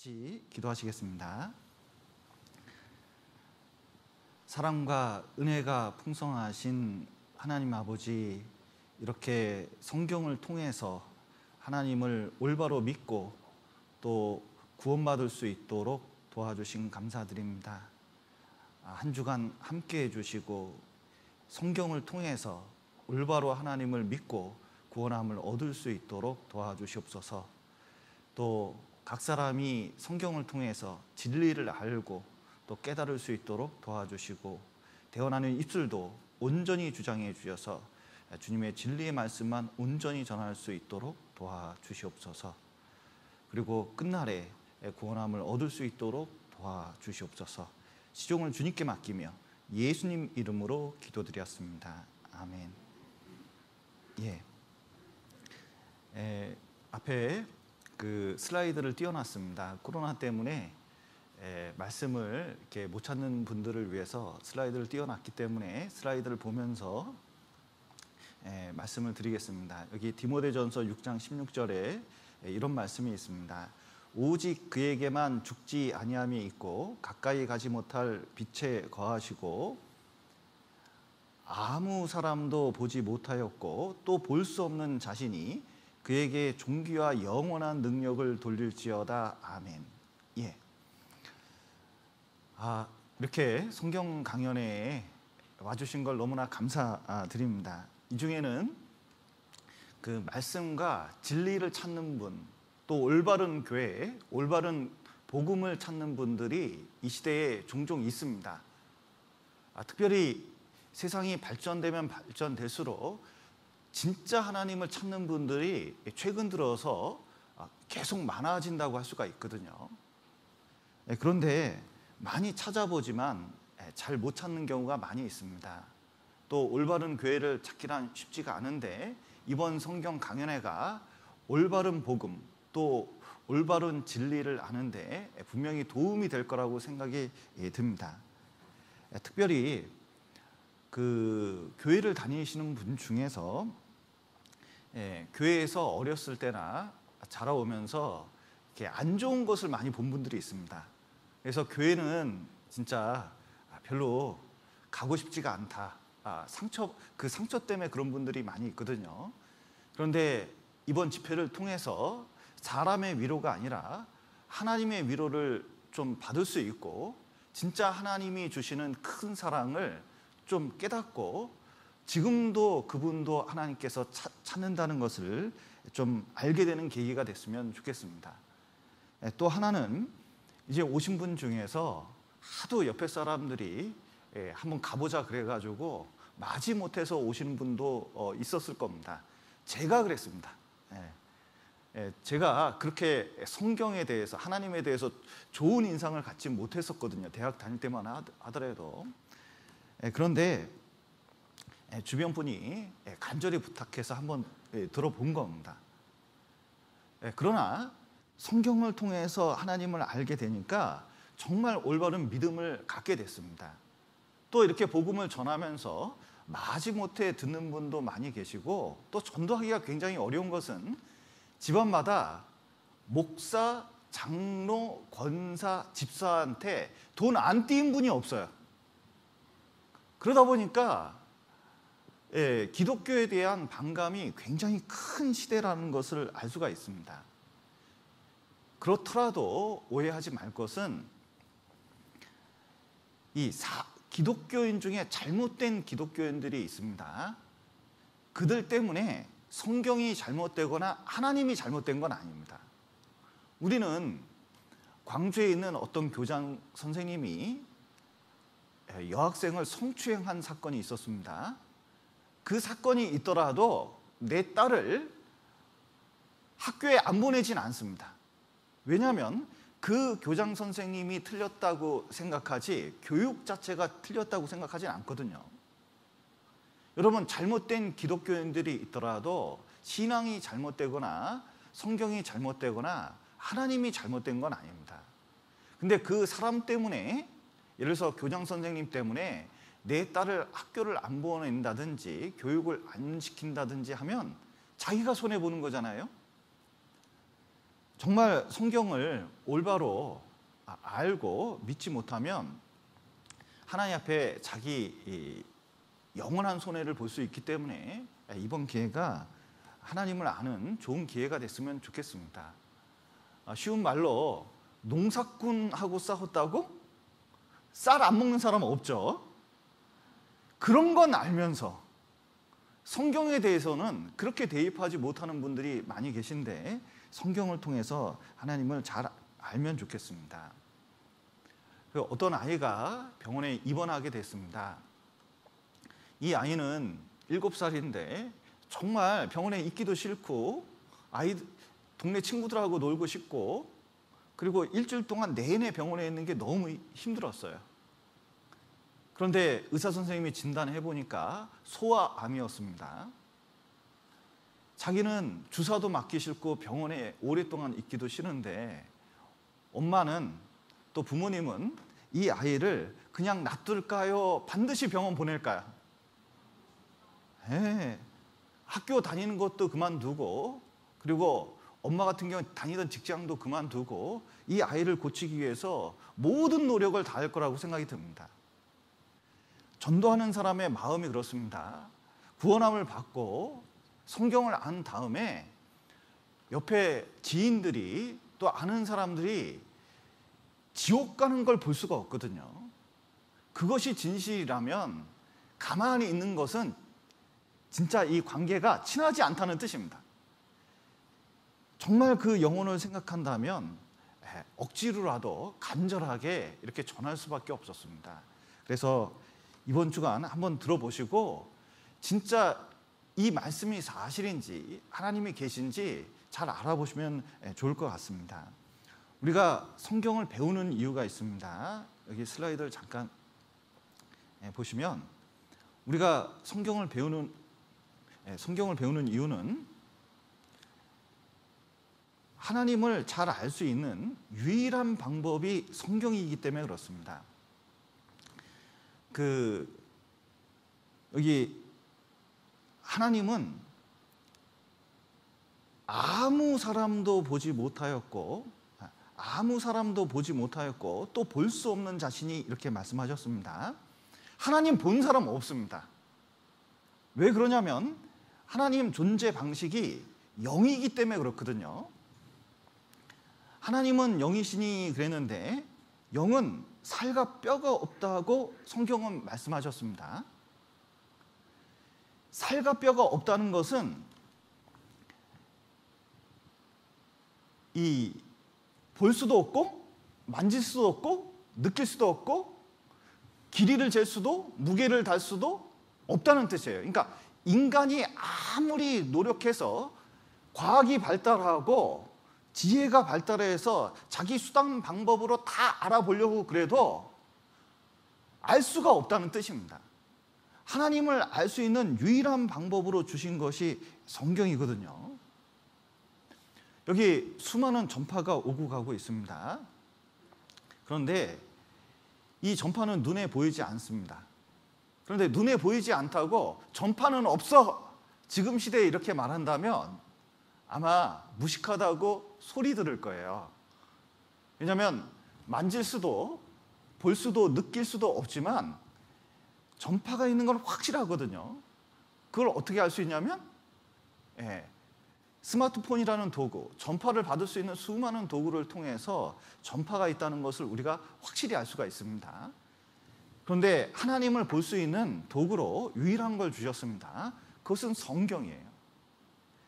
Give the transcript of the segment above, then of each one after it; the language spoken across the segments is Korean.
같이 기도하시겠습니다. 사랑과 은혜가 풍성하신 하나님 아버지, 이렇게 성경을 통해서 하나님을 올바로 믿고 또 구원받을 수 있도록 도와주신 감사드립니다. 한 주간 함께 해주시고 성경을 통해서 올바로 하나님을 믿고 구원함을 얻을 수 있도록 도와주시옵소서. 또 각 사람이 성경을 통해서 진리를 알고 또 깨달을 수 있도록 도와주시고, 대언하는 입술도 온전히 주장해 주셔서 주님의 진리의 말씀만 온전히 전할 수 있도록 도와주시옵소서. 그리고 끝날에 구원함을 얻을 수 있도록 도와주시옵소서. 시종을 주님께 맡기며 예수님 이름으로 기도드렸습니다. 아멘. 앞에 그 슬라이드를 띄워놨습니다. 코로나 때문에 말씀을 이렇게 못 찾는 분들을 위해서 슬라이드를 띄워놨기 때문에 슬라이드를 보면서 말씀을 드리겠습니다. 여기 디모데전서 6장 16절에 이런 말씀이 있습니다. 오직 그에게만 죽지 아니함이 있고 가까이 가지 못할 빛에 거하시고 아무 사람도 보지 못하였고 또 볼 수 없는 자신이 그에게 존귀와 영원한 능력을 돌릴지어다. 아멘. 이렇게 성경 강연에 와주신 걸 너무나 감사드립니다. 이 중에는 그 말씀과 진리를 찾는 분, 또 올바른 교회, 올바른 복음을 찾는 분들이 이 시대에 종종 있습니다. 특별히 세상이 발전되면 발전될수록 진짜 하나님을 찾는 분들이 최근 들어서 계속 많아진다고 할 수가 있거든요. 그런데 많이 찾아보지만 잘 못 찾는 경우가 많이 있습니다. 또 올바른 교회를 찾기란 쉽지가 않은데, 이번 성경 강연회가 올바른 복음 또 올바른 진리를 아는데 분명히 도움이 될 거라고 생각이 듭니다. 특별히 그 교회를 다니시는 분 중에서 교회에서 어렸을 때나 자라오면서 이렇게 안 좋은 것을 많이 본 분들이 있습니다. 그래서 교회는 진짜 별로 가고 싶지가 않다. 그 상처 때문에 그런 분들이 많이 있거든요. 그런데 이번 집회를 통해서 사람의 위로가 아니라 하나님의 위로를 좀 받을 수 있고, 진짜 하나님이 주시는 큰 사랑을 좀 깨닫고 지금도 그분도 하나님께서 찾는다는 것을 좀 알게 되는 계기가 됐으면 좋겠습니다. 또 하나는, 이제 오신 분 중에서 하도 옆에 사람들이 한번 가보자 그래가지고 마지못해서 오신 분도 있었을 겁니다. 제가 그랬습니다. 제가 그렇게 성경에 대해서, 하나님에 대해서 좋은 인상을 갖지 못했었거든요. 대학 다닐 때만 하더라도. 그런데 주변 분이 간절히 부탁해서 한번 들어본 겁니다. 그러나 성경을 통해서 하나님을 알게 되니까 정말 올바른 믿음을 갖게 됐습니다. 또 이렇게 복음을 전하면서 마지못해 듣는 분도 많이 계시고, 또 전도하기가 굉장히 어려운 것은 집안마다 목사, 장로, 권사, 집사한테 돈 안 띄인 분이 없어요. 그러다 보니까 기독교에 대한 반감이 굉장히 큰 시대라는 것을 알 수가 있습니다. 그렇더라도 오해하지 말 것은, 기독교인 중에 잘못된 기독교인들이 있습니다. 그들 때문에 성경이 잘못되거나 하나님이 잘못된 건 아닙니다. 우리는 광주에 있는 어떤 교장 선생님이 여학생을 성추행한 사건이 있었습니다. 그 사건이 있더라도 내 딸을 학교에 안 보내진 않습니다. 왜냐하면 그 교장 선생님이 틀렸다고 생각하지 교육 자체가 틀렸다고 생각하진 않거든요. 여러분, 잘못된 기독교인들이 있더라도 신앙이 잘못되거나 성경이 잘못되거나 하나님이 잘못된 건 아닙니다. 근데 그 사람 때문에, 예를 들어서 교장 선생님 때문에 내 딸을 학교를 안 보낸다든지 교육을 안 시킨다든지 하면 자기가 손해보는 거잖아요. 정말 성경을 올바로 알고 믿지 못하면 하나님 앞에 자기 이 영원한 손해를 볼 수 있기 때문에 이번 기회가 하나님을 아는 좋은 기회가 됐으면 좋겠습니다. 쉬운 말로 농사꾼하고 싸웠다고? 쌀 안 먹는 사람 없죠? 그런 건 알면서 성경에 대해서는 그렇게 대입하지 못하는 분들이 많이 계신데 성경을 통해서 하나님을 잘 알면 좋겠습니다. 어떤 아이가 병원에 입원하게 됐습니다. 이 아이는 7살인데 정말 병원에 있기도 싫고 동네 친구들하고 놀고 싶고 그리고 일주일 동안 내내 병원에 있는 게 너무 힘들었어요. 그런데 의사 선생님이 진단해 보니까 소아암이었습니다. 자기는 주사도 맞기 싫고 병원에 오랫동안 있기도 싫은데 엄마는 또 부모님은 이 아이를 그냥 놔둘까요? 반드시 병원 보낼까요? 학교 다니는 것도 그만두고 그리고 엄마 같은 경우 다니던 직장도 그만두고 이 아이를 고치기 위해서 모든 노력을 다할 거라고 생각이 듭니다. 전도하는 사람의 마음이 그렇습니다. 구원함을 받고 성경을 안 다음에 옆에 지인들이 또 아는 사람들이 지옥 가는 걸 볼 수가 없거든요. 그것이 진실이라면 가만히 있는 것은 진짜 이 관계가 친하지 않다는 뜻입니다. 정말 그 영혼을 생각한다면 억지로라도 간절하게 이렇게 전할 수밖에 없었습니다. 그래서 이번 주간 한번 들어보시고 진짜 이 말씀이 사실인지 하나님이 계신지 잘 알아보시면 좋을 것 같습니다. 우리가 성경을 배우는 이유가 있습니다. 여기 슬라이드를 잠깐 보시면 우리가 성경을 배우는 이유는 하나님을 잘 알 수 있는 유일한 방법이 성경이기 때문에 그렇습니다. 여기 하나님은 아무 사람도 보지 못하였고 또 볼 수 없는 자신이 이렇게 말씀하셨습니다. 하나님 본 사람 없습니다. 왜 그러냐면 하나님 존재 방식이 영이기 때문에 그렇거든요. 하나님은 영이시니 그랬는데 영은 살과 뼈가 없다고 성경은 말씀하셨습니다. 살과 뼈가 없다는 것은 볼 수도 없고 만질 수도 없고 느낄 수도 없고 길이를 잴 수도 무게를 달 수도 없다는 뜻이에요. 그러니까 인간이 아무리 노력해서 과학이 발달하고 지혜가 발달해서 자기 수단 방법으로 다 알아보려고 그래도 알 수가 없다는 뜻입니다. 하나님을 알 수 있는 유일한 방법으로 주신 것이 성경이거든요. 여기 수많은 전파가 오고 가고 있습니다. 그런데 이 전파는 눈에 보이지 않습니다. 그런데 눈에 보이지 않다고 전파는 없어 지금 시대에 이렇게 말한다면 아마 무식하다고 소리 들을 거예요. 왜냐하면 만질 수도 볼 수도 느낄 수도 없지만 전파가 있는 건 확실하거든요. 그걸 어떻게 알 수 있냐면 스마트폰이라는 도구, 전파를 받을 수 있는 수많은 도구를 통해서 전파가 있다는 것을 우리가 확실히 알 수가 있습니다. 그런데 하나님을 볼 수 있는 도구로 유일한 걸 주셨습니다. 그것은 성경이에요.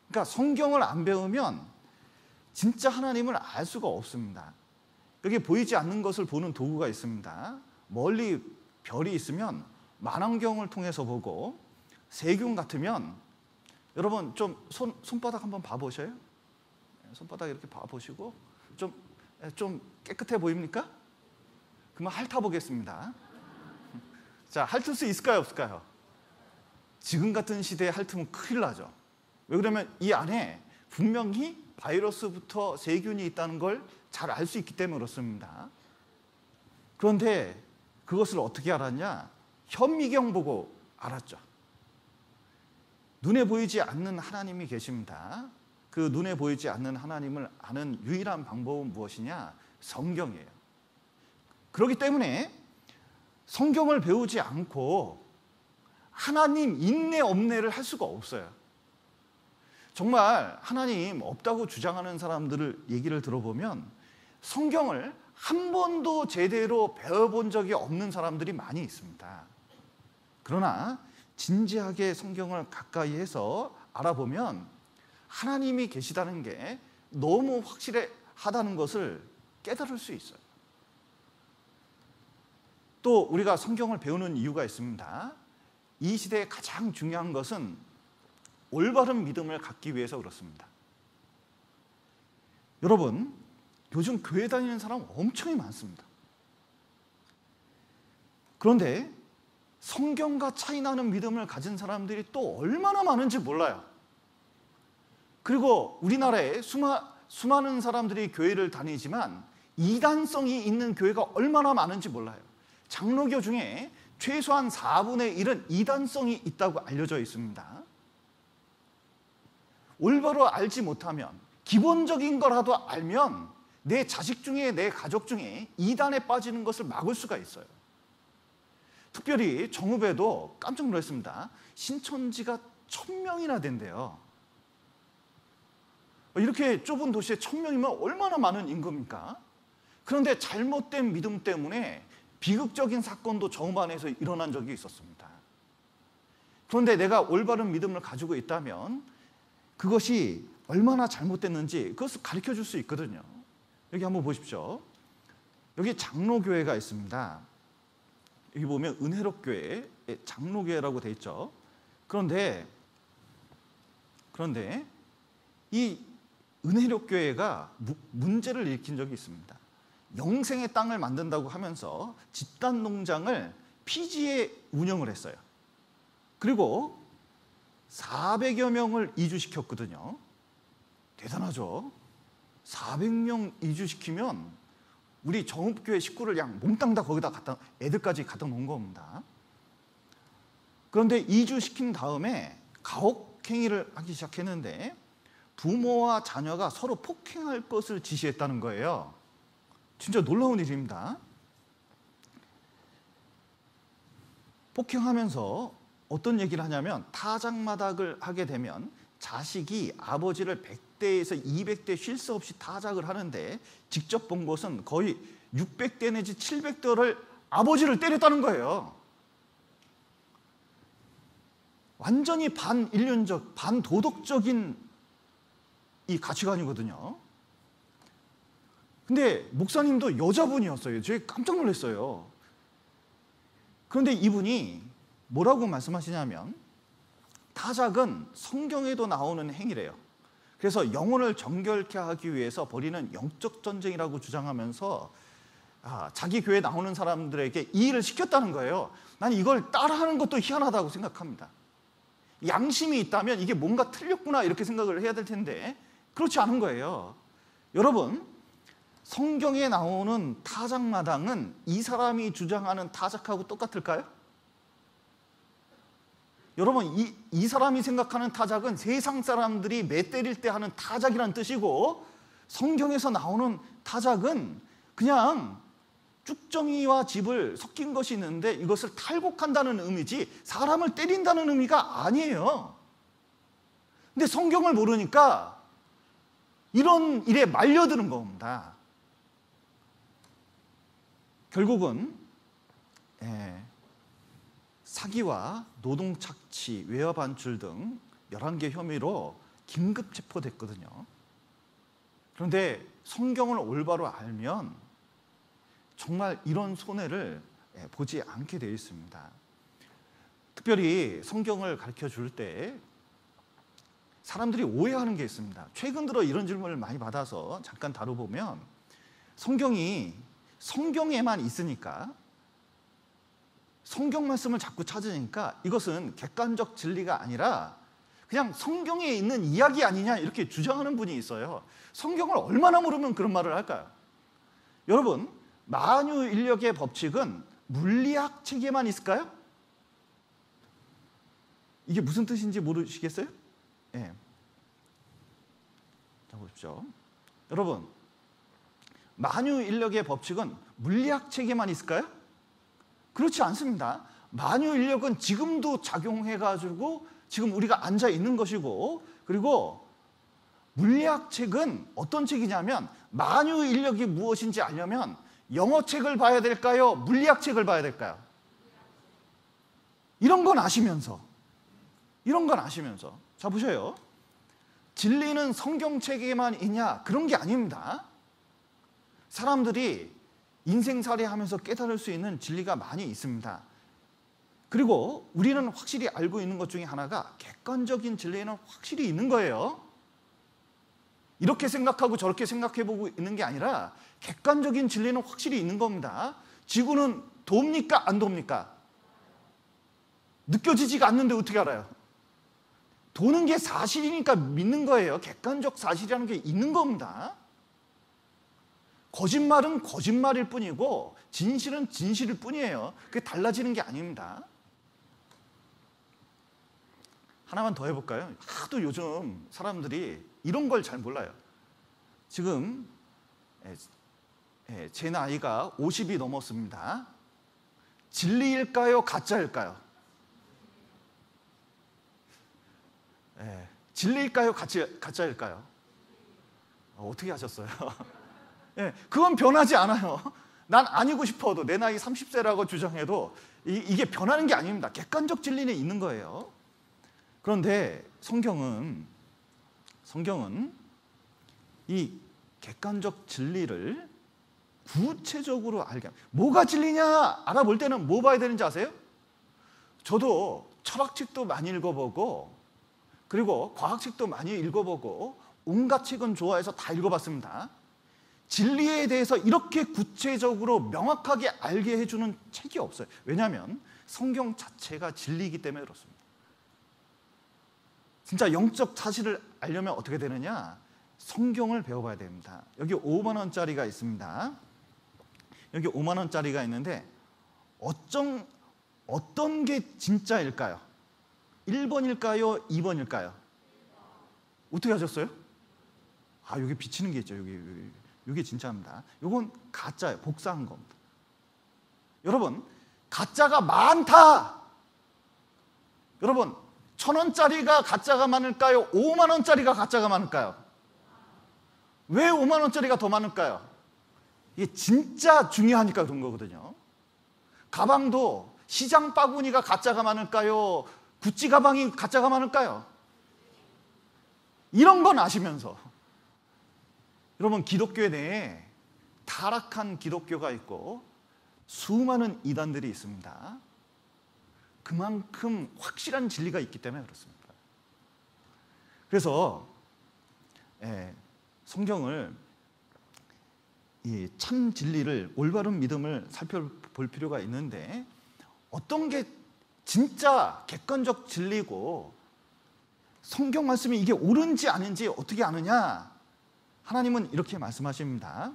그러니까 성경을 안 배우면 진짜 하나님을 알 수가 없습니다. 여기 보이지 않는 것을 보는 도구가 있습니다. 멀리 별이 있으면 만원경을 통해서 보고 세균 같으면 여러분 좀 손바닥 한번 봐보셔요. 손바닥 이렇게 봐보시고 좀 깨끗해 보입니까? 그러면 핥아보겠습니다. 자, 핥을 수 있을까요, 없을까요? 지금 같은 시대에 핥으면 큰일 나죠. 왜 그러면 이 안에 분명히 바이러스부터 세균이 있다는 걸 잘 알 수 있기 때문에 그렇습니다. 그런데 그것을 어떻게 알았냐? 현미경 보고 알았죠. 눈에 보이지 않는 하나님이 계십니다. 그 눈에 보이지 않는 하나님을 아는 유일한 방법은 무엇이냐? 성경이에요. 그렇기 때문에 성경을 배우지 않고 하나님 있네 없네를 할 수가 없어요. 정말 하나님 없다고 주장하는 사람들을 얘기를 들어보면 성경을 한 번도 제대로 배워본 적이 없는 사람들이 많이 있습니다. 그러나 진지하게 성경을 가까이 해서 알아보면 하나님이 계시다는 게 너무 확실하다는 것을 깨달을 수 있어요. 또 우리가 성경을 배우는 이유가 있습니다. 이 시대에 가장 중요한 것은 올바른 믿음을 갖기 위해서 그렇습니다. 여러분, 요즘 교회 다니는 사람 엄청 많습니다. 그런데 성경과 차이 나는 믿음을 가진 사람들이 또 얼마나 많은지 몰라요. 그리고 우리나라에 수많은 사람들이 교회를 다니지만 이단성이 있는 교회가 얼마나 많은지 몰라요. 장로교 중에 최소한 4분의 1은 이단성이 있다고 알려져 있습니다. 올바로 알지 못하면, 기본적인 거라도 알면 내 자식 중에, 내 가족 중에 이단에 빠지는 것을 막을 수가 있어요. 특별히 정읍에도 깜짝 놀랐습니다. 신천지가 1000명이나 된대요. 이렇게 좁은 도시에 1000명이면 얼마나 많은 인구입니까? 그런데 잘못된 믿음 때문에 비극적인 사건도 정읍 안에서 일어난 적이 있었습니다. 그런데 내가 올바른 믿음을 가지고 있다면 그것이 얼마나 잘못됐는지 그것을 가르쳐 줄 수 있거든요. 여기 한번 보십시오. 여기 장로교회가 있습니다. 여기 보면 은혜롭교회, 장로교회라고 돼 있죠. 그런데 이 은혜롭교회가 문제를 일으킨 적이 있습니다. 영생의 땅을 만든다고 하면서 집단 농장을 피지에 운영을 했어요. 그리고 400여 명을 이주시켰거든요. 대단하죠? 400명 이주시키면 우리 정읍교회 식구를 그냥 몽땅 다 거기다 애들까지 갖다 놓은 겁니다. 그런데 이주시킨 다음에 가혹행위를 하기 시작했는데 부모와 자녀가 서로 폭행할 것을 지시했다는 거예요. 진짜 놀라운 일입니다. 폭행하면서 어떤 얘기를 하냐면 타작마닥을 하게 되면 자식이 아버지를 100대에서 200대 쉴 새 없이 타작을 하는데 직접 본 것은 거의 600대 내지 700대를 아버지를 때렸다는 거예요. 완전히 반인륜적, 반도덕적인 이 가치관이거든요. 근데 목사님도 여자분이었어요. 제가 깜짝 놀랐어요. 그런데 이분이 뭐라고 말씀하시냐면 타작은 성경에도 나오는 행위래요. 그래서 영혼을 정결케 하기 위해서 벌이는 영적 전쟁이라고 주장하면서 자기 교회에 나오는 사람들에게 이 일을 시켰다는 거예요. 나는 이걸 따라하는 것도 희한하다고 생각합니다. 양심이 있다면 이게 뭔가 틀렸구나 이렇게 생각을 해야 될 텐데 그렇지 않은 거예요. 여러분, 성경에 나오는 타작마당은 이 사람이 주장하는 타작하고 똑같을까요? 여러분, 이 사람이 생각하는 타작은 세상 사람들이 매 때릴 때 하는 타작이란 뜻이고 성경에서 나오는 타작은 그냥 쭉정이와 집을 섞인 것이 있는데 이것을 탈곡한다는 의미지 사람을 때린다는 의미가 아니에요. 근데 성경을 모르니까 이런 일에 말려드는 겁니다. 결국은 사기와 노동착취, 외화반출 등 11개 혐의로 긴급 체포됐거든요. 그런데 성경을 올바로 알면 정말 이런 손해를 보지 않게 되어 있습니다. 특별히 성경을 가르쳐 줄 때 사람들이 오해하는 게 있습니다. 최근 들어 이런 질문을 많이 받아서 잠깐 다뤄보면 성경이 성경에만 있으니까 성경 말씀을 자꾸 찾으니까 이것은 객관적 진리가 아니라 그냥 성경에 있는 이야기 아니냐 이렇게 주장하는 분이 있어요. 성경을 얼마나 모르면 그런 말을 할까요? 여러분, 만유인력의 법칙은 물리학 책에만 있을까요? 이게 무슨 뜻인지 모르시겠어요? 예. 자, 보십시오. 여러분, 만유인력의 법칙은 물리학 체계만 있을까요? 그렇지 않습니다. 만유인력은 지금도 작용해가지고 지금 우리가 앉아 있는 것이고, 그리고 물리학 책은 어떤 책이냐면, 만유인력이 무엇인지 알려면 영어 책을 봐야 될까요? 물리학 책을 봐야 될까요? 이런 건 아시면서 자, 보세요. 진리는 성경책에만 있냐? 그런 게 아닙니다. 사람들이 인생살이 하면서 깨달을 수 있는 진리가 많이 있습니다. 그리고 우리는 확실히 알고 있는 것 중에 하나가 객관적인 진리는 확실히 있는 거예요. 이렇게 생각하고 저렇게 생각해보고 있는 게 아니라 객관적인 진리는 확실히 있는 겁니다. 지구는 돕니까? 안 돕니까? 느껴지지가 않는데 어떻게 알아요? 도는 게 사실이니까 믿는 거예요. 객관적 사실이라는 게 있는 겁니다. 거짓말은 거짓말일 뿐이고 진실은 진실일 뿐이에요. 그게 달라지는 게 아닙니다. 하나만 더 해볼까요? 하도 요즘 사람들이 이런 걸 잘 몰라요. 지금 제 나이가 50이 넘었습니다. 진리일까요? 가짜일까요? 진리일까요? 가짜일까요? 어떻게 하셨어요? 그건 변하지 않아요. 난 아니고 싶어도 내 나이 30세라고 주장해도 이게 변하는 게 아닙니다. 객관적 진리는 있는 거예요. 그런데 성경은 이 객관적 진리를 구체적으로 알게 합니다. 뭐가 진리냐 알아볼 때는 뭐 봐야 되는지 아세요? 저도 철학책도 많이 읽어보고 그리고 과학책도 많이 읽어보고 온갖 책은 좋아해서 다 읽어봤습니다. 진리에 대해서 이렇게 구체적으로 명확하게 알게 해주는 책이 없어요. 왜냐하면 성경 자체가 진리이기 때문에 그렇습니다. 진짜 영적 사실을 알려면 어떻게 되느냐? 성경을 배워봐야 됩니다. 여기 5만 원짜리가 있습니다. 여기 5만 원짜리가 있는데 어떤 게 진짜일까요? 1번일까요? 2번일까요? 어떻게 하셨어요? 여기 비치는 게 있죠. 여기 진짜입니다. 이건 가짜예요. 복사한 겁니다. 여러분, 가짜가 많다. 여러분, 1,000원짜리가 가짜가 많을까요? 5만 원짜리가 가짜가 많을까요? 왜 5만 원짜리가 더 많을까요? 이게 진짜 중요하니까 그런 거거든요. 가방도 시장 바구니가 가짜가 많을까요? 구찌 가방이 가짜가 많을까요? 이런 건 아시면서 여러분, 기독교 내에 타락한 기독교가 있고 수많은 이단들이 있습니다. 그만큼 확실한 진리가 있기 때문에 그렇습니다. 그래서 성경을 이 참 진리를 올바른 믿음을 살펴볼 필요가 있는데 어떤 게 진짜 객관적 진리고 성경 말씀이 이게 옳은지 아닌지 어떻게 아느냐? 하나님은 이렇게 말씀하십니다.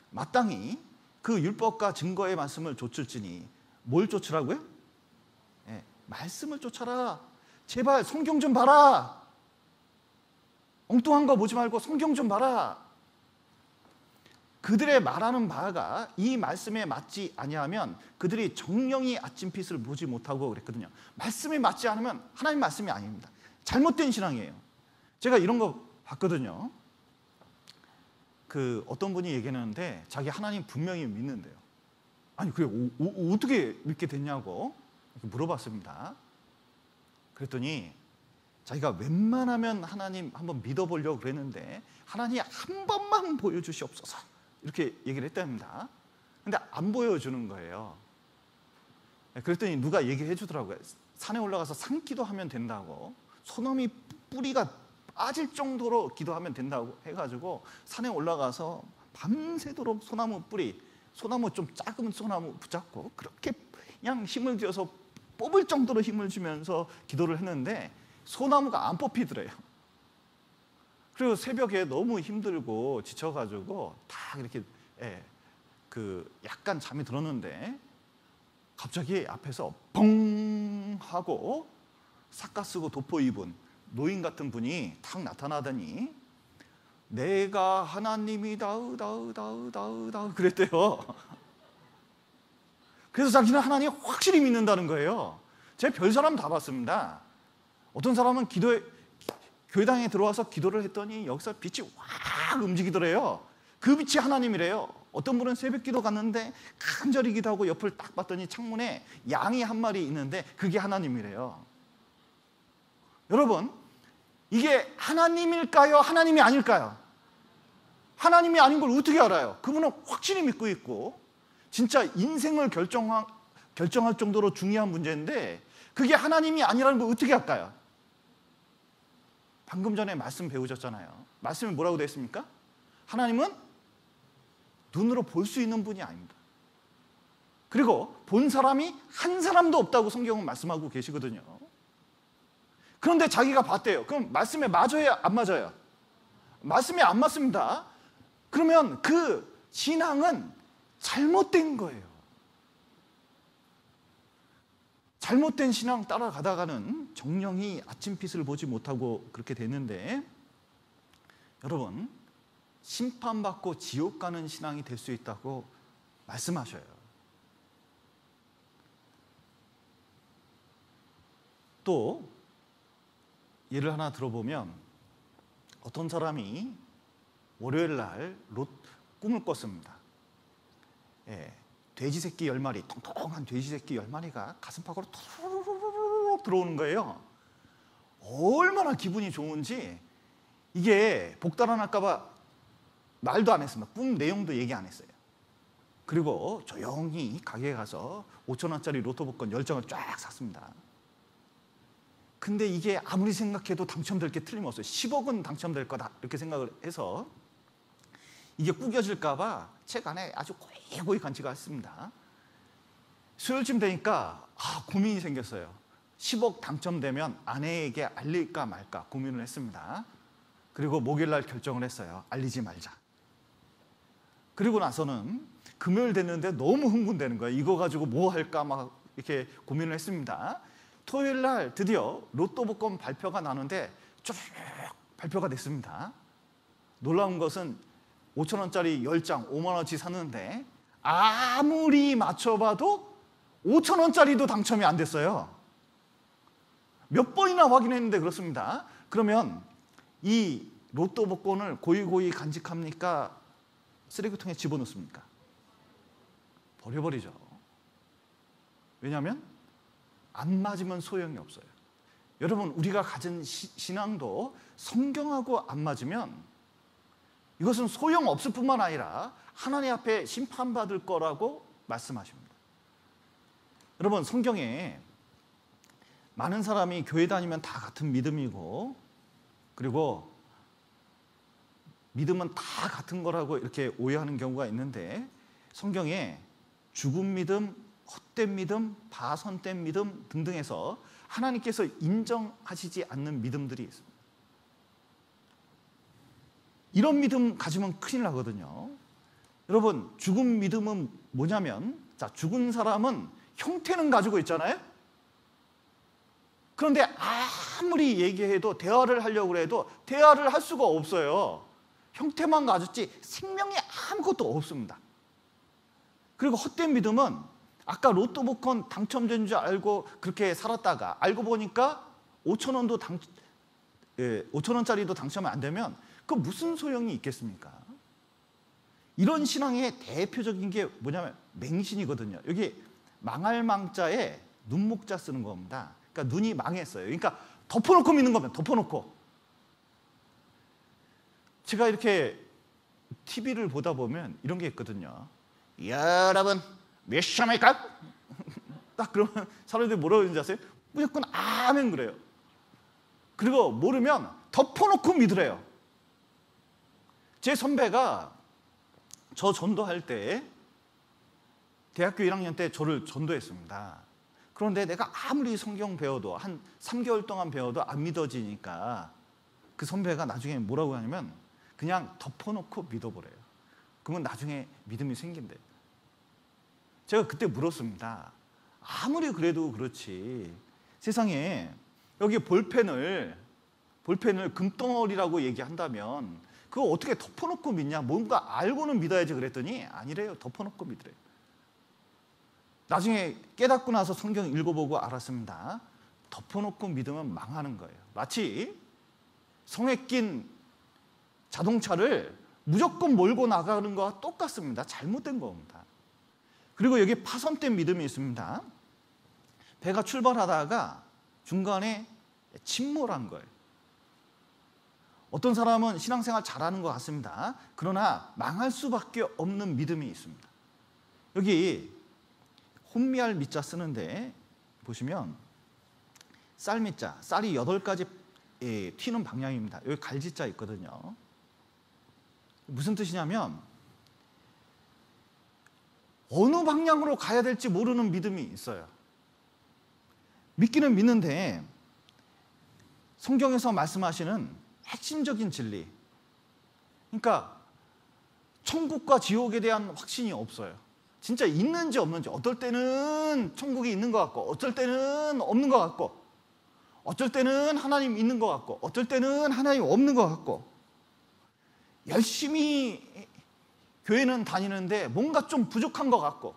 마땅히 그 율법과 증거의 말씀을 좇을지니 뭘 좇으라고요? 말씀을 쫓아라. 제발 성경 좀 봐라. 엉뚱한 거 보지 말고 성경 좀 봐라. 그들의 말하는 바가 이 말씀에 맞지 아니하면 그들이 정령이 아침빛을 보지 못하고 그랬거든요. 말씀에 맞지 않으면 하나님 말씀이 아닙니다. 잘못된 신앙이에요. 제가 이런 거 봤거든요. 어떤 분이 얘기했는데 자기 하나님 분명히 믿는데요. 아니 그게 어떻게 믿게 됐냐고 물어봤습니다. 그랬더니 자기가 웬만하면 하나님 한번 믿어보려고 그랬는데 하나님 한 번만 보여주시옵소서 이렇게 얘기를 했답니다. 근데 안 보여주는 거예요. 그랬더니 누가 얘기해 주더라고요. 산에 올라가서 산기도하면 된다고, 소나무 뿌리가 빠질 정도로 기도하면 된다고 해가지고 산에 올라가서 밤새도록 소나무 좀 작은 소나무 붙잡고 그렇게 그냥 힘을 들여서 뽑을 정도로 힘을 주면서 기도를 했는데 소나무가 안 뽑히더래요. 그리고 새벽에 너무 힘들고 지쳐가지고 다 이렇게 약간 잠이 들었는데 갑자기 앞에서 뻥 하고 삭가 쓰고 도포 입은 노인 같은 분이 탁 나타나더니 내가 하나님이다 그랬대요. 그래서 자기는 하나님 확실히 믿는다는 거예요. 제가 별 사람 다 봤습니다. 어떤 사람은 교회당에 들어와서 기도를 했더니 여기서 빛이 확 움직이더래요. 그 빛이 하나님이래요. 어떤 분은 새벽 기도 갔는데 간절히 기도하고 옆을 딱 봤더니 창문에 양이 한 마리 있는데 그게 하나님이래요. 여러분, 이게 하나님일까요? 하나님이 아닐까요? 하나님이 아닌 걸 어떻게 알아요? 그분은 확실히 믿고 있고 진짜 인생을 결정할 정도로 중요한 문제인데 그게 하나님이 아니라는 걸 어떻게 할까요? 방금 전에 말씀 배우셨잖아요. 말씀이 뭐라고 되어 있습니까? 하나님은 눈으로 볼 수 있는 분이 아닙니다. 그리고 본 사람이 한 사람도 없다고 성경은 말씀하고 계시거든요. 그런데 자기가 봤대요. 그럼 말씀에 맞아요? 안 맞아요? 말씀에 안 맞습니다. 그러면 그 신앙은 잘못된 거예요. 잘못된 신앙 따라가다가는 정령이 아침빛을 보지 못하고 그렇게 됐는데, 여러분, 심판받고 지옥 가는 신앙이 될 수 있다고 말씀하셔요. 또 예를 하나 들어보면 어떤 사람이 월요일 날 꿈을 꿨습니다. 돼지 새끼 10마리, 통통한 돼지 새끼 10마리가 가슴팍으로 툭 들어오는 거예요. 얼마나 기분이 좋은지, 이게 복달아날까 봐 말도 안 했습니다. 꿈 내용도 얘기 안 했어요. 그리고 조용히 가게에 가서 5,000원짜리 로또 복권 10장을 쫙 샀습니다. 근데 이게 아무리 생각해도 당첨될 게 틀림없어요. 10억은 당첨될 거다 이렇게 생각을 해서 이게 구겨질까 봐 책 안에 아주 고이 간직을 했습니다. 수요일쯤 되니까 고민이 생겼어요. 10억 당첨되면 아내에게 알릴까 말까 고민을 했습니다. 그리고 목요일 날 결정을 했어요. 알리지 말자. 그리고 나서는 금요일 됐는데 너무 흥분되는 거예요. 이거 가지고 뭐 할까 막 이렇게 고민을 했습니다. 토요일 날 드디어 로또 복권 발표가 나는데 쭉 발표가 됐습니다. 놀라운 것은 5,000원짜리 10장 5만 원치 샀는데 아무리 맞춰봐도 5,000원짜리도 당첨이 안 됐어요. 몇 번이나 확인했는데 그렇습니다. 그러면 이 로또 복권을 고이고이 간직합니까? 쓰레기통에 집어넣습니까? 버려버리죠. 왜냐하면 안 맞으면 소용이 없어요. 여러분, 우리가 가진 신앙도 성경하고 안 맞으면 이것은 소용없을 뿐만 아니라 하나님 앞에 심판받을 거라고 말씀하십니다. 여러분, 성경에 많은 사람이 교회 다니면 다 같은 믿음이고, 그리고 믿음은 다 같은 거라고 이렇게 오해하는 경우가 있는데, 성경에 죽은 믿음, 헛된 믿음, 바선된 믿음 등등해서 하나님께서 인정하시지 않는 믿음들이 있습니다. 이런 믿음 가지면 큰일 나거든요. 여러분, 죽은 믿음은 뭐냐면, 죽은 사람은 형태는 가지고 있잖아요. 그런데 아무리 얘기해도 대화를 하려고 해도 대화를 할 수가 없어요. 형태만 가졌지 생명이 아무것도 없습니다. 그리고 헛된 믿음은 아까 로또 복권 당첨된 줄 알고 그렇게 살았다가 알고 보니까 5,000원짜리도 당첨이 안 되면 그 무슨 소용이 있겠습니까? 이런 신앙의 대표적인 게 뭐냐면 맹신이거든요. 여기 망할 망자에 눈목자 쓰는 겁니다. 그러니까 눈이 망했어요. 그러니까 덮어놓고 믿는 겁니다. 덮어놓고. 제가 이렇게 TV를 보다 보면 이런 게 있거든요. 여러분 믿습니까? 딱 그러면 사람들이 뭐라고 그러는지 아세요? 무조건 아멘 그래요. 그리고 모르면 덮어놓고 믿으래요. 제 선배가 저 전도할 때 대학교 1학년 때 저를 전도했습니다. 그런데 내가 아무리 성경 배워도 한 3개월 동안 배워도 안 믿어지니까 그 선배가 나중에 뭐라고 하냐면 그냥 덮어놓고 믿어보래요. 그러면 나중에 믿음이 생긴대요. 제가 그때 물었습니다. 아무리 그래도 그렇지 세상에 여기 볼펜을 금덩어리라고 얘기한다면 그거 어떻게 덮어놓고 믿냐? 뭔가 알고는 믿어야지 그랬더니 아니래요. 덮어놓고 믿으래요. 나중에 깨닫고 나서 성경 읽어보고 알았습니다. 덮어놓고 믿으면 망하는 거예요. 마치 성에 낀 자동차를 무조건 몰고 나가는 거와 똑같습니다. 잘못된 겁니다. 그리고 여기 파손된 믿음이 있습니다. 배가 출발하다가 중간에 침몰한 거예요. 어떤 사람은 신앙생활 잘하는 것 같습니다. 그러나 망할 수밖에 없는 믿음이 있습니다. 여기 혼미할 미자 쓰는데 보시면 쌀미자, 쌀이 8가지 튀는 방향입니다. 여기 갈지자 있거든요. 무슨 뜻이냐면 어느 방향으로 가야 될지 모르는 믿음이 있어요. 믿기는 믿는데 성경에서 말씀하시는 핵심적인 진리, 그러니까 천국과 지옥에 대한 확신이 없어요. 진짜 있는지 없는지, 어떨 때는 천국이 있는 것 같고 어쩔 때는 없는 것 같고 어쩔 때는 하나님 있는 것 같고 어쩔 때는 하나님 없는 것 같고, 열심히 교회는 다니는데 뭔가 좀 부족한 것 같고,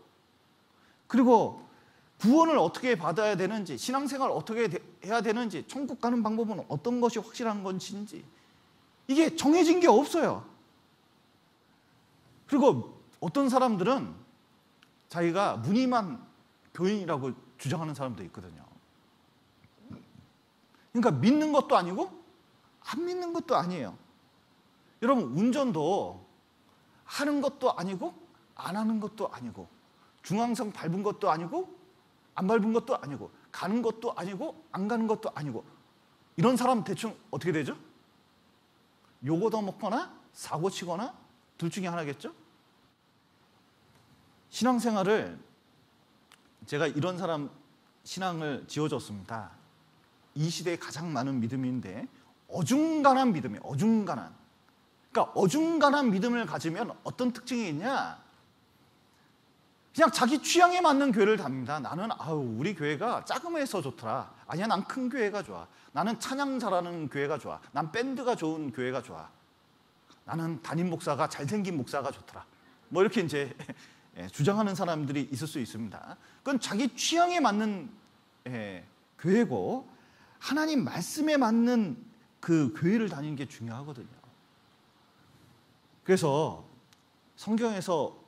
그리고 구원을 어떻게 받아야 되는지, 신앙생활 어떻게 해야 되는지, 천국 가는 방법은 어떤 것이 확실한 건지 이게 정해진 게 없어요. 그리고 어떤 사람들은 자기가 무늬만 교인이라고 주장하는 사람도 있거든요. 그러니까 믿는 것도 아니고 안 믿는 것도 아니에요. 여러분, 운전도 하는 것도 아니고 안 하는 것도 아니고, 중앙선 밟은 것도 아니고 안 밟은 것도 아니고, 가는 것도 아니고 안 가는 것도 아니고, 이런 사람 대충 어떻게 되죠? 욕 얻어먹거나 사고 치거나 둘 중에 하나겠죠? 신앙생활을, 제가 이런 사람 신앙을 지어줬습니다. 이 시대에 가장 많은 믿음인데 어중간한 믿음이에요. 어중간한. 그러니까 어중간한 믿음을 가지면 어떤 특징이 있냐? 그냥 자기 취향에 맞는 교회를 다닙니다. 나는 우리 교회가 작음해서 좋더라. 아니야, 난 큰 교회가 좋아. 나는 찬양 잘하는 교회가 좋아. 난 밴드가 좋은 교회가 좋아. 나는 담임 목사가 잘생긴 목사가 좋더라. 뭐 이렇게 이제 주장하는 사람들이 있을 수 있습니다. 그건 자기 취향에 맞는 교회고, 하나님 말씀에 맞는 그 교회를 다니는 게 중요하거든요. 그래서 성경에서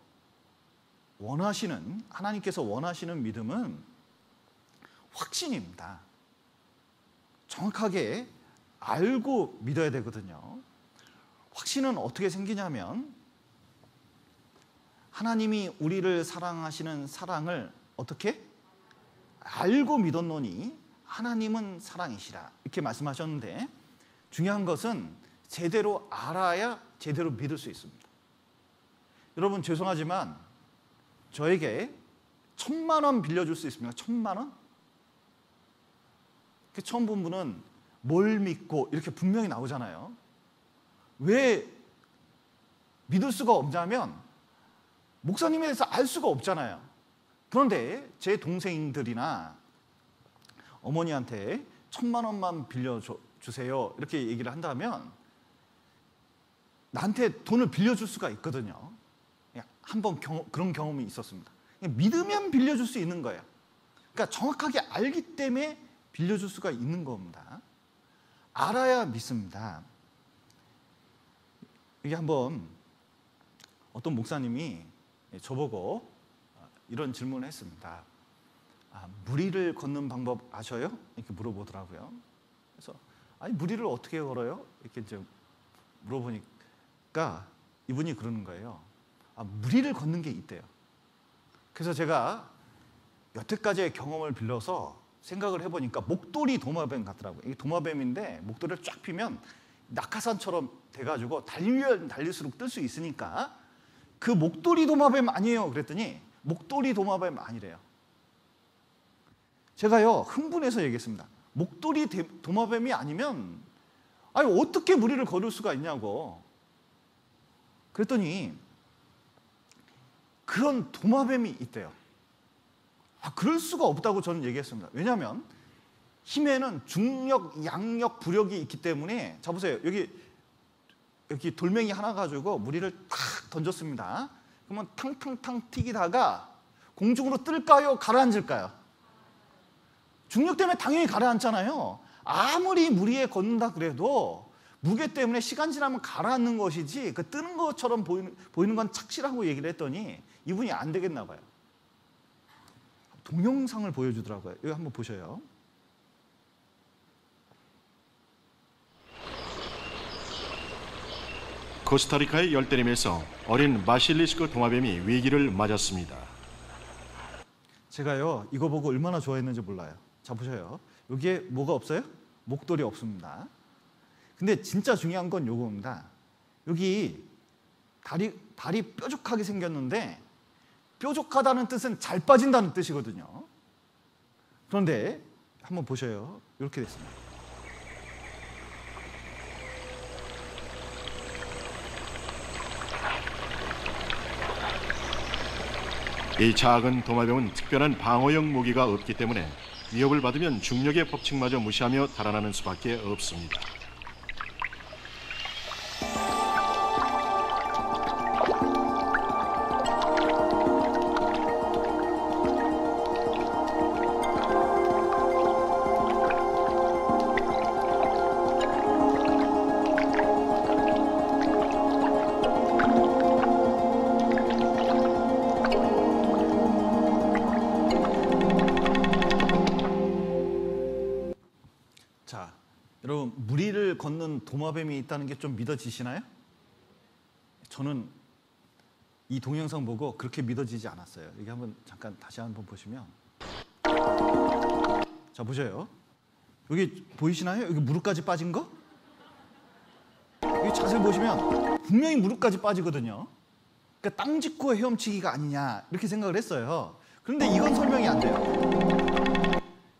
하나님께서 원하시는 믿음은 확신입니다. 정확하게 알고 믿어야 되거든요. 확신은 어떻게 생기냐면, 하나님이 우리를 사랑하시는 사랑을 어떻게? 알고 믿었노니 하나님은 사랑이시라, 이렇게 말씀하셨는데, 중요한 것은 제대로 알아야 제대로 믿을 수 있습니다. 여러분, 죄송하지만 저에게 1,000만 원 빌려줄 수 있습니까? 1,000만 원? 처음 본 분은 뭘 믿고 이렇게 분명히 나오잖아요. 왜 믿을 수가 없냐면 목사님에 대해서 알 수가 없잖아요. 그런데 제 동생들이나 어머니한테 1,000만 원만 빌려주세요 이렇게 얘기를 한다면 나한테 돈을 빌려줄 수가 있거든요. 한번 그런 경험이 있었습니다. 믿으면 빌려줄 수 있는 거예요. 그러니까 정확하게 알기 때문에 빌려줄 수가 있는 겁니다. 알아야 믿습니다. 이게 한번 어떤 목사님이 저보고 이런 질문을 했습니다. 무리를 걷는 방법 아셔요? 이렇게 물어보더라고요. 그래서 무리를 어떻게 걸어요? 이렇게 이제 물어보니까 이분이 그러는 거예요. 무리를 걷는 게 있대요. 그래서 제가 여태까지의 경험을 빌려서 생각을 해보니까 목도리 도마뱀 같더라고요. 이게 도마뱀인데 목도리를 쫙 피면 낙하산처럼 돼가지고 달리면 달릴수록 뜰 수 있으니까 그 목도리 도마뱀 아니에요? 그랬더니 목도리 도마뱀 아니래요. 제가요 흥분해서 얘기했습니다. 목도리 도마뱀이 아니면 어떻게 무리를 걸을 수가 있냐고. 그랬더니 그런 도마뱀이 있대요. 그럴 수가 없다고 저는 얘기했습니다. 왜냐하면 힘에는 중력, 양력, 부력이 있기 때문에, 자 보세요. 여기 여기 돌멩이 하나 가지고 무리를 탁 던졌습니다. 그러면 탕탕탕 튀기다가 공중으로 뜰까요? 가라앉을까요? 중력 때문에 당연히 가라앉잖아요. 아무리 무리에 걷는다 그래도 무게 때문에 시간 지나면 가라앉는 것이지 그 뜨는 것처럼 보이는 건 착시라고 얘기를 했더니 이분이 안 되겠나 봐요. 동영상을 보여주더라고요. 이거 한번 보셔요. 코스타리카의 열대림에서 어린 바실리스크 도마뱀이 위기를 맞았습니다. 제가요 이거 보고 얼마나 좋아했는지 몰라요. 자 보셔요. 여기에 뭐가 없어요? 목도리 없습니다. 근데 진짜 중요한 건 요겁니다. 여기 다리 뾰족하게 생겼는데 뾰족하다는 뜻은 잘 빠진다는 뜻이거든요. 그런데 한번 보셔요. 이렇게 됐습니다. 이 작은 도마뱀은 특별한 방어용 무기가 없기 때문에 위협을 받으면 중력의 법칙마저 무시하며 달아나는 수밖에 없습니다. 자, 여러분 무리를 걷는 도마뱀이 있다는 게 좀 믿어지시나요? 저는 이 동영상 보고 그렇게 믿어지지 않았어요. 이게 한번 잠깐 다시 한번 보시면, 자 보셔요. 여기 보이시나요? 여기 무릎까지 빠진 거? 여기 자세히 보시면 분명히 무릎까지 빠지거든요. 그러니까 땅 짚고 헤엄치기가 아니냐 이렇게 생각을 했어요. 그런데 이건 설명이 안 돼요.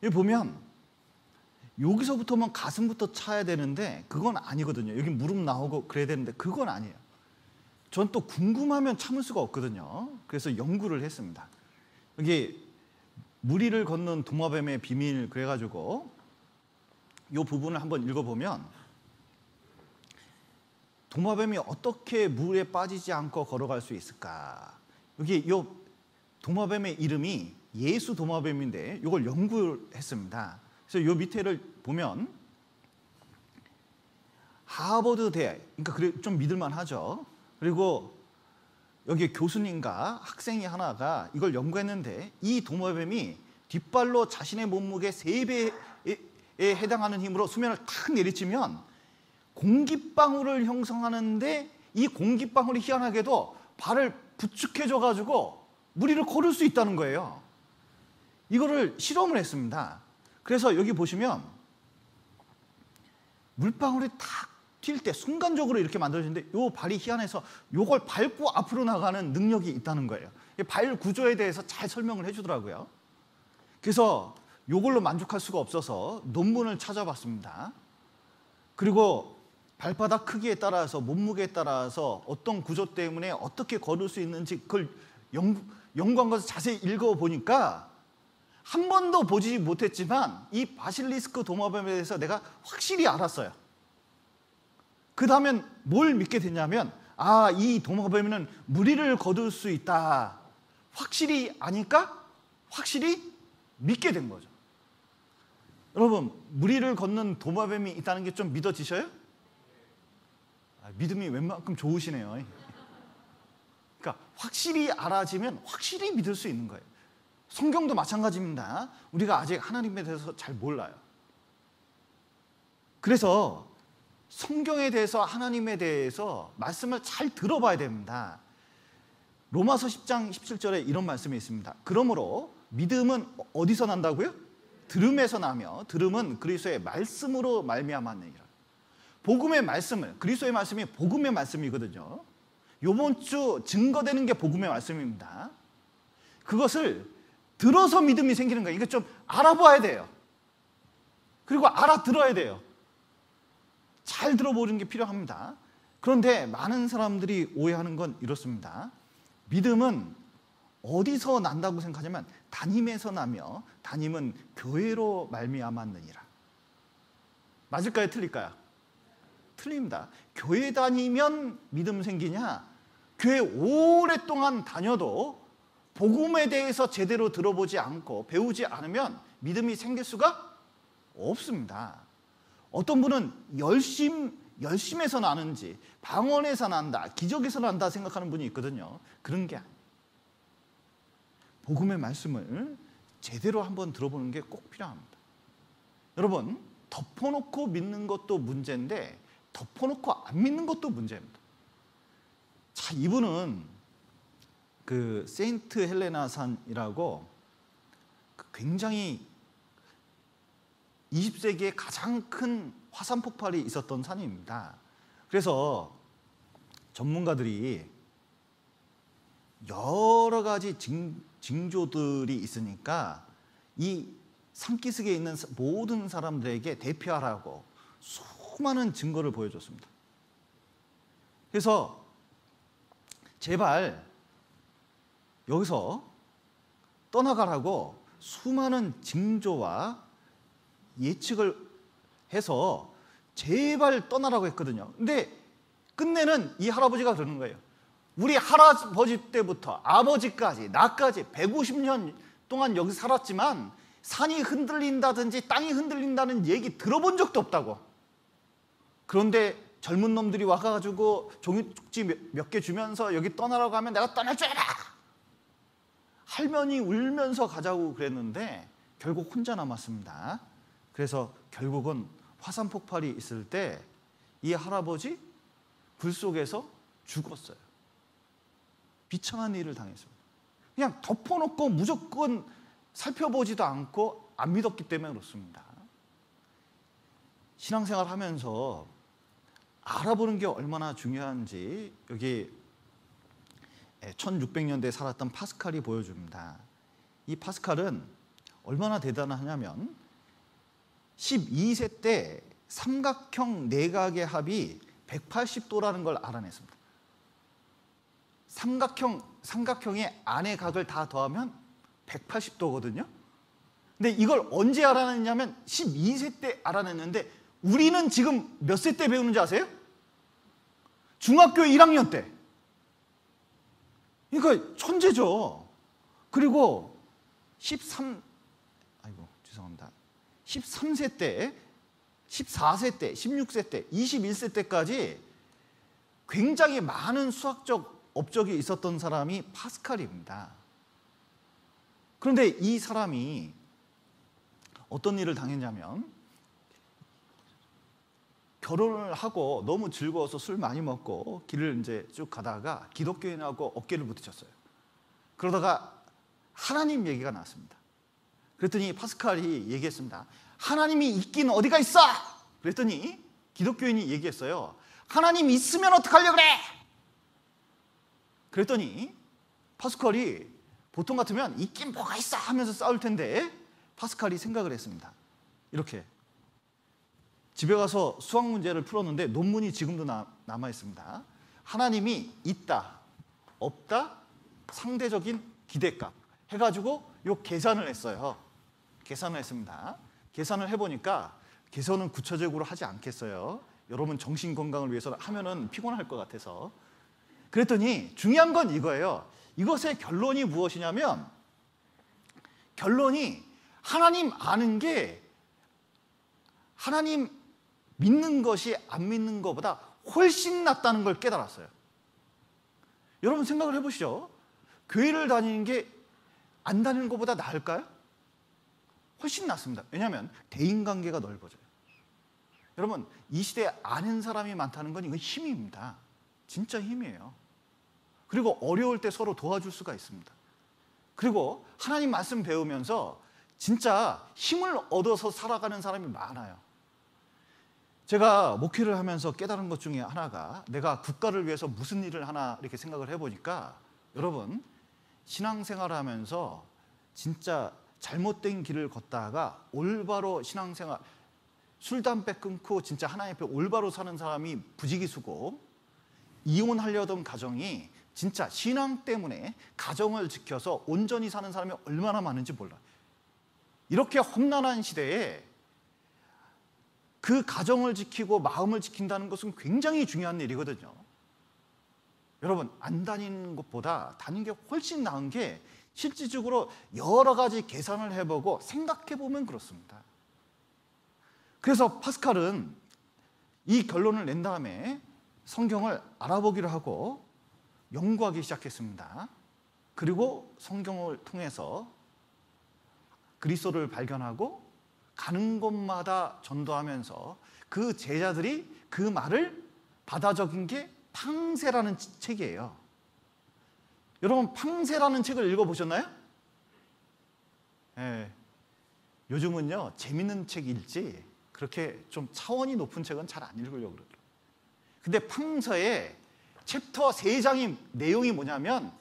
여기 보면 여기서부터만 가슴부터 차야 되는데 그건 아니거든요. 여기 무릎 나오고 그래야 되는데 그건 아니에요. 전 또 궁금하면 참을 수가 없거든요. 그래서 연구를 했습니다. 여기 무리를 걷는 도마뱀의 비밀 그래가지고 이 부분을 한번 읽어보면 도마뱀이 어떻게 물에 빠지지 않고 걸어갈 수 있을까? 여기 이 도마뱀의 이름이 예수 도마뱀인데 이걸 연구했습니다. 그래서 요 밑에를 보면 하버드 대학, 그러니까 그래 좀 믿을만 하죠. 그리고 여기 교수님과 학생이 하나가 이걸 연구했는데 이 도마뱀이 뒷발로 자신의 몸무게 3배에 해당하는 힘으로 수면을 탁 내리치면 공기방울을 형성하는데 이 공기방울이 희한하게도 발을 부축해줘 가지고 무리를 걸을 수 있다는 거예요. 이거를 실험을 했습니다. 그래서 여기 보시면 물방울이 탁 튈 때 순간적으로 이렇게 만들어지는데 이 발이 희한해서 이걸 밟고 앞으로 나가는 능력이 있다는 거예요. 발 구조에 대해서 잘 설명을 해주더라고요. 그래서 이걸로 만족할 수가 없어서 논문을 찾아봤습니다. 그리고 발바닥 크기에 따라서 몸무게에 따라서 어떤 구조 때문에 어떻게 걸을 수 있는지 그걸 연구한 것을 자세히 읽어보니까 한 번도 보지 못했지만 이 바실리스크 도마뱀에 대해서 내가 확실히 알았어요. 그 다음엔 뭘 믿게 됐냐면 이 도마뱀은 무리를 거둘 수 있다. 확실히 아니까 확실히 믿게 된 거죠. 여러분 무리를 걷는 도마뱀이 있다는 게 좀 믿어지셔요? 믿음이 웬만큼 좋으시네요. 그러니까 확실히 알아지면 확실히 믿을 수 있는 거예요. 성경도 마찬가지입니다. 우리가 아직 하나님에 대해서 잘 몰라요. 그래서 성경에 대해서 하나님에 대해서 말씀을 잘 들어봐야 됩니다. 로마서 10장 17절에 이런 말씀이 있습니다. 그러므로 믿음은 어디서 난다고요? 들음에서 나며 들음은 그리스도의 말씀으로 말미암았느니라. 복음의 말씀을, 그리스도의 말씀이 복음의 말씀이거든요. 이번 주 증거되는 게 복음의 말씀입니다. 그것을 들어서 믿음이 생기는 거예요. 이거 좀 알아봐야 돼요. 그리고 알아들어야 돼요. 잘 들어보는 게 필요합니다. 그런데 많은 사람들이 오해하는 건 이렇습니다. 믿음은 어디서 난다고 생각하냐면 담임에서 나며 담임은 교회로 말미암았느니라. 맞을까요? 틀릴까요? 틀립니다. 교회 다니면 믿음 생기냐? 교회 오랫동안 다녀도 복음에 대해서 제대로 들어보지 않고 배우지 않으면 믿음이 생길 수가 없습니다. 어떤 분은 열심에서 나는지 방언에서 난다, 기적에서 난다 생각하는 분이 있거든요. 그런 게 아니에요. 복음의 말씀을 제대로 한번 들어보는 게 꼭 필요합니다. 여러분, 덮어놓고 믿는 것도 문제인데 덮어놓고 안 믿는 것도 문제입니다. 자, 이분은 그 세인트 헬레나 산이라고 굉장히 20세기에 가장 큰 화산 폭발이 있었던 산입니다. 그래서 전문가들이 여러 가지 징조들이 있으니까 이 산기슭에 있는 모든 사람들에게 대피하라고 수많은 증거를 보여줬습니다. 그래서 제발 여기서 떠나가라고 수많은 징조와 예측을 해서 제발 떠나라고 했거든요. 근데 끝내는 이 할아버지가 그러는 거예요. 우리 할아버지 때부터 아버지까지 나까지 150년 동안 여기 살았지만 산이 흔들린다든지 땅이 흔들린다는 얘기 들어본 적도 없다고. 그런데 젊은 놈들이 와가지고 종이쪽지 몇 개 주면서 여기 떠나라고 하면 내가 떠날 줄 알아. 할머니 울면서 가자고 그랬는데 결국 혼자 남았습니다. 그래서 결국은 화산 폭발이 있을 때 이 할아버지 불 속에서 죽었어요. 비참한 일을 당했습니다. 그냥 덮어놓고 무조건 살펴보지도 않고 안 믿었기 때문에 그렇습니다. 신앙생활 하면서 알아보는 게 얼마나 중요한지 여기 1600년대에 살았던 파스칼이 보여줍니다. 이 파스칼은 얼마나 대단하냐면 12세 때 삼각형 내각의 합이 180도라는 걸 알아냈습니다. 삼각형의 안의 각을 다 더하면 180도거든요. 근데 이걸 언제 알아냈냐면 12세 때 알아냈는데 우리는 지금 몇 세 때 배우는지 아세요? 중학교 1학년 때. 그러니까 천재죠. 그리고 13세 때, 14세 때, 16세 때, 21세 때까지 굉장히 많은 수학적 업적이 있었던 사람이 파스칼입니다. 그런데 이 사람이 어떤 일을 당했냐면 결혼을 하고 너무 즐거워서 술 많이 먹고 길을 이제 쭉 가다가 기독교인하고 어깨를 부딪혔어요. 그러다가 하나님 얘기가 나왔습니다. 그랬더니 파스칼이 얘기했습니다. 하나님이 있긴 어디가 있어? 그랬더니 기독교인이 얘기했어요. 하나님 있으면 어떡하려고 그래? 그랬더니 파스칼이 보통 같으면 있긴 뭐가 있어 하면서 싸울 텐데 파스칼이 생각을 했습니다. 이렇게 집에 가서 수학 문제를 풀었는데 논문이 지금도 남아 있습니다. 하나님이 있다, 없다, 상대적인 기대값 해가지고 요 계산을 했어요. 계산을 했습니다. 계산을 해보니까 계산은 구체적으로 하지 않겠어요. 여러분 정신 건강을 위해서 하면은 피곤할 것 같아서. 그랬더니 중요한 건 이거예요. 이것의 결론이 무엇이냐면 결론이 하나님 아는 게 하나님 믿는 것이 안 믿는 것보다 훨씬 낫다는 걸 깨달았어요. 여러분 생각을 해보시죠. 교회를 다니는 게 안 다니는 것보다 나을까요? 훨씬 낫습니다. 왜냐하면 대인관계가 넓어져요. 여러분 이 시대에 아는 사람이 많다는 건 이건 힘입니다. 진짜 힘이에요. 그리고 어려울 때 서로 도와줄 수가 있습니다. 그리고 하나님 말씀 배우면서 진짜 힘을 얻어서 살아가는 사람이 많아요. 제가 목회를 하면서 깨달은 것 중에 하나가 내가 국가를 위해서 무슨 일을 하나 이렇게 생각을 해보니까 여러분 신앙생활을 하면서 진짜 잘못된 길을 걷다가 올바로 신앙생활 술, 담배 끊고 진짜 하나님 앞에 올바로 사는 사람이 부지기수고 이혼하려던 가정이 진짜 신앙 때문에 가정을 지켜서 온전히 사는 사람이 얼마나 많은지 몰라요. 이렇게 험난한 시대에 그 가정을 지키고 마음을 지킨다는 것은 굉장히 중요한 일이거든요. 여러분, 안 다니는 것보다 다니는 게 훨씬 나은 게 실질적으로 여러 가지 계산을 해보고 생각해보면 그렇습니다. 그래서 파스칼은 이 결론을 낸 다음에 성경을 알아보기로 하고 연구하기 시작했습니다. 그리고 성경을 통해서 그리스도를 발견하고 가는 곳마다 전도하면서 그 제자들이 그 말을 받아 적인 게 팡세라는 책이에요. 여러분, 팡세라는 책을 읽어보셨나요? 네. 요즘은요, 재밌는 책 읽지 그렇게 좀 차원이 높은 책은 잘 안 읽으려고 그러더라고요. 근데 팡세의 챕터 3장의 내용이 뭐냐면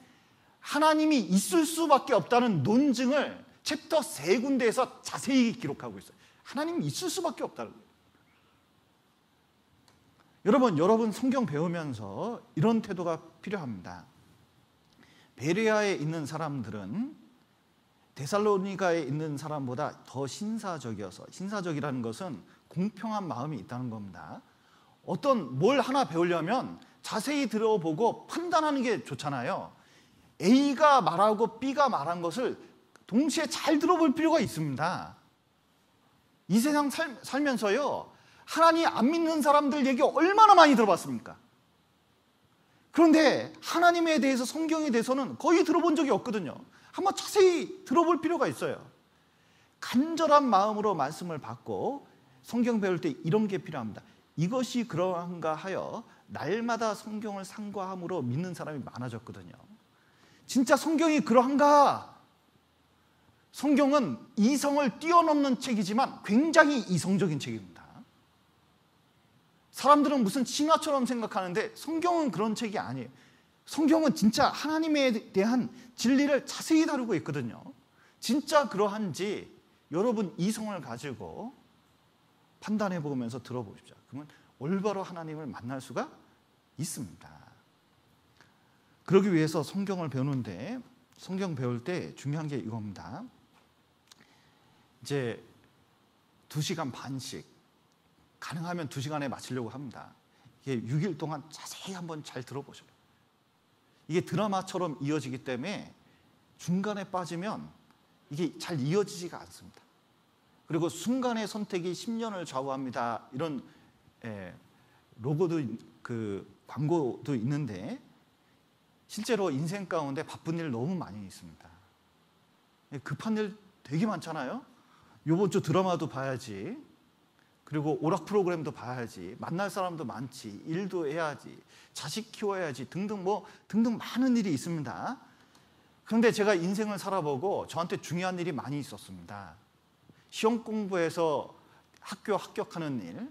하나님이 있을 수밖에 없다는 논증을 챕터 3군데에서 자세히 기록하고 있어요. 하나님이 있을 수밖에 없다는 거예요. 여러분 성경 배우면서 이런 태도가 필요합니다. 베레아에 있는 사람들은 데살로니가에 있는 사람보다 더 신사적이어서, 신사적이라는 것은 공평한 마음이 있다는 겁니다. 어떤 뭘 하나 배우려면 자세히 들어보고 판단하는 게 좋잖아요. A가 말하고 B가 말한 것을 동시에 잘 들어볼 필요가 있습니다. 이 세상 살면서요, 하나님 안 믿는 사람들 얘기 얼마나 많이 들어봤습니까? 그런데 하나님에 대해서, 성경에 대해서는 거의 들어본 적이 없거든요. 한번 자세히 들어볼 필요가 있어요. 간절한 마음으로 말씀을 받고 성경 배울 때 이런 게 필요합니다. 이것이 그러한가 하여 날마다 성경을 상고함으로 믿는 사람이 많아졌거든요. 진짜 성경이 그러한가? 성경은 이성을 뛰어넘는 책이지만 굉장히 이성적인 책입니다. 사람들은 무슨 신화처럼 생각하는데 성경은 그런 책이 아니에요. 성경은 진짜 하나님에 대한 진리를 자세히 다루고 있거든요. 진짜 그러한지 여러분 이성을 가지고 판단해 보면서 들어보십시오. 그러면 올바로 하나님을 만날 수가 있습니다. 그러기 위해서 성경을 배우는데, 성경 배울 때 중요한 게 이겁니다. 이제 2시간 반씩, 가능하면 2시간에 마치려고 합니다. 이게 6일 동안 자세히 한번 잘 들어보셔요. 이게 드라마처럼 이어지기 때문에 중간에 빠지면 이게 잘 이어지지가 않습니다. 그리고 순간의 선택이 10년을 좌우합니다. 이런 로고도, 그 광고도 있는데 실제로 인생 가운데 바쁜 일 너무 많이 있습니다. 급한 일 되게 많잖아요. 이번 주 드라마도 봐야지, 그리고 오락 프로그램도 봐야지, 만날 사람도 많지, 일도 해야지, 자식 키워야지 등등 등등 많은 일이 있습니다. 그런데 제가 인생을 살아보고 저한테 중요한 일이 많이 있었습니다. 시험 공부해서 학교 합격하는 일,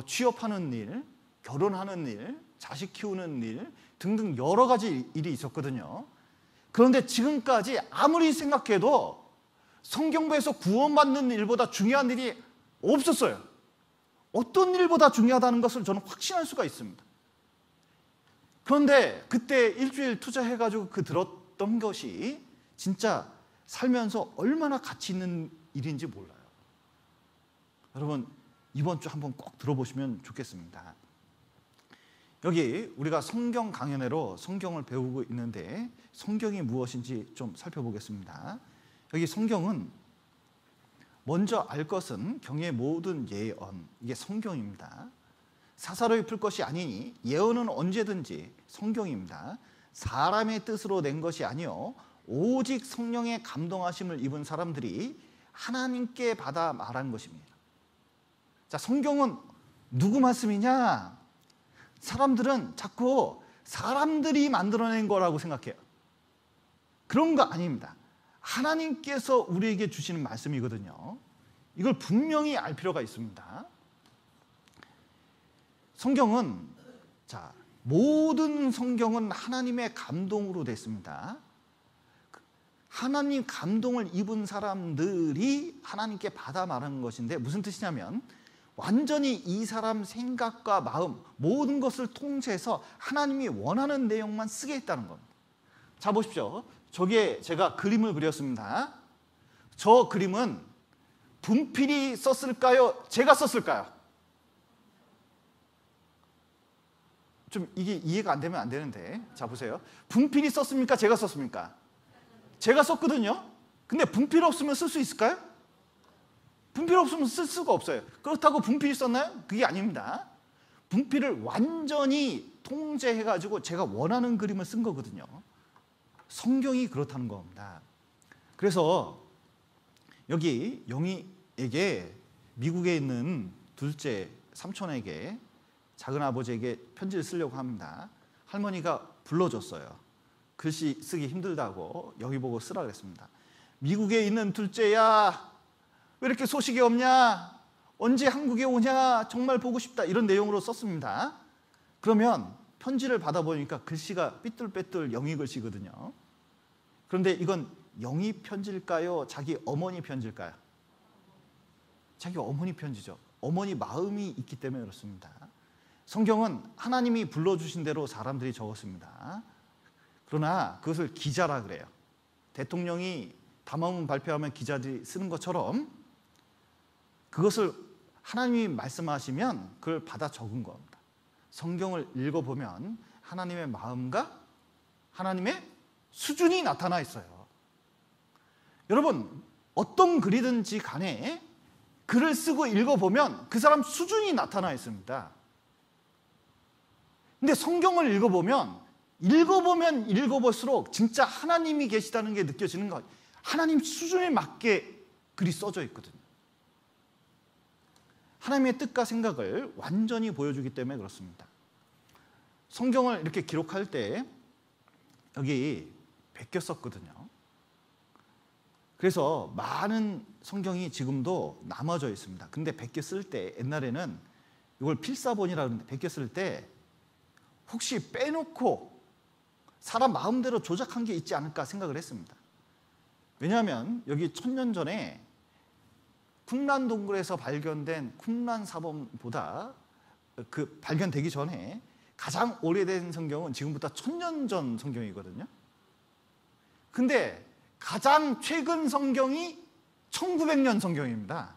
취업하는 일, 결혼하는 일, 자식 키우는 일 등등 여러 가지 일이 있었거든요. 그런데 지금까지 아무리 생각해도 성경부에서 구원받는 일보다 중요한 일이 없었어요. 어떤 일보다 중요하다는 것을 저는 확신할 수가 있습니다. 그런데 그때 일주일 투자해가지고 들었던 것이 진짜 살면서 얼마나 가치 있는 일인지 몰라요. 여러분, 이번 주 한번 꼭 들어보시면 좋겠습니다. 여기 우리가 성경 강연회로 성경을 배우고 있는데 성경이 무엇인지 좀 살펴보겠습니다. 여기 성경은 먼저 알 것은 경의 모든 예언, 이게 성경입니다. 사사로이 풀 것이 아니니 예언은 언제든지 성경입니다. 사람의 뜻으로 낸 것이 아니요 오직 성령의 감동하심을 입은 사람들이 하나님께 받아 말한 것입니다. 자, 성경은 누구 말씀이냐? 사람들은 자꾸 사람들이 만들어낸 거라고 생각해요. 그런 거 아닙니다. 하나님께서 우리에게 주시는 말씀이거든요. 이걸 분명히 알 필요가 있습니다. 성경은, 모든 성경은 하나님의 감동으로 됐습니다. 하나님 감동을 입은 사람들이 하나님께 받아 말하는 것인데, 무슨 뜻이냐면 완전히 이 사람 생각과 마음 모든 것을 통째해서 하나님이 원하는 내용만 쓰게 했다는 겁니다. 자, 보십시오. 저기에 제가 그림을 그렸습니다. 저 그림은 분필이 썼을까요? 제가 썼을까요? 좀 이게 이해가 안 되면 안 되는데, 자 보세요. 분필이 썼습니까? 제가 썼습니까? 제가 썼거든요. 근데 분필 없으면 쓸 수 있을까요? 분필 없으면 쓸 수가 없어요. 그렇다고 분필이 썼나요? 그게 아닙니다. 분필을 완전히 통제해가지고 제가 원하는 그림을 쓴 거거든요. 성경이 그렇다는 겁니다. 그래서 여기 영희에게 미국에 있는 둘째 삼촌에게 작은 아버지에게 편지를 쓰려고 합니다. 할머니가 불러줬어요. 글씨 쓰기 힘들다고 여기 보고 쓰라 그랬습니다. 미국에 있는 둘째야, 왜 이렇게 소식이 없냐? 언제 한국에 오냐? 정말 보고 싶다. 이런 내용으로 썼습니다. 그러면 편지를 받아보니까 글씨가 삐뚤빼뚤 영희 글씨거든요. 그런데 이건 영희 편지일까요? 자기 어머니 편지일까요? 자기 어머니 편지죠. 어머니 마음이 있기 때문에 그렇습니다. 성경은 하나님이 불러주신 대로 사람들이 적었습니다. 그러나 그것을 기자라 그래요. 대통령이 담화문 발표하면 기자들이 쓰는 것처럼 그것을 하나님이 말씀하시면 그걸 받아 적은 겁니다. 성경을 읽어보면 하나님의 마음과 하나님의 수준이 나타나 있어요. 여러분, 어떤 글이든지 간에 글을 쓰고 읽어보면 그 사람 수준이 나타나 있습니다. 근데 성경을 읽어보면 읽어볼수록 진짜 하나님이 계시다는 게 느껴지는 거예요. 하나님 수준에 맞게 글이 써져 있거든요. 하나님의 뜻과 생각을 완전히 보여주기 때문에 그렇습니다. 성경을 이렇게 기록할 때 여기 베껴 썼거든요. 그래서 많은 성경이 지금도 남아져 있습니다. 근데 베껴 쓸 때 옛날에는 이걸 필사본이라고 하는데 베껴 쓸 때 혹시 빼놓고 사람 마음대로 조작한 게 있지 않을까 생각을 했습니다. 왜냐하면 여기 1000년 전에 쿰란 동굴에서 발견된 쿰란 사본보다 그 발견되기 전에 가장 오래된 성경은 지금부터 1000년 전 성경이거든요. 근데 가장 최근 성경이 1900년 성경입니다.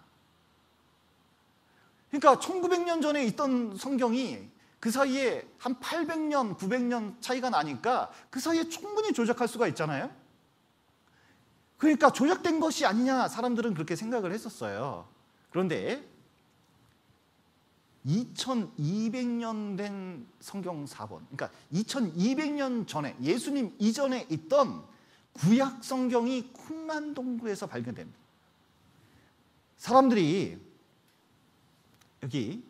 그러니까 1900년 전에 있던 성경이 그 사이에 한 800년, 900년 차이가 나니까 그 사이에 충분히 조작할 수가 있잖아요. 그러니까 조작된 것이 아니냐 사람들은 그렇게 생각을 했었어요. 그런데 2200년 된 성경 사본, 그러니까 2200년 전에 예수님 이전에 있던 구약 성경이 쿰란 동굴에서 발견됩니다. 사람들이 여기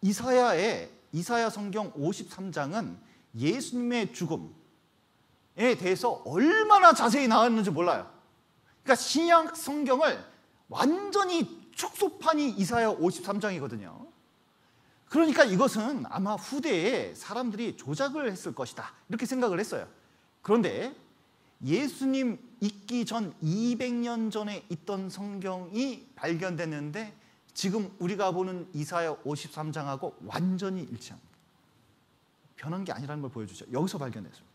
이사야 성경 53장은 예수님의 죽음에 대해서 얼마나 자세히 나왔는지 몰라요. 그러니까 신약 성경을 완전히 축소판이 이사야 53장이거든요. 그러니까 이것은 아마 후대에 사람들이 조작을 했을 것이다 이렇게 생각을 했어요. 그런데 예수님 있기 전 200년 전에 있던 성경이 발견됐는데 지금 우리가 보는 이사야 53장하고 완전히 일치합니다. 변한 게 아니라는 걸 보여주죠. 여기서 발견됐습니다.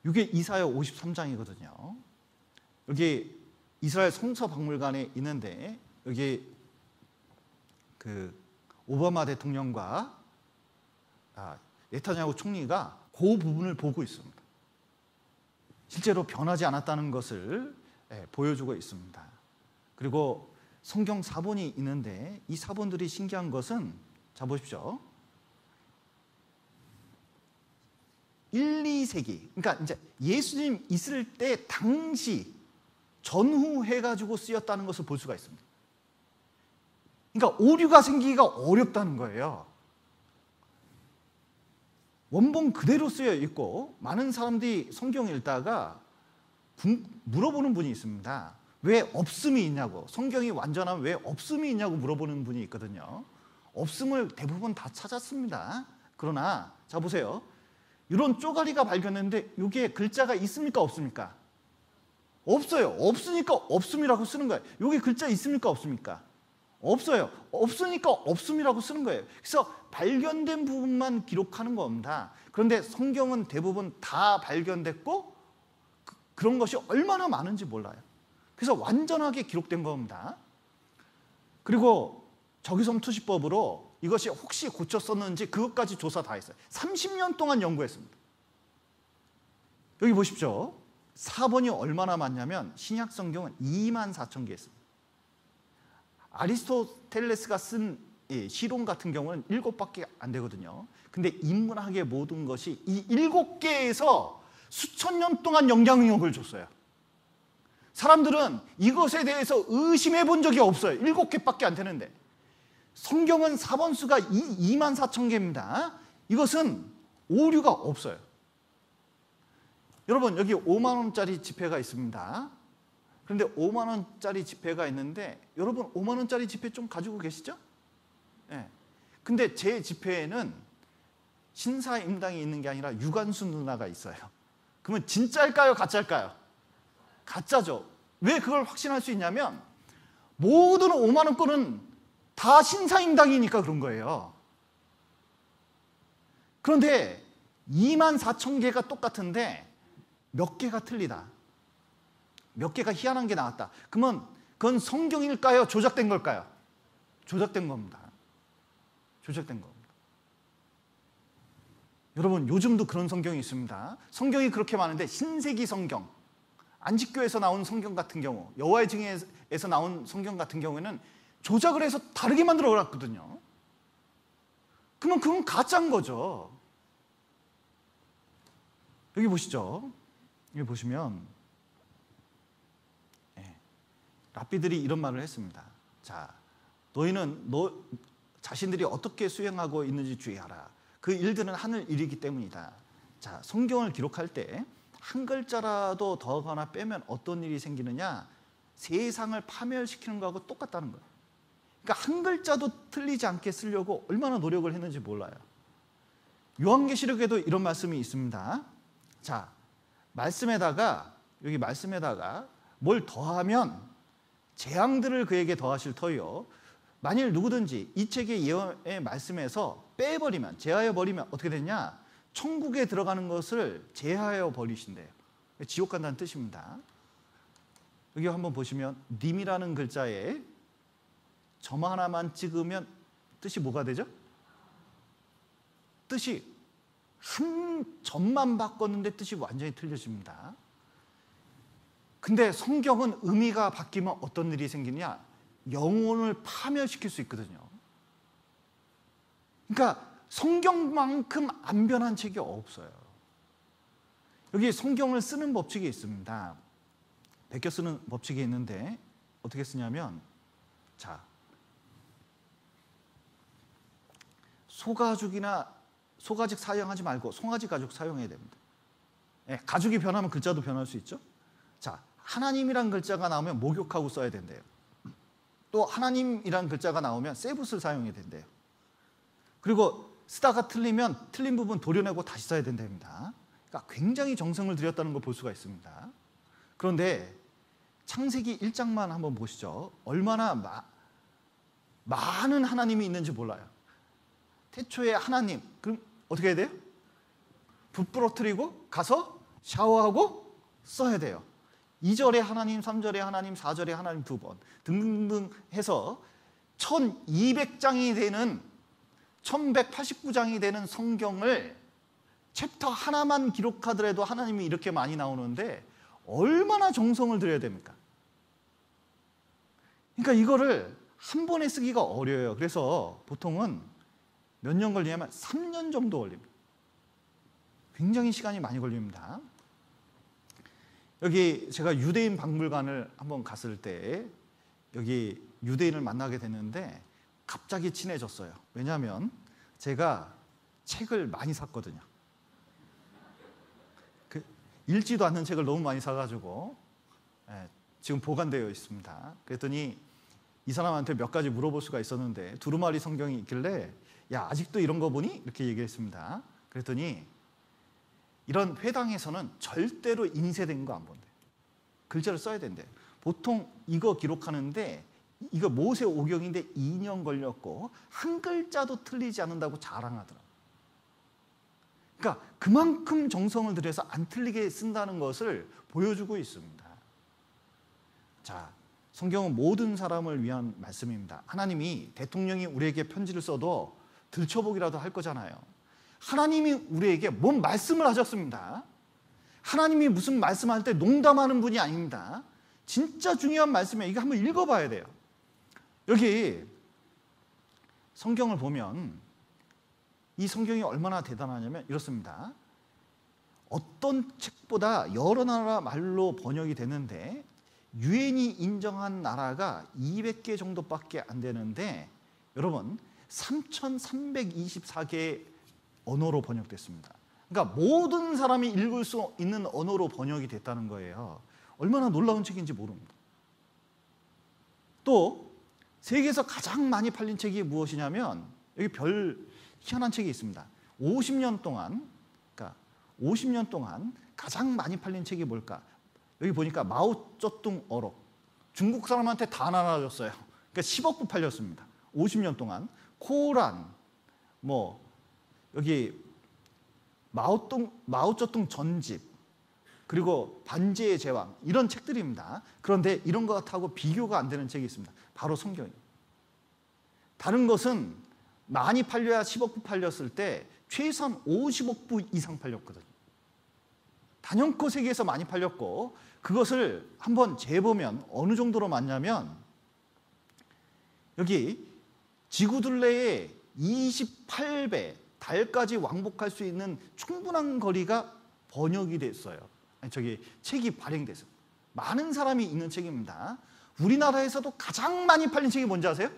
이게 이사야 53장이거든요. 여기 이스라엘 성서박물관에 있는데 여기 그 오바마 대통령과 네타냐후 총리가 그 부분을 보고 있습니다. 실제로 변하지 않았다는 것을 보여주고 있습니다. 그리고 성경 사본이 있는데 이 사본들이 신기한 것은 자 보십시오. 1, 2세기 그러니까 이제 예수님 있을 때 당시 전후 해가지고 쓰였다는 것을 볼 수가 있습니다. 그러니까 오류가 생기기가 어렵다는 거예요. 원본 그대로 쓰여 있고 많은 사람들이 성경 읽다가 물어보는 분이 있습니다. 왜 없음이 있냐고, 성경이 완전하면 왜 없음이 있냐고 물어보는 분이 있거든요. 없음을 대부분 다 찾았습니다. 그러나 자 보세요. 이런 쪼가리가 발견했는데 이게 글자가 있습니까 없습니까? 없어요. 없으니까 없음이라고 쓰는 거예요. 여기 글자 있습니까 없습니까? 없어요. 없으니까 없음이라고 쓰는 거예요. 그래서 발견된 부분만 기록하는 겁니다. 그런데 성경은 대부분 다 발견됐고 그런 것이 얼마나 많은지 몰라요. 그래서 완전하게 기록된 겁니다. 그리고 적의섬 투시법으로 이것이 혹시 고쳤었는지 그것까지 조사 다 했어요. 30년 동안 연구했습니다. 여기 보십시오. 4번이 얼마나 많냐면 신약 성경은 24,000개 있습니다. 아리스토텔레스가 쓴 시론 같은 경우는 7밖에 안 되거든요. 근데 인문학의 모든 것이 이 7개에서 수천 년 동안 영향력을 줬어요. 사람들은 이것에 대해서 의심해 본 적이 없어요. 7개밖에 안 되는데. 성경은 4번 수가 24,000개입니다. 이것은 오류가 없어요. 여러분, 여기 5만 원짜리 지폐가 있습니다. 그런데 5만 원짜리 지폐가 있는데 여러분 5만 원짜리 지폐 좀 가지고 계시죠? 네. 근데 제 지폐에는 신사임당이 있는 게 아니라 유관순 누나가 있어요. 그러면 진짜일까요? 가짜일까요? 가짜죠. 왜 그걸 확신할 수 있냐면 모든 5만 원권은 다 신사임당이니까 그런 거예요. 그런데 24,000개가 똑같은데 몇 개가 틀리다. 몇 개가 희한한 게 나왔다. 그러면 그건 성경일까요? 조작된 걸까요? 조작된 겁니다. 조작된 겁니다. 여러분, 요즘도 그런 성경이 있습니다. 성경이 그렇게 많은데 신세기 성경, 안식교에서 나온 성경 같은 경우, 여호와의 증인에서 나온 성경 같은 경우에는 조작을 해서 다르게 만들어 놨거든요. 그러면 그건 가짜인 거죠. 여기 보시죠. 여기 보시면 랍비들이 이런 말을 했습니다. 자, 너희는 자신들이 어떻게 수행하고 있는지 주의하라. 그 일들은 하늘 일이기 때문이다. 자, 성경을 기록할 때 한 글자라도 더하거나 빼면 어떤 일이 생기느냐? 세상을 파멸시키는 거하고 똑같다는 거예요. 그러니까 한 글자도 틀리지 않게 쓰려고 얼마나 노력을 했는지 몰라요. 요한계시록에도 이런 말씀이 있습니다. 자, 여기 말씀에다가 뭘 더하면 재앙들을 그에게 더하실 터이요. 만일 누구든지 이 책의 예언의 말씀에서 빼버리면, 제하여 버리면 어떻게 되냐? 천국에 들어가는 것을 제하여 버리신대요. 지옥 간다는 뜻입니다. 여기 한번 보시면 님이라는 글자에 점 하나만 찍으면 뜻이 뭐가 되죠? 뜻이 한 점만 바꿨는데 뜻이 완전히 틀려집니다. 근데 성경은 의미가 바뀌면 어떤 일이 생기냐? 영혼을 파멸시킬 수 있거든요. 그러니까 성경만큼 안 변한 책이 없어요. 여기 성경을 쓰는 법칙이 있습니다. 베껴 쓰는 법칙이 있는데 어떻게 쓰냐면, 자, 소가죽 사용하지 말고 송아지 가죽 사용해야 됩니다. 가죽이 변하면 글자도 변할 수 있죠. 자, 하나님이란 글자가 나오면 목욕하고 써야 된대요. 또 하나님이란 글자가 나오면 세붓을 사용해야 된대요. 그리고 쓰다가 틀리면 틀린 부분 도려내고 다시 써야 된답니다. 그러니까 굉장히 정성을 들였다는 걸 볼 수가 있습니다. 그런데 창세기 1장만 한번 보시죠. 얼마나 많은 하나님이 있는지 몰라요. 태초에 하나님, 그럼 어떻게 해야 돼요? 불 부러뜨리고 가서 샤워하고 써야 돼요. 2절에 하나님, 3절에 하나님, 4절에 하나님 2번 등등등 해서 1200장이 되는 1189장이 되는 성경을 챕터 하나만 기록하더라도 하나님이 이렇게 많이 나오는데 얼마나 정성을 들여야 됩니까? 그러니까 이거를 한 번에 쓰기가 어려워요. 그래서 보통은 몇 년 걸리냐면 3년 정도 걸립니다. 굉장히 시간이 많이 걸립니다. 여기 제가 유대인 박물관을 한번 갔을 때 여기 유대인을 만나게 됐는데 갑자기 친해졌어요. 왜냐하면 제가 책을 많이 샀거든요. 읽지도 않는 책을 너무 많이 사가지고 지금 보관되어 있습니다. 그랬더니 이 사람한테 몇 가지 물어볼 수가 있었는데 두루마리 성경이 있길래 야, 아직도 이런 거 보니? 이렇게 얘기했습니다. 그랬더니 이런 회당에서는 절대로 인쇄된 거 안 본대요. 글자를 써야 된대요. 보통 이거 기록하는데 이거 모세 오경인데 2년 걸렸고 한 글자도 틀리지 않는다고 자랑하더라고요. 그러니까 그만큼 정성을 들여서 안 틀리게 쓴다는 것을 보여주고 있습니다. 자, 성경은 모든 사람을 위한 말씀입니다. 하나님이 대통령이 우리에게 편지를 써도 들춰보기라도 할 거잖아요. 하나님이 우리에게 뭔 말씀을 하셨습니다. 하나님이 무슨 말씀할 때 농담하는 분이 아닙니다. 진짜 중요한 말씀이에요. 이거 한번 읽어봐야 돼요. 여기 성경을 보면 이 성경이 얼마나 대단하냐면 이렇습니다. 어떤 책보다 여러 나라 말로 번역이 되는데 유엔이 인정한 나라가 200개 정도밖에 안 되는데 여러분 3,324개의 언어로 번역됐습니다. 그러니까 모든 사람이 읽을 수 있는 언어로 번역이 됐다는 거예요. 얼마나 놀라운 책인지 모릅니다. 또 세계에서 가장 많이 팔린 책이 무엇이냐면 여기 별 희한한 책이 있습니다. 50년 동안 가장 많이 팔린 책이 뭘까? 여기 보니까 마오쩌둥 어록. 중국 사람한테 다 나눠줬어요. 그러니까 10억 부 팔렸습니다. 50년 동안. 코란, 여기 마오쩌둥 전집, 그리고 반지의 제왕 이런 책들입니다. 그런데 이런 것하고 비교가 안 되는 책이 있습니다. 바로 성경이에요. 다른 것은 많이 팔려야 10억 부 팔렸을 때 최소한 50억 부 이상 팔렸거든요. 단연코 세계에서 많이 팔렸고 그것을 한번 재보면 어느 정도로 맞냐면 여기 지구둘레의 28배 달까지 왕복할 수 있는 충분한 거리가 번역이 됐어요. 책이 발행됐어요. 많은 사람이 읽는 책입니다. 우리나라에서도 가장 많이 팔린 책이 뭔지 아세요?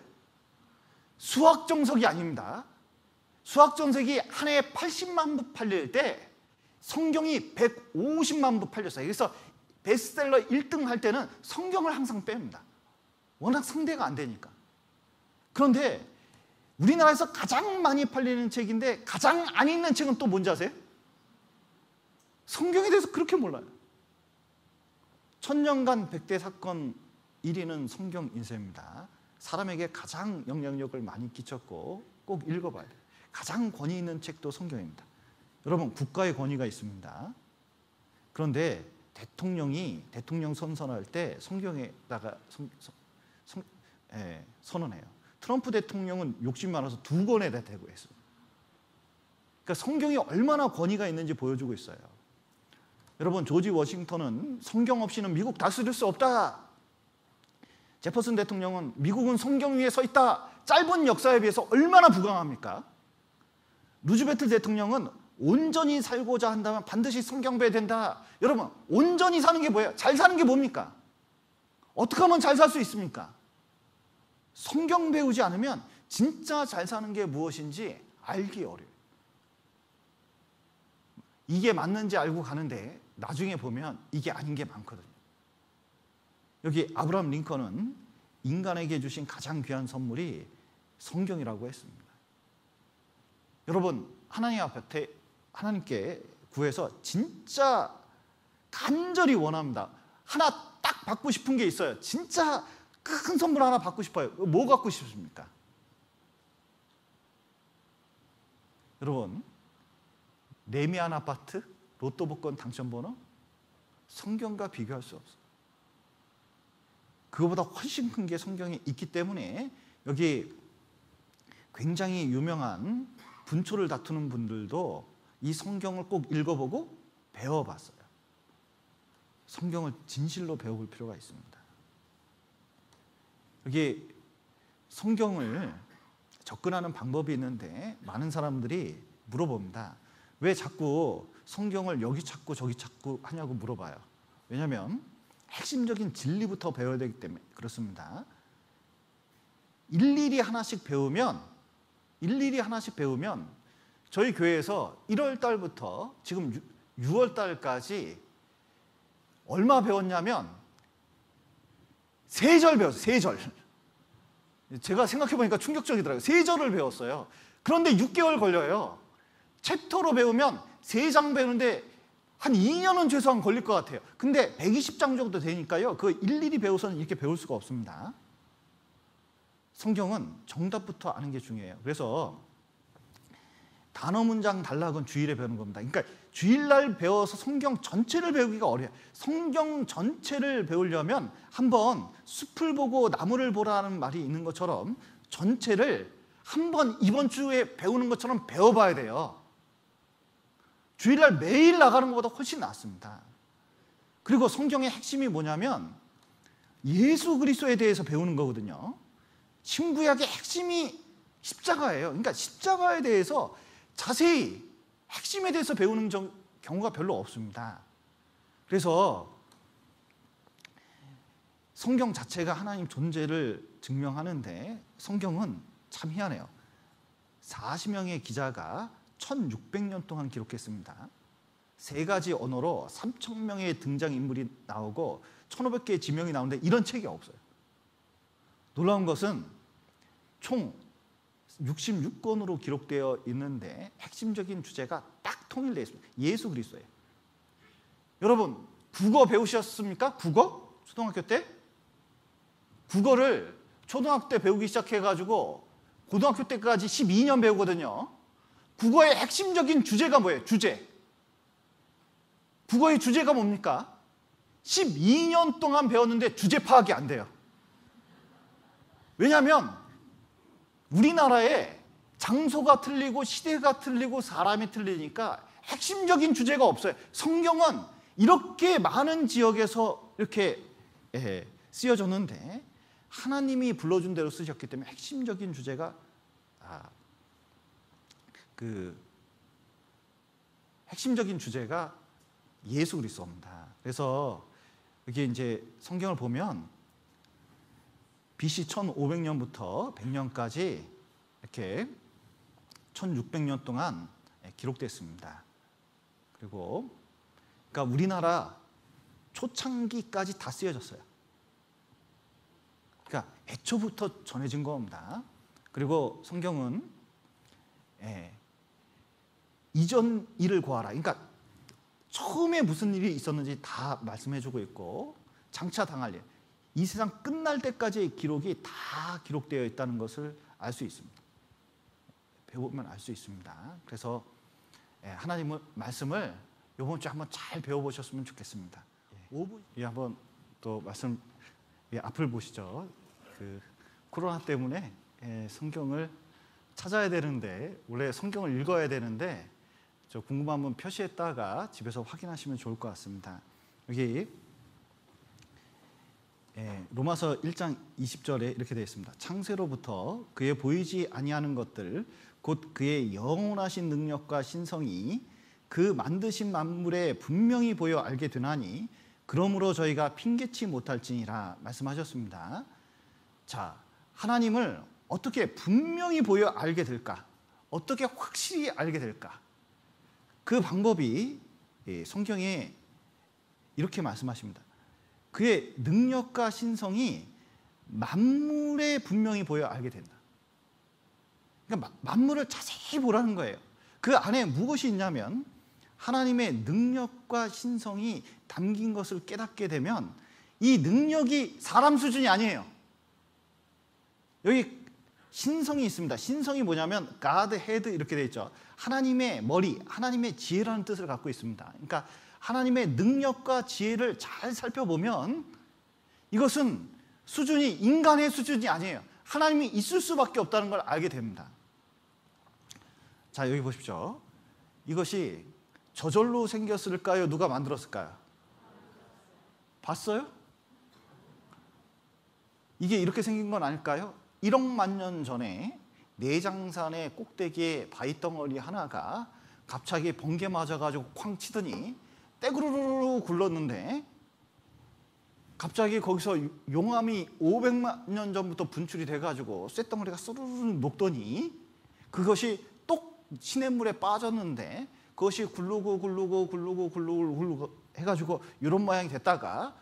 수학정석이 아닙니다. 수학정석이 한 해에 80만 부 팔릴 때 성경이 150만 부 팔렸어요. 그래서 베스트셀러 1등 할 때는 성경을 항상 뺍니다. 워낙 상대가 안 되니까. 그런데 우리나라에서 가장 많이 팔리는 책인데 가장 안 읽는 책은 또 뭔지 아세요? 성경에 대해서 그렇게 몰라요. 천년간 백대 사건 1위는 성경 인쇄입니다. 사람에게 가장 영향력을 많이 끼쳤고 꼭 읽어봐야 돼요. 가장 권위 있는 책도 성경입니다. 여러분 국가의 권위가 있습니다. 그런데 대통령 선선할 때 성경에다가 선언해요. 트럼프 대통령은 욕심 많아서 2권에다 대고 했어요. 그러니까 성경이 얼마나 권위가 있는지 보여주고 있어요. 여러분 조지 워싱턴은 성경 없이는 미국 다스릴 수 없다. 제퍼슨 대통령은 미국은 성경 위에 서 있다. 짧은 역사에 비해서 얼마나 부강합니까? 루즈벨트 대통령은 온전히 살고자 한다면 반드시 성경 배워야 된다. 여러분 온전히 사는 게 뭐예요? 잘 사는 게 뭡니까? 어떻게 하면 잘 살 수 있습니까? 성경 배우지 않으면 진짜 잘 사는 게 무엇인지 알기 어려워요. 이게 맞는지 알고 가는데 나중에 보면 이게 아닌 게 많거든요. 여기 아브라함 링컨은 인간에게 주신 가장 귀한 선물이 성경이라고 했습니다. 여러분 하나님 앞에 하나님께 구해서 진짜 간절히 원합니다. 하나 딱 받고 싶은 게 있어요. 진짜 큰 선물 하나 받고 싶어요. 뭐 갖고 싶습니까? 여러분 레미안 아파트 로또 복권 당첨번호 성경과 비교할 수 없어요. 그거보다 훨씬 큰 게 성경에 있기 때문에 여기 굉장히 유명한 분초를 다투는 분들도 이 성경을 꼭 읽어보고 배워봤어요. 성경을 진실로 배워볼 필요가 있습니다. 여기 성경을 접근하는 방법이 있는데 많은 사람들이 물어봅니다. 왜 자꾸 성경을 여기 찾고 저기 찾고 하냐고 물어봐요. 왜냐하면 핵심적인 진리부터 배워야 되기 때문에 그렇습니다. 일일이 하나씩 배우면 저희 교회에서 1월 달부터 지금 6월 달까지 얼마 배웠냐면 3절 배웠어요. 3절. 제가 생각해보니까 충격적이더라고요. 3절을 배웠어요. 그런데 6개월 걸려요. 챕터로 배우면 3장 배우는데 한 2년은 최소한 걸릴 것 같아요. 근데 120장 정도 되니까요. 그 일일이 배워서는 이렇게 배울 수가 없습니다. 성경은 정답부터 아는 게 중요해요. 그래서 단어 문장 단락은 주일에 배우는 겁니다. 그러니까 주일날 배워서 성경 전체를 배우기가 어려워요. 성경 전체를 배우려면 한번 숲을 보고 나무를 보라는 말이 있는 것처럼 전체를 한번 이번 주에 배우는 것처럼 배워봐야 돼요. 주일날 매일 나가는 것보다 훨씬 낫습니다. 그리고 성경의 핵심이 뭐냐면 예수 그리스도에 대해서 배우는 거거든요. 신구약의 핵심이 십자가예요. 그러니까 십자가에 대해서 자세히 핵심에 대해서 배우는 경우가 별로 없습니다. 그래서 성경 자체가 하나님 존재를 증명하는데 성경은 참 희한해요. 40명의 기자가 1600년 동안 기록했습니다. 3가지 언어로 3000명의 등장인물이 나오고 1500개의 지명이 나오는데 이런 책이 없어요. 놀라운 것은 총 66권으로 기록되어 있는데 핵심적인 주제가 딱 통일되어 있습니다. 예수 그리스도예요. 여러분 국어 배우셨습니까? 국어? 초등학교 때? 국어를 초등학교 때 배우기 시작해가지고 고등학교 때까지 12년 배우거든요. 국어의 핵심적인 주제가 뭐예요? 주제. 국어의 주제가 뭡니까? 12년 동안 배웠는데 주제 파악이 안 돼요. 왜냐하면 우리나라에 장소가 틀리고 시대가 틀리고 사람이 틀리니까 핵심적인 주제가 없어요. 성경은 이렇게 많은 지역에서 이렇게 쓰여졌는데 하나님이 불러준 대로 쓰셨기 때문에 핵심적인 주제가 핵심적인 주제가 예수 그리스도입니다. 그래서 이게 이제 성경을 보면 BC 1500년부터 100년까지 이렇게 1600년 동안 기록됐습니다. 그리고 그러니까 우리나라 초창기까지 다 쓰여졌어요. 그러니까 애초부터 전해진 겁니다. 그리고 성경은 이전 일을 고하라. 그러니까 처음에 무슨 일이 있었는지 다 말씀해주고 있고 장차 당할 일, 이 세상 끝날 때까지의 기록이 다 기록되어 있다는 것을 알 수 있습니다. 배우면 알 수 있습니다. 그래서 하나님의 말씀을 이번 주에 한번 잘 배워보셨으면 좋겠습니다. 5분 한번 또 말씀 앞을 보시죠. 코로나 때문에 성경을 찾아야 되는데 원래 성경을 읽어야 되는데 저 궁금하면 표시했다가 집에서 확인하시면 좋을 것 같습니다. 여기 로마서 1장 20절에 이렇게 되어 있습니다. 창세로부터 그의 보이지 아니하는 것들 곧 그의 영원하신 능력과 신성이 그 만드신 만물에 분명히 보여 알게 되나니 그러므로 저희가 핑계치 못할지니라 말씀하셨습니다. 자, 하나님을 어떻게 분명히 보여 알게 될까? 어떻게 확실히 알게 될까? 그 방법이 성경에 이렇게 말씀하십니다. 그의 능력과 신성이 만물에 분명히 보여 알게 된다. 그러니까 만물을 자세히 보라는 거예요. 그 안에 무엇이 있냐면 하나님의 능력과 신성이 담긴 것을 깨닫게 되면 이 능력이 사람 수준이 아니에요. 여기 신성이 있습니다. 신성이 뭐냐면 God head 이렇게 되어 있죠. 하나님의 머리, 하나님의 지혜라는 뜻을 갖고 있습니다. 그러니까 하나님의 능력과 지혜를 잘 살펴보면 이것은 수준이 인간의 수준이 아니에요. 하나님이 있을 수밖에 없다는 걸 알게 됩니다. 자, 여기 보십시오. 이것이 저절로 생겼을까요? 누가 만들었을까요? 봤어요? 이게 이렇게 생긴 건 아닐까요? 1억만 년 전에 내장산의 꼭대기에 바위덩어리 하나가 갑자기 번개 맞아가지고 쾅 치더니 떼구르르 굴렀는데 갑자기 거기서 용암이 500만 년 전부터 분출이 돼가지고 쇳덩어리가 쏘르르 녹더니 그것이 똑 시냇물에 빠졌는데 그것이 굴르고 해가지고 이런 모양이 됐다가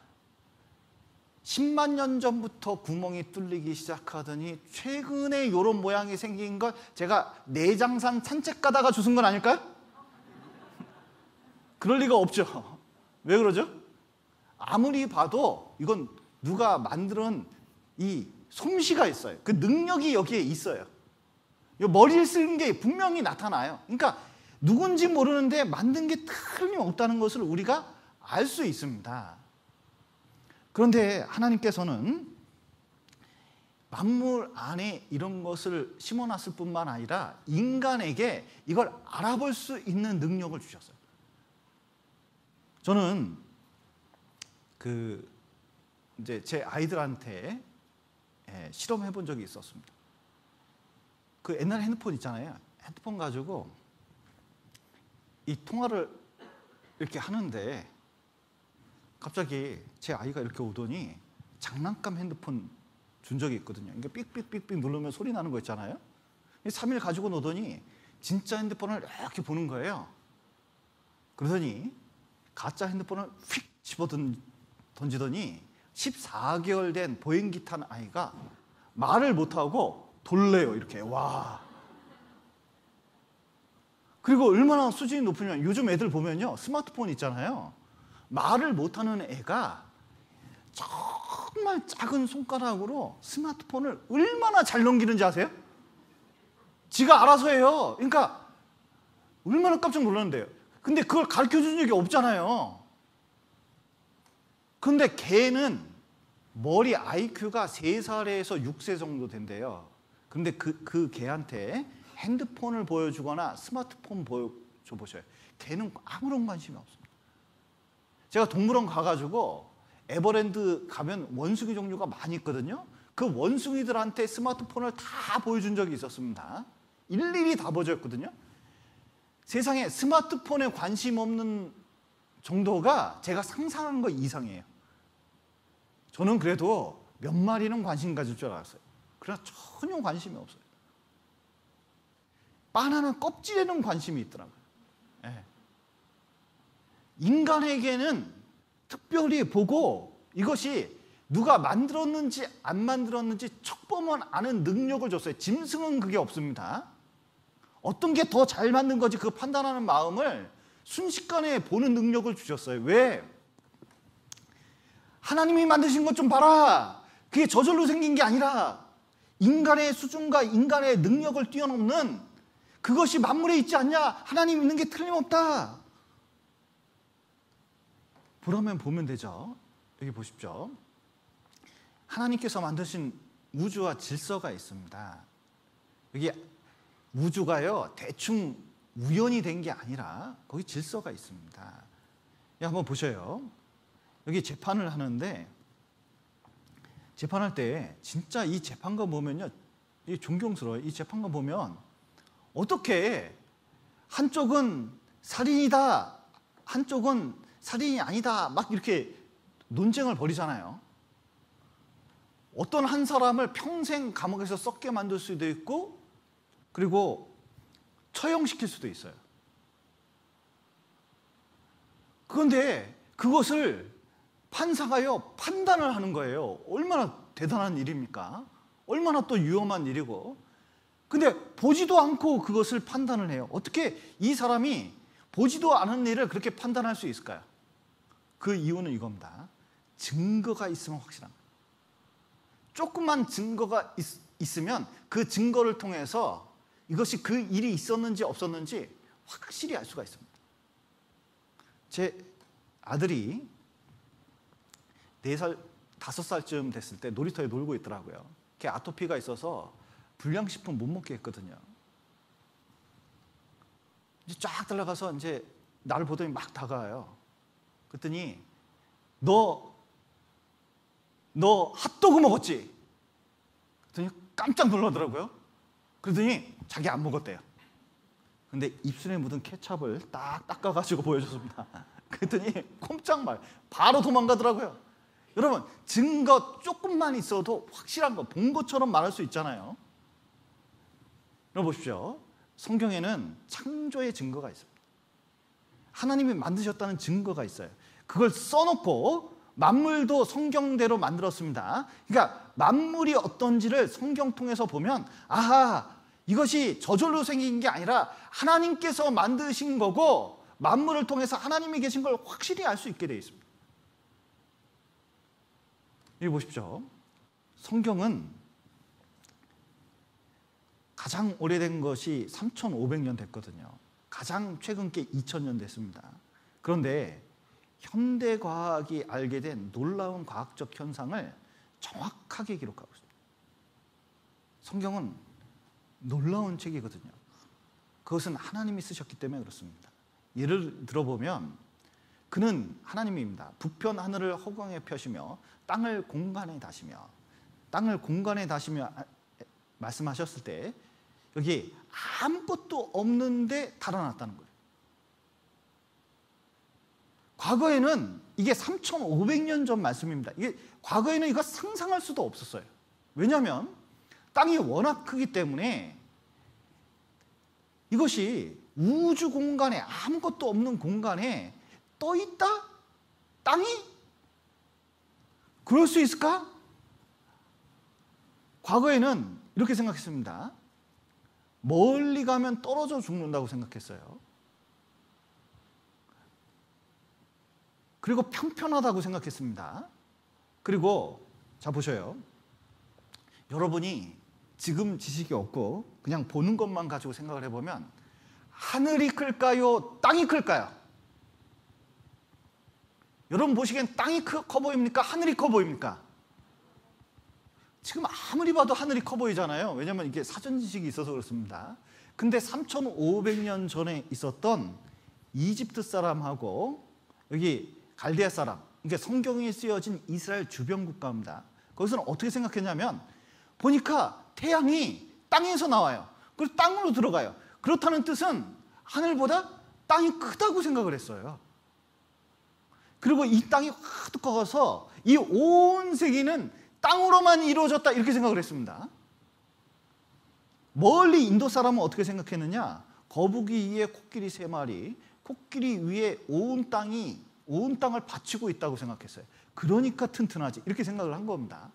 10만 년 전부터 구멍이 뚫리기 시작하더니 최근에 이런 모양이 생긴 걸 제가 내장산 산책 가다가 주운 건 아닐까요? 그럴 리가 없죠. 왜 그러죠? 아무리 봐도 이건 누가 만드는 이 솜씨가 있어요. 그 능력이 여기에 있어요. 이 머리를 쓰는 게 분명히 나타나요. 그러니까 누군지 모르는데 만든 게 틀림없다는 것을 우리가 알 수 있습니다. 그런데 하나님께서는 만물 안에 이런 것을 심어놨을 뿐만 아니라 인간에게 이걸 알아볼 수 있는 능력을 주셨어요. 저는 이제 제 아이들한테 실험해 본 적이 있었습니다. 그 옛날 핸드폰 있잖아요. 핸드폰 가지고 이 통화를 이렇게 하는데 갑자기 제 아이가 이렇게 오더니 장난감 핸드폰 준 적이 있거든요. 이게 삑삑삑삑 누르면 소리 나는 거 있잖아요. 3일 가지고 노더니 진짜 핸드폰을 이렇게 보는 거예요. 그러더니 가짜 핸드폰을 휙 집어 던지더니 14개월 된 보행기 탄 아이가 말을 못하고 돌래요. 이렇게. 와. 그리고 얼마나 수준이 높으면 요즘 애들 보면요. 스마트폰 있잖아요. 말을 못하는 애가 정말 작은 손가락으로 스마트폰을 얼마나 잘 넘기는지 아세요? 지가 알아서 해요. 그러니까 얼마나 깜짝 놀랐는데요. 근데 그걸 가르쳐준 적이 없잖아요. 그런데 걔는 머리 IQ가 3살에서 6세 정도 된대요. 그런데 그 걔한테 핸드폰을 보여주거나 스마트폰 보여줘 보셔요. 걔는 아무런 관심이 없습니다. 제가 동물원 가가지고 에버랜드 가면 원숭이 종류가 많이 있거든요. 그 원숭이들한테 스마트폰을 다 보여준 적이 있었습니다. 일일이 다 보여줬거든요. 세상에 스마트폰에 관심 없는 정도가 제가 상상한 것 이상이에요. 저는 그래도 몇 마리는 관심 가질 줄 알았어요. 그러나 전혀 관심이 없어요. 바나나 껍질에는 관심이 있더라고요. 네. 인간에게는 특별히 보고 이것이 누가 만들었는지 안 만들었는지 척보면 아는 능력을 줬어요. 짐승은 그게 없습니다. 어떤 게 더 잘 만든 거지 그 판단하는 마음을 순식간에 보는 능력을 주셨어요. 왜? 하나님이 만드신 것 좀 봐라. 그게 저절로 생긴 게 아니라 인간의 수준과 인간의 능력을 뛰어넘는 그것이 만물에 있지 않냐? 하나님 있는 게 틀림없다. 보라면 보면 되죠. 여기 보십시오. 하나님께서 만드신 우주와 질서가 있습니다. 여기 우주가요 대충 우연히 된 게 아니라 거기 질서가 있습니다. 한번 보셔요. 여기 재판을 하는데 재판할 때 진짜 이 재판관 보면요, 이 존경스러워요. 이 재판관 보면 어떻게 한쪽은 살인이다, 한쪽은 살인이 아니다, 막 이렇게 논쟁을 벌이잖아요. 어떤 한 사람을 평생 감옥에서 썩게 만들 수도 있고, 그리고 처형시킬 수도 있어요. 그런데 그것을 판사가요 판단을 하는 거예요. 얼마나 대단한 일입니까? 얼마나 또 위험한 일이고. 근데 보지도 않고 그것을 판단을 해요. 어떻게 이 사람이 보지도 않은 일을 그렇게 판단할 수 있을까요? 그 이유는 이겁니다. 증거가 있으면 확실한 거예요. 조금만 증거가 있으면 그 증거를 통해서 이것이 그 일이 있었는지 없었는지 확실히 알 수가 있습니다. 제 아들이 4살, 5살쯤 됐을 때 놀이터에 놀고 있더라고요. 걔 아토피가 있어서 불량식품 못 먹게 했거든요. 이제 쫙 들어가서 이제 나를 보더니 막 다가와요. 그랬더니 너 핫도그 먹었지? 그랬더니 깜짝 놀라더라고요. 그러더니 자기 안 먹었대요. 근데 입술에 묻은 케첩을 딱 닦아가지고 보여줬습니다. 그랬더니 꼼짝말 바로 도망가더라고요. 여러분, 증거 조금만 있어도 확실한 거, 본 것처럼 말할 수 있잖아요. 여러분 보십시오. 성경에는 창조의 증거가 있습니다. 하나님이 만드셨다는 증거가 있어요. 그걸 써놓고 만물도 성경대로 만들었습니다. 그러니까 만물이 어떤지를 성경 통해서 보면 아하, 이것이 저절로 생긴 게 아니라 하나님께서 만드신 거고 만물을 통해서 하나님이 계신 걸 확실히 알 수 있게 되어 있습니다. 여기 보십시오. 성경은 가장 오래된 것이 3,500년 됐거든요. 가장 최근 게 2000년 됐습니다. 그런데 현대 과학이 알게 된 놀라운 과학적 현상을 정확하게 기록하고 있습니다. 성경은 놀라운 책이거든요. 그것은 하나님이 쓰셨기 때문에 그렇습니다. 예를 들어보면 그는 하나님입니다. 북편 하늘을 허공에 펴시며 땅을 공간에 다시며, 땅을 공간에 다시며 말씀하셨을 때 여기 아무것도 없는데 달아났다는 거예요. 과거에는 이게 3,500년 전 말씀입니다. 이게 과거에는 이거 상상할 수도 없었어요. 왜냐하면 땅이 워낙 크기 때문에 이것이 우주 공간에, 아무것도 없는 공간에 떠 있다? 땅이? 그럴 수 있을까? 과거에는 이렇게 생각했습니다. 멀리 가면 떨어져 죽는다고 생각했어요. 그리고 평평하다고 생각했습니다. 그리고 자 보셔요. 여러분이 지금 지식이 없고 그냥 보는 것만 가지고 생각을 해보면 하늘이 클까요? 땅이 클까요? 여러분 보시기엔 땅이 커 보입니까? 하늘이 커 보입니까? 지금 아무리 봐도 하늘이 커 보이잖아요. 왜냐하면 이게 사전 지식이 있어서 그렇습니다. 근데 3,500년 전에 있었던 이집트 사람하고 여기 갈대아 사람, 이게 성경에 쓰여진 이스라엘 주변 국가입니다. 거기서는 어떻게 생각했냐면 보니까 태양이 땅에서 나와요. 그리고 땅으로 들어가요. 그렇다는 뜻은 하늘보다 땅이 크다고 생각을 했어요. 그리고 이 땅이 확 커서 이 온 세계는 땅으로만 이루어졌다 이렇게 생각을 했습니다. 멀리 인도 사람은 어떻게 생각했느냐? 거북이 위에 코끼리 3마리, 코끼리 위에 온 땅을 받치고 있다고 생각했어요. 그러니까 튼튼하지 이렇게 생각을 한 겁니다.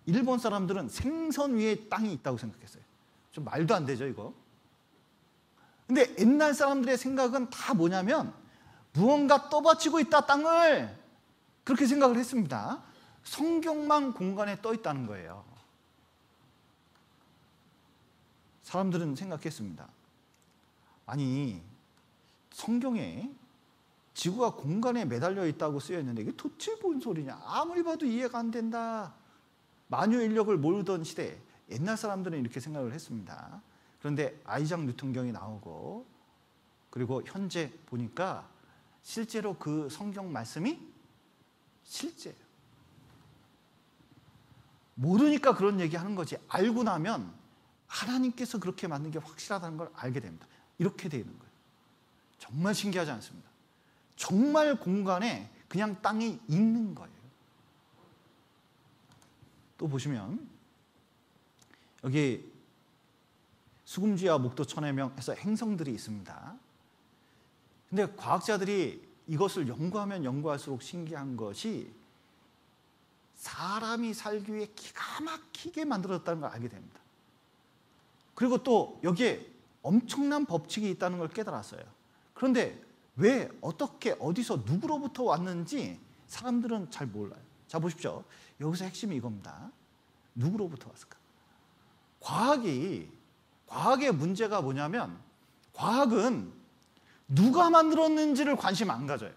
일본 사람들은 생선 위에 땅이 있다고 생각했어요. 좀 말도 안 되죠 이거. 근데 옛날 사람들의 생각은 다 뭐냐면 무언가 떠받치고 있다 땅을, 그렇게 생각을 했습니다. 성경만 공간에 떠 있다는 거예요. 사람들은 생각했습니다. 아니 성경에 지구가 공간에 매달려 있다고 쓰여 있는데 이게 도대체 뭔 소리냐? 아무리 봐도 이해가 안 된다. 만유 인력을 모으던 시대, 옛날 사람들은 이렇게 생각을 했습니다. 그런데 아이작 뉴턴경이 나오고 그리고 현재 보니까 실제로 그 성경 말씀이 실제예요. 모르니까 그런 얘기하는 거지, 알고 나면 하나님께서 그렇게 만든 게 확실하다는 걸 알게 됩니다. 이렇게 되는 거예요. 정말 신기하지 않습니다? 정말 공간에 그냥 땅이 있는 거예요. 또 보시면 여기 수금지와 목도 천해명 해서 행성들이 있습니다. 근데 과학자들이 이것을 연구하면 연구할수록 신기한 것이 사람이 살기 위해 기가 막히게 만들어졌다는 걸 알게 됩니다. 그리고 또 여기에 엄청난 법칙이 있다는 걸 깨달았어요. 그런데 왜, 어떻게, 어디서, 누구로부터 왔는지 사람들은 잘 몰라요. 자 보십시오. 여기서 핵심이 이겁니다. 누구로부터 왔을까? 과학의 문제가 뭐냐면 과학은 누가 만들었는지를 관심 안 가져요.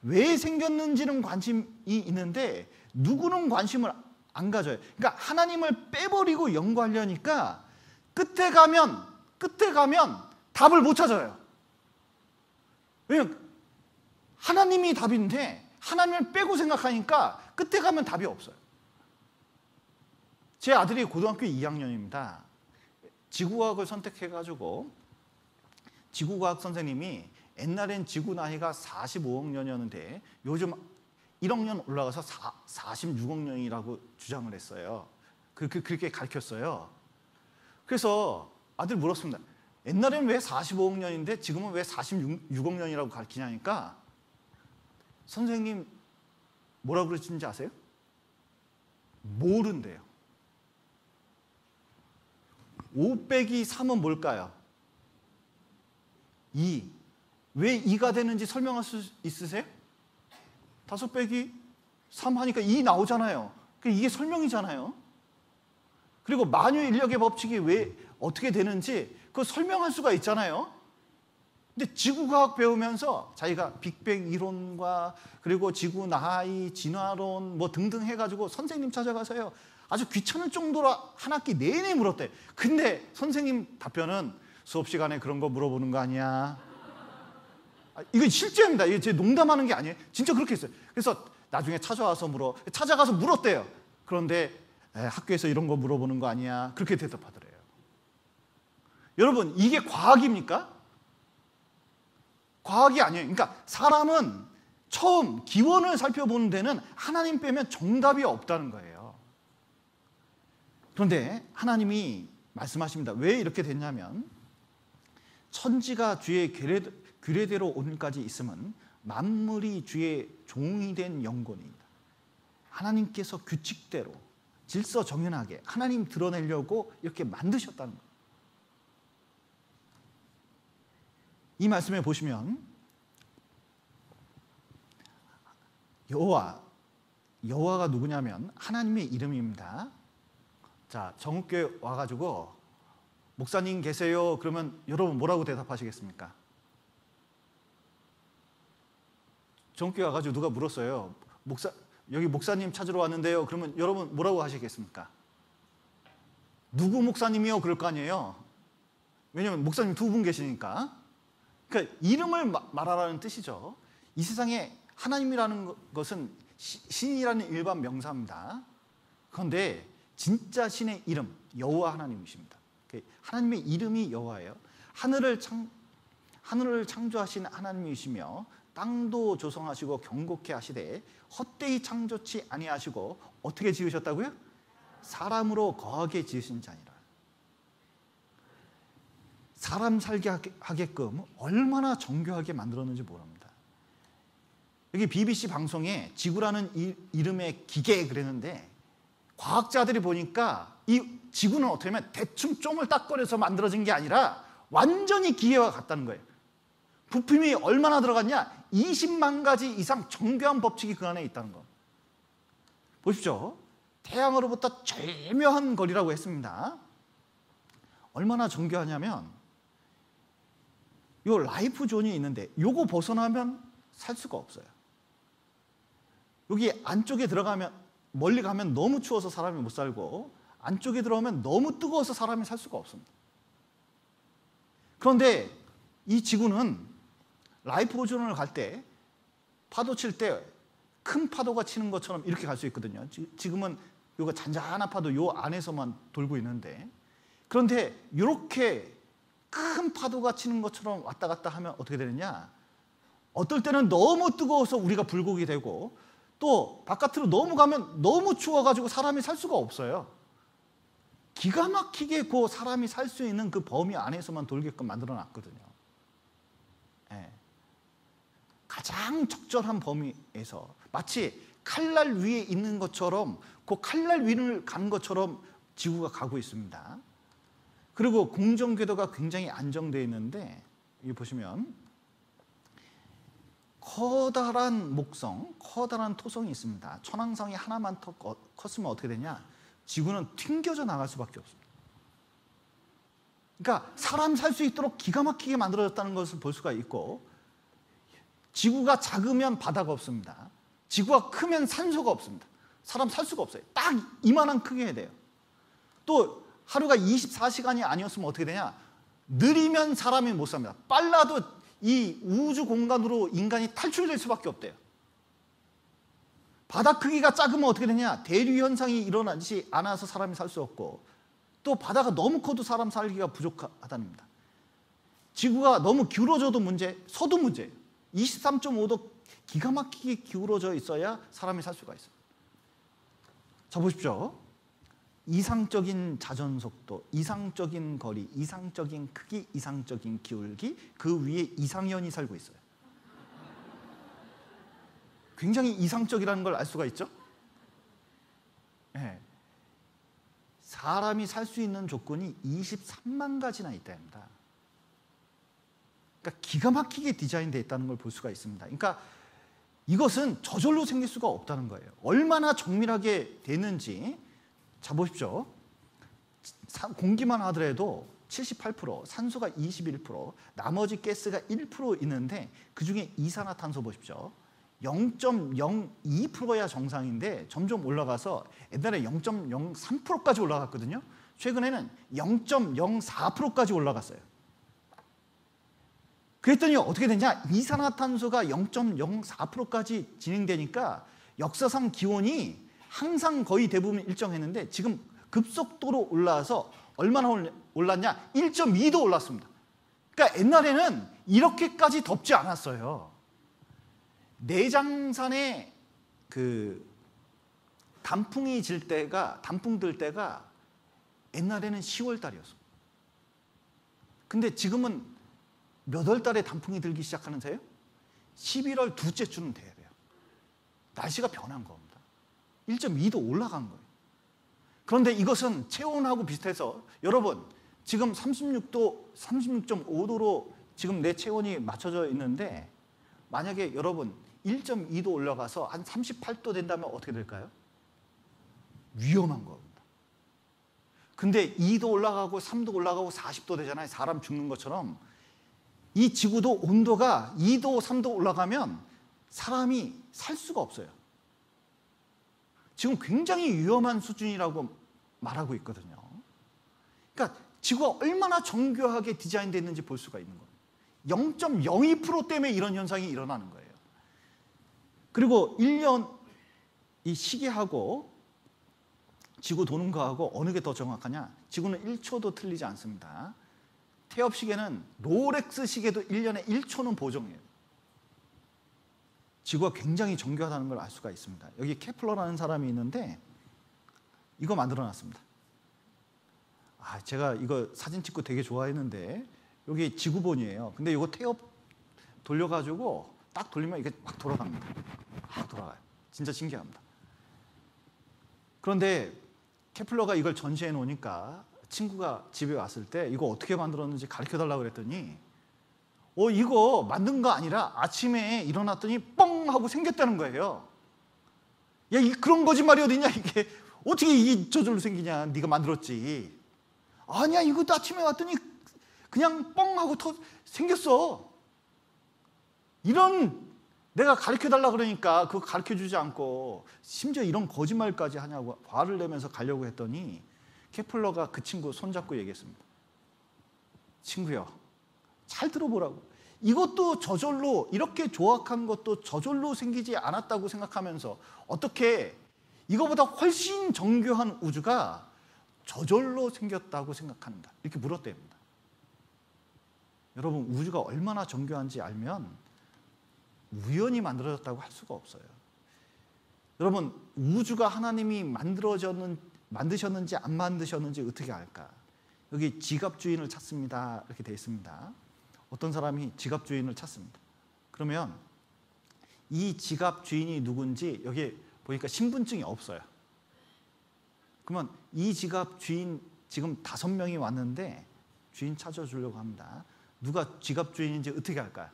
왜 생겼는지는 관심이 있는데 누구는 관심을 안 가져요. 그러니까 하나님을 빼버리고 연구하려니까 끝에 가면 답을 못 찾아요. 왜냐면 하나님이 답인데 하나님을 빼고 생각하니까 끝에 가면 답이 없어요. 제 아들이 고등학교 2학년입니다. 지구과학을 선택해가지고 지구과학 선생님이 옛날엔 지구 나이가 45억 년이었는데 요즘 1억 년 올라가서 46억 년이라고 주장을 했어요. 그렇게 가르쳤어요. 그래서 아들 물었습니다. 옛날에는 왜 45억 년인데 지금은 왜 46억 년이라고 가르치냐니까 선생님 뭐라고 그러시는지 아세요? 모른대요. 5 빼기 3은 뭘까요? 2. 왜 2가 되는지 설명할 수 있으세요? 5 빼기 3 하니까 2 나오잖아요. 이게 설명이잖아요. 그리고 만유 인력의 법칙이 왜 어떻게 되는지 그걸 설명할 수가 있잖아요. 근데 지구과학 배우면서 자기가 빅뱅 이론과 그리고 지구 나이 진화론 뭐 등등 해가지고 선생님 찾아가서요 아주 귀찮을 정도로 한 학기 내내 물었대. 근데 선생님 답변은 수업 시간에 그런 거 물어보는 거 아니야. 이건 실제입니다. 이게 제 농담하는 게 아니에요. 진짜 그렇게 했어요. 그래서 나중에 찾아가서 물었대요. 그런데 학교에서 이런 거 물어보는 거 아니야. 그렇게 대답하더래요. 여러분, 이게 과학입니까? 과학이 아니에요. 그러니까 사람은 처음 기원을 살펴보는 데는 하나님 빼면 정답이 없다는 거예요. 그런데 하나님이 말씀하십니다. 왜 이렇게 됐냐면 천지가 주의 규례대로 오늘까지 있음은 만물이 주의 종이 된 영혼입니다. 하나님께서 규칙대로 질서 정연하게 하나님 드러내려고 이렇게 만드셨다는 거예요. 이 말씀에 보시면 여호와가 누구냐면 하나님의 이름입니다. 자, 정읍교회 와가지고 목사님 계세요? 그러면 여러분 뭐라고 대답하시겠습니까? 정읍교회 와가지고 누가 물었어요. 여기 목사님 찾으러 왔는데요. 그러면 여러분 뭐라고 하시겠습니까? 누구 목사님이요? 그럴 거 아니에요. 왜냐하면 목사님 두 분 계시니까. 그러니까 이름을 말하라는 뜻이죠. 이 세상에 하나님이라는 것은 신이라는 일반 명사입니다. 그런데 진짜 신의 이름 여호와 하나님이십니다. 하나님의 이름이 여호와예요. 하늘을 창조하신 하나님이시며 땅도 조성하시고 경고케 하시되 헛되이 창조치 아니하시고 어떻게 지으셨다고요? 사람으로 거하게 지으신 자니라. 사람 살게 하게끔 얼마나 정교하게 만들었는지 모릅니다. 여기 BBC 방송에 지구라는 이름의 기계 그랬는데 과학자들이 보니까 이 지구는 어떻게 하면 대충 좀을 딱 꺼내서 만들어진 게 아니라 완전히 기계와 같다는 거예요. 부품이 얼마나 들어갔냐? 20만 가지 이상 정교한 법칙이 그 안에 있다는 거. 보십시오. 태양으로부터 절묘한 거리라고 했습니다. 얼마나 정교하냐면 요 라이프 존이 있는데 요거 벗어나면 살 수가 없어요. 여기 안쪽에 들어가면 멀리 가면 너무 추워서 사람이 못 살고 안쪽에 들어오면 너무 뜨거워서 사람이 살 수가 없습니다. 그런데 이 지구는 라이프 오존을 갈 때 파도 칠 때 큰 파도가 치는 것처럼 이렇게 갈 수 있거든요. 지금은 요거 잔잔한 파도 요 안에서만 돌고 있는데 그런데 이렇게 큰 파도가 치는 것처럼 왔다 갔다 하면 어떻게 되느냐? 어떨 때는 너무 뜨거워서 우리가 불고기 되고 또 바깥으로 너무 가면 너무 추워가지고 사람이 살 수가 없어요. 기가 막히게 그 사람이 살 수 있는 그 범위 안에서만 돌게끔 만들어 놨거든요. 네. 가장 적절한 범위에서 마치 칼날 위에 있는 것처럼 그 칼날 위를 가는 것처럼 지구가 가고 있습니다. 그리고 공정궤도가 굉장히 안정되어 있는데 여기 보시면 커다란 목성, 커다란 토성이 있습니다. 천왕성이 하나만 더 컸으면 어떻게 되냐? 지구는 튕겨져 나갈 수밖에 없습니다. 그러니까 사람 살 수 있도록 기가 막히게 만들어졌다는 것을 볼 수가 있고 지구가 작으면 바다가 없습니다. 지구가 크면 산소가 없습니다. 사람 살 수가 없어요. 딱 이만한 크게 해야 돼요. 또 하루가 24시간이 아니었으면 어떻게 되냐? 느리면 사람이 못 삽니다. 빨라도 이 우주 공간으로 인간이 탈출될 수밖에 없대요. 바다 크기가 작으면 어떻게 되냐? 대류 현상이 일어나지 않아서 사람이 살 수 없고 또 바다가 너무 커도 사람 살기가 부족하다는 겁니다. 지구가 너무 기울어져도 문제, 서도 문제예요. 23.5도 기가 막히게 기울어져 있어야 사람이 살 수가 있어요. 자, 보십시오. 이상적인 자전 속도, 이상적인 거리, 이상적인 크기, 이상적인 기울기, 그 위에 이상현이 살고 있어요. 굉장히 이상적이라는 걸 알 수가 있죠? 네. 사람이 살 수 있는 조건이 23만 가지나 있답니다. 그러니까 기가 막히게 디자인되어 있다는 걸 볼 수가 있습니다. 그러니까 이것은 저절로 생길 수가 없다는 거예요. 얼마나 정밀하게 되는지. 자, 보십시오. 공기만 하더라도 78%, 산소가 21%, 나머지 가스가 1% 있는데 그중에 이산화탄소 보십시오. 0.02%야 정상인데 점점 올라가서 옛날에 0.03%까지 올라갔거든요. 최근에는 0.04%까지 올라갔어요. 그랬더니 어떻게 되냐? 이산화탄소가 0.04%까지 진행되니까 역사상 기온이 항상 거의 대부분 일정했는데 지금 급속도로 올라와서 얼마나 올랐냐? 1.2도 올랐습니다. 그러니까 옛날에는 이렇게까지 덥지 않았어요. 내장산에 그 단풍 들 때가 옛날에는 10월 달이었어. 근데 지금은 몇 월 달에 단풍이 들기 시작하는데요? 11월 둘째 주는 돼야 돼요. 날씨가 변한 겁니다. 1.2도 올라간 거예요. 그런데 이것은 체온하고 비슷해서 여러분 지금 36도, 36.5도로 지금 내 체온이 맞춰져 있는데 만약에 여러분 1.2도 올라가서 한 38도 된다면 어떻게 될까요? 위험한 겁니다. 근데 2도 올라가고 3도 올라가고 40도 되잖아요. 사람 죽는 것처럼 이 지구도 온도가 2도, 3도 올라가면 사람이 살 수가 없어요. 지금 굉장히 위험한 수준이라고 말하고 있거든요. 그러니까 지구가 얼마나 정교하게 디자인됐는지 볼 수가 있는 거예요. 0.02% 때문에 이런 현상이 일어나는 거예요. 그리고 1년 이 시계하고 지구 도는 거하고 어느 게 더 정확하냐? 지구는 1초도 틀리지 않습니다. 태엽 시계는 롤렉스 시계도 1년에 1초는 보정해요. 지구가 굉장히 정교하다는 걸 알 수가 있습니다. 여기 케플러라는 사람이 있는데 이거 만들어놨습니다. 제가 이거 사진 찍고 되게 좋아했는데 여기 지구본이에요. 근데 이거 태엽 돌려가지고 딱 돌리면 이게 막 돌아갑니다. 막 돌아가요. 진짜 신기합니다. 그런데 케플러가 이걸 전시해 놓으니까 친구가 집에 왔을 때 이거 어떻게 만들었는지 가르쳐 달라고 그랬더니 이거 만든 거 아니라 아침에 일어났더니 뻥 하고 생겼다는 거예요. 야, 그런 거짓말이 어딨냐 이게. 어떻게 이게 저절로 생기냐. 네가 만들었지. 아니야, 이것도 아침에 왔더니 그냥 뻥 하고 생겼어. 이런 내가 가르쳐 달라고 그러니까 그거 가르쳐 주지 않고 심지어 이런 거짓말까지 하냐고 화를 내면서 가려고 했더니 케플러가 그 친구 손잡고 얘기했습니다. 친구요, 잘 들어보라고. 이것도 저절로, 이렇게 조악한 것도 저절로 생기지 않았다고 생각하면서 어떻게 이거보다 훨씬 정교한 우주가 저절로 생겼다고 생각한다. 이렇게 물었답니다. 여러분, 우주가 얼마나 정교한지 알면 우연히 만들어졌다고 할 수가 없어요. 여러분, 우주가 하나님이 만드셨는지 안 만드셨는지 어떻게 알까? 여기 지갑 주인을 찾습니다. 이렇게 되어 있습니다. 어떤 사람이 지갑 주인을 찾습니다. 그러면 이 지갑 주인이 누군지 여기 보니까 신분증이 없어요. 그러면 이 지갑 주인 지금 5명이 왔는데 주인 찾아주려고 합니다. 누가 지갑 주인인지 어떻게 알까요?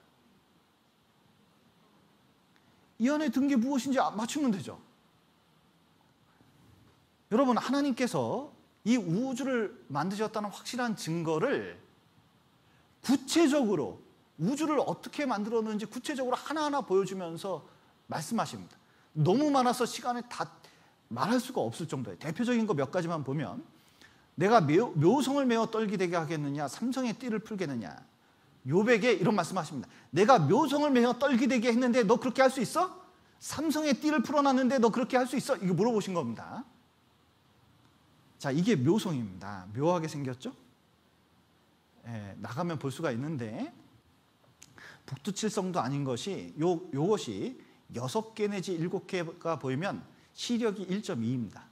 이 안에 든 게 무엇인지 맞추면 되죠. 여러분, 하나님께서 이 우주를 만드셨다는 확실한 증거를 구체적으로 우주를 어떻게 만들었는지 구체적으로 하나하나 보여주면서 말씀하십니다. 너무 많아서 시간에 다 말할 수가 없을 정도예요. 대표적인 거 몇 가지만 보면 내가 묘성을 메어 떨기되게 하겠느냐, 삼성의 띠를 풀겠느냐. 욥에게 이런 말씀하십니다. 내가 묘성을 메어 떨기되게 했는데 너 그렇게 할 수 있어? 삼성의 띠를 풀어놨는데 너 그렇게 할 수 있어? 이거 물어보신 겁니다. 자, 이게 묘성입니다. 묘하게 생겼죠? 나가면 볼 수가 있는데 북두칠성도 아닌 것이 요것이 6개 내지 7개가 보이면 시력이 1.2입니다.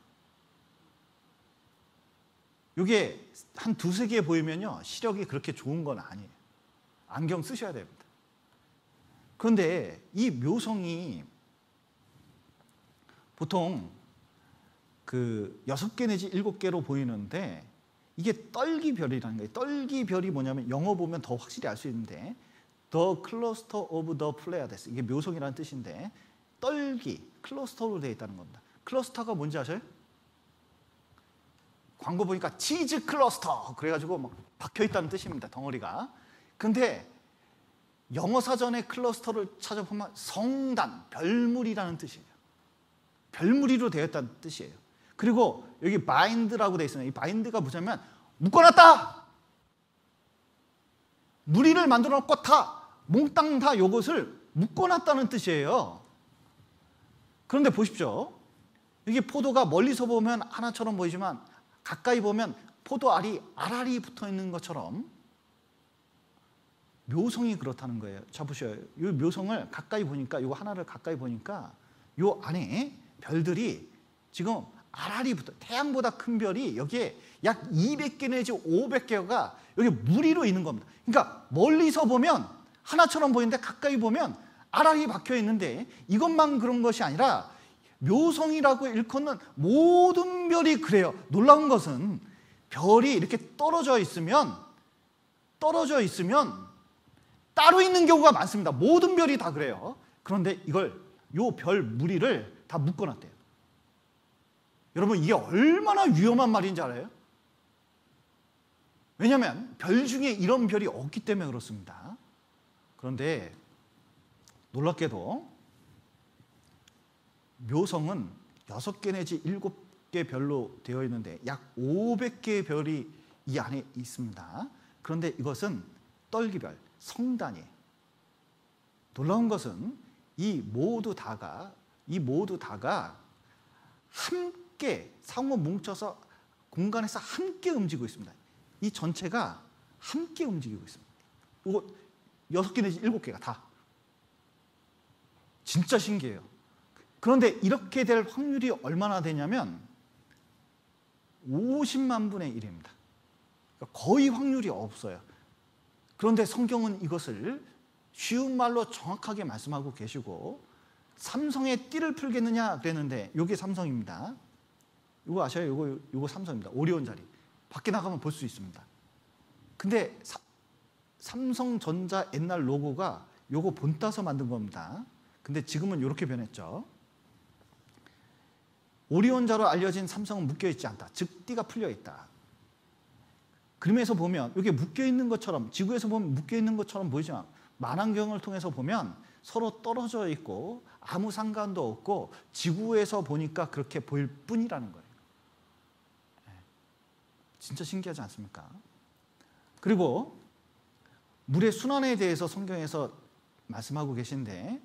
이게 한 2-3개 보이면요 시력이 그렇게 좋은 건 아니에요. 안경 쓰셔야 됩니다. 그런데 이 묘성이 보통 그 6개 내지 7개로 보이는데 이게 떨기별이라는 거예요. 떨기별이 뭐냐면 영어 보면 더 확실히 알 수 있는데 The Cluster of the Pleiades, 이게 묘성이라는 뜻인데 떨기, 클러스터로 되어 있다는 겁니다. 클러스터가 뭔지 아세요? 광고 보니까 치즈 클러스터 그래가지고 막 박혀있다는 뜻입니다. 덩어리가. 근데 영어 사전에 클러스터를 찾아보면 성단, 별무리라는 뜻이에요. 별무리로 되어 있다는 뜻이에요. 그리고 여기 바인드라고 되어 있습니다. 이 바인드가 뭐냐면 묶어놨다. 무리를 만들어 놓고 다 몽땅 다 요것을 묶어놨다는 뜻이에요. 그런데 보십시오. 여기 포도가 멀리서 보면 하나처럼 보이지만 가까이 보면 포도 알이 알알이 붙어 있는 것처럼 묘성이 그렇다는 거예요. 자 보셔요. 이 묘성을 가까이 보니까 이거 하나를 가까이 보니까 이 안에 별들이 지금 알알이 붙어 태양보다 큰 별이 여기에 약 200개 내지 500개가 여기 무리로 있는 겁니다. 그러니까 멀리서 보면 하나처럼 보이는데 가까이 보면 알알이 박혀 있는데 이것만 그런 것이 아니라 묘성이라고 일컫는 모든 별이 그래요. 놀라운 것은 별이 이렇게 떨어져 있으면 따로 있는 경우가 많습니다. 모든 별이 다 그래요. 그런데 이걸 요 별 무리를 다 묶어놨대요. 여러분 이게 얼마나 위험한 말인지 알아요? 왜냐하면 별 중에 이런 별이 없기 때문에 그렇습니다. 그런데 놀랍게도 묘성은 6개 내지 7개 별로 되어 있는데 약 500개의 별이 이 안에 있습니다. 그런데 이것은 떨기별, 성단이에요. 놀라운 것은 이 모두 다가 함께 상호 뭉쳐서 공간에서 함께 움직이고 있습니다. 이 전체가 함께 움직이고 있습니다. 이거 6개 내지 7개가 다. 진짜 신기해요. 그런데 이렇게 될 확률이 얼마나 되냐면 50만 분의 1입니다. 그러니까 거의 확률이 없어요. 그런데 성경은 이것을 쉬운 말로 정확하게 말씀하고 계시고 삼성의 띠를 풀겠느냐 그랬는데 이게 삼성입니다. 이거 아셔요? 이거 삼성입니다. 오리온 자리. 밖에 나가면 볼 수 있습니다. 근데 삼성전자 옛날 로고가 요거 본 따서 만든 겁니다. 근데 지금은 이렇게 변했죠. 오리온자로 알려진 삼성은 묶여있지 않다. 즉 띠가 풀려있다. 그림에서 보면 이게 묶여있는 것처럼 지구에서 보면 묶여있는 것처럼 보이지만 만환경을 통해서 보면 서로 떨어져 있고 아무 상관도 없고 지구에서 보니까 그렇게 보일 뿐이라는 거예요. 진짜 신기하지 않습니까? 그리고 물의 순환에 대해서 성경에서 말씀하고 계신데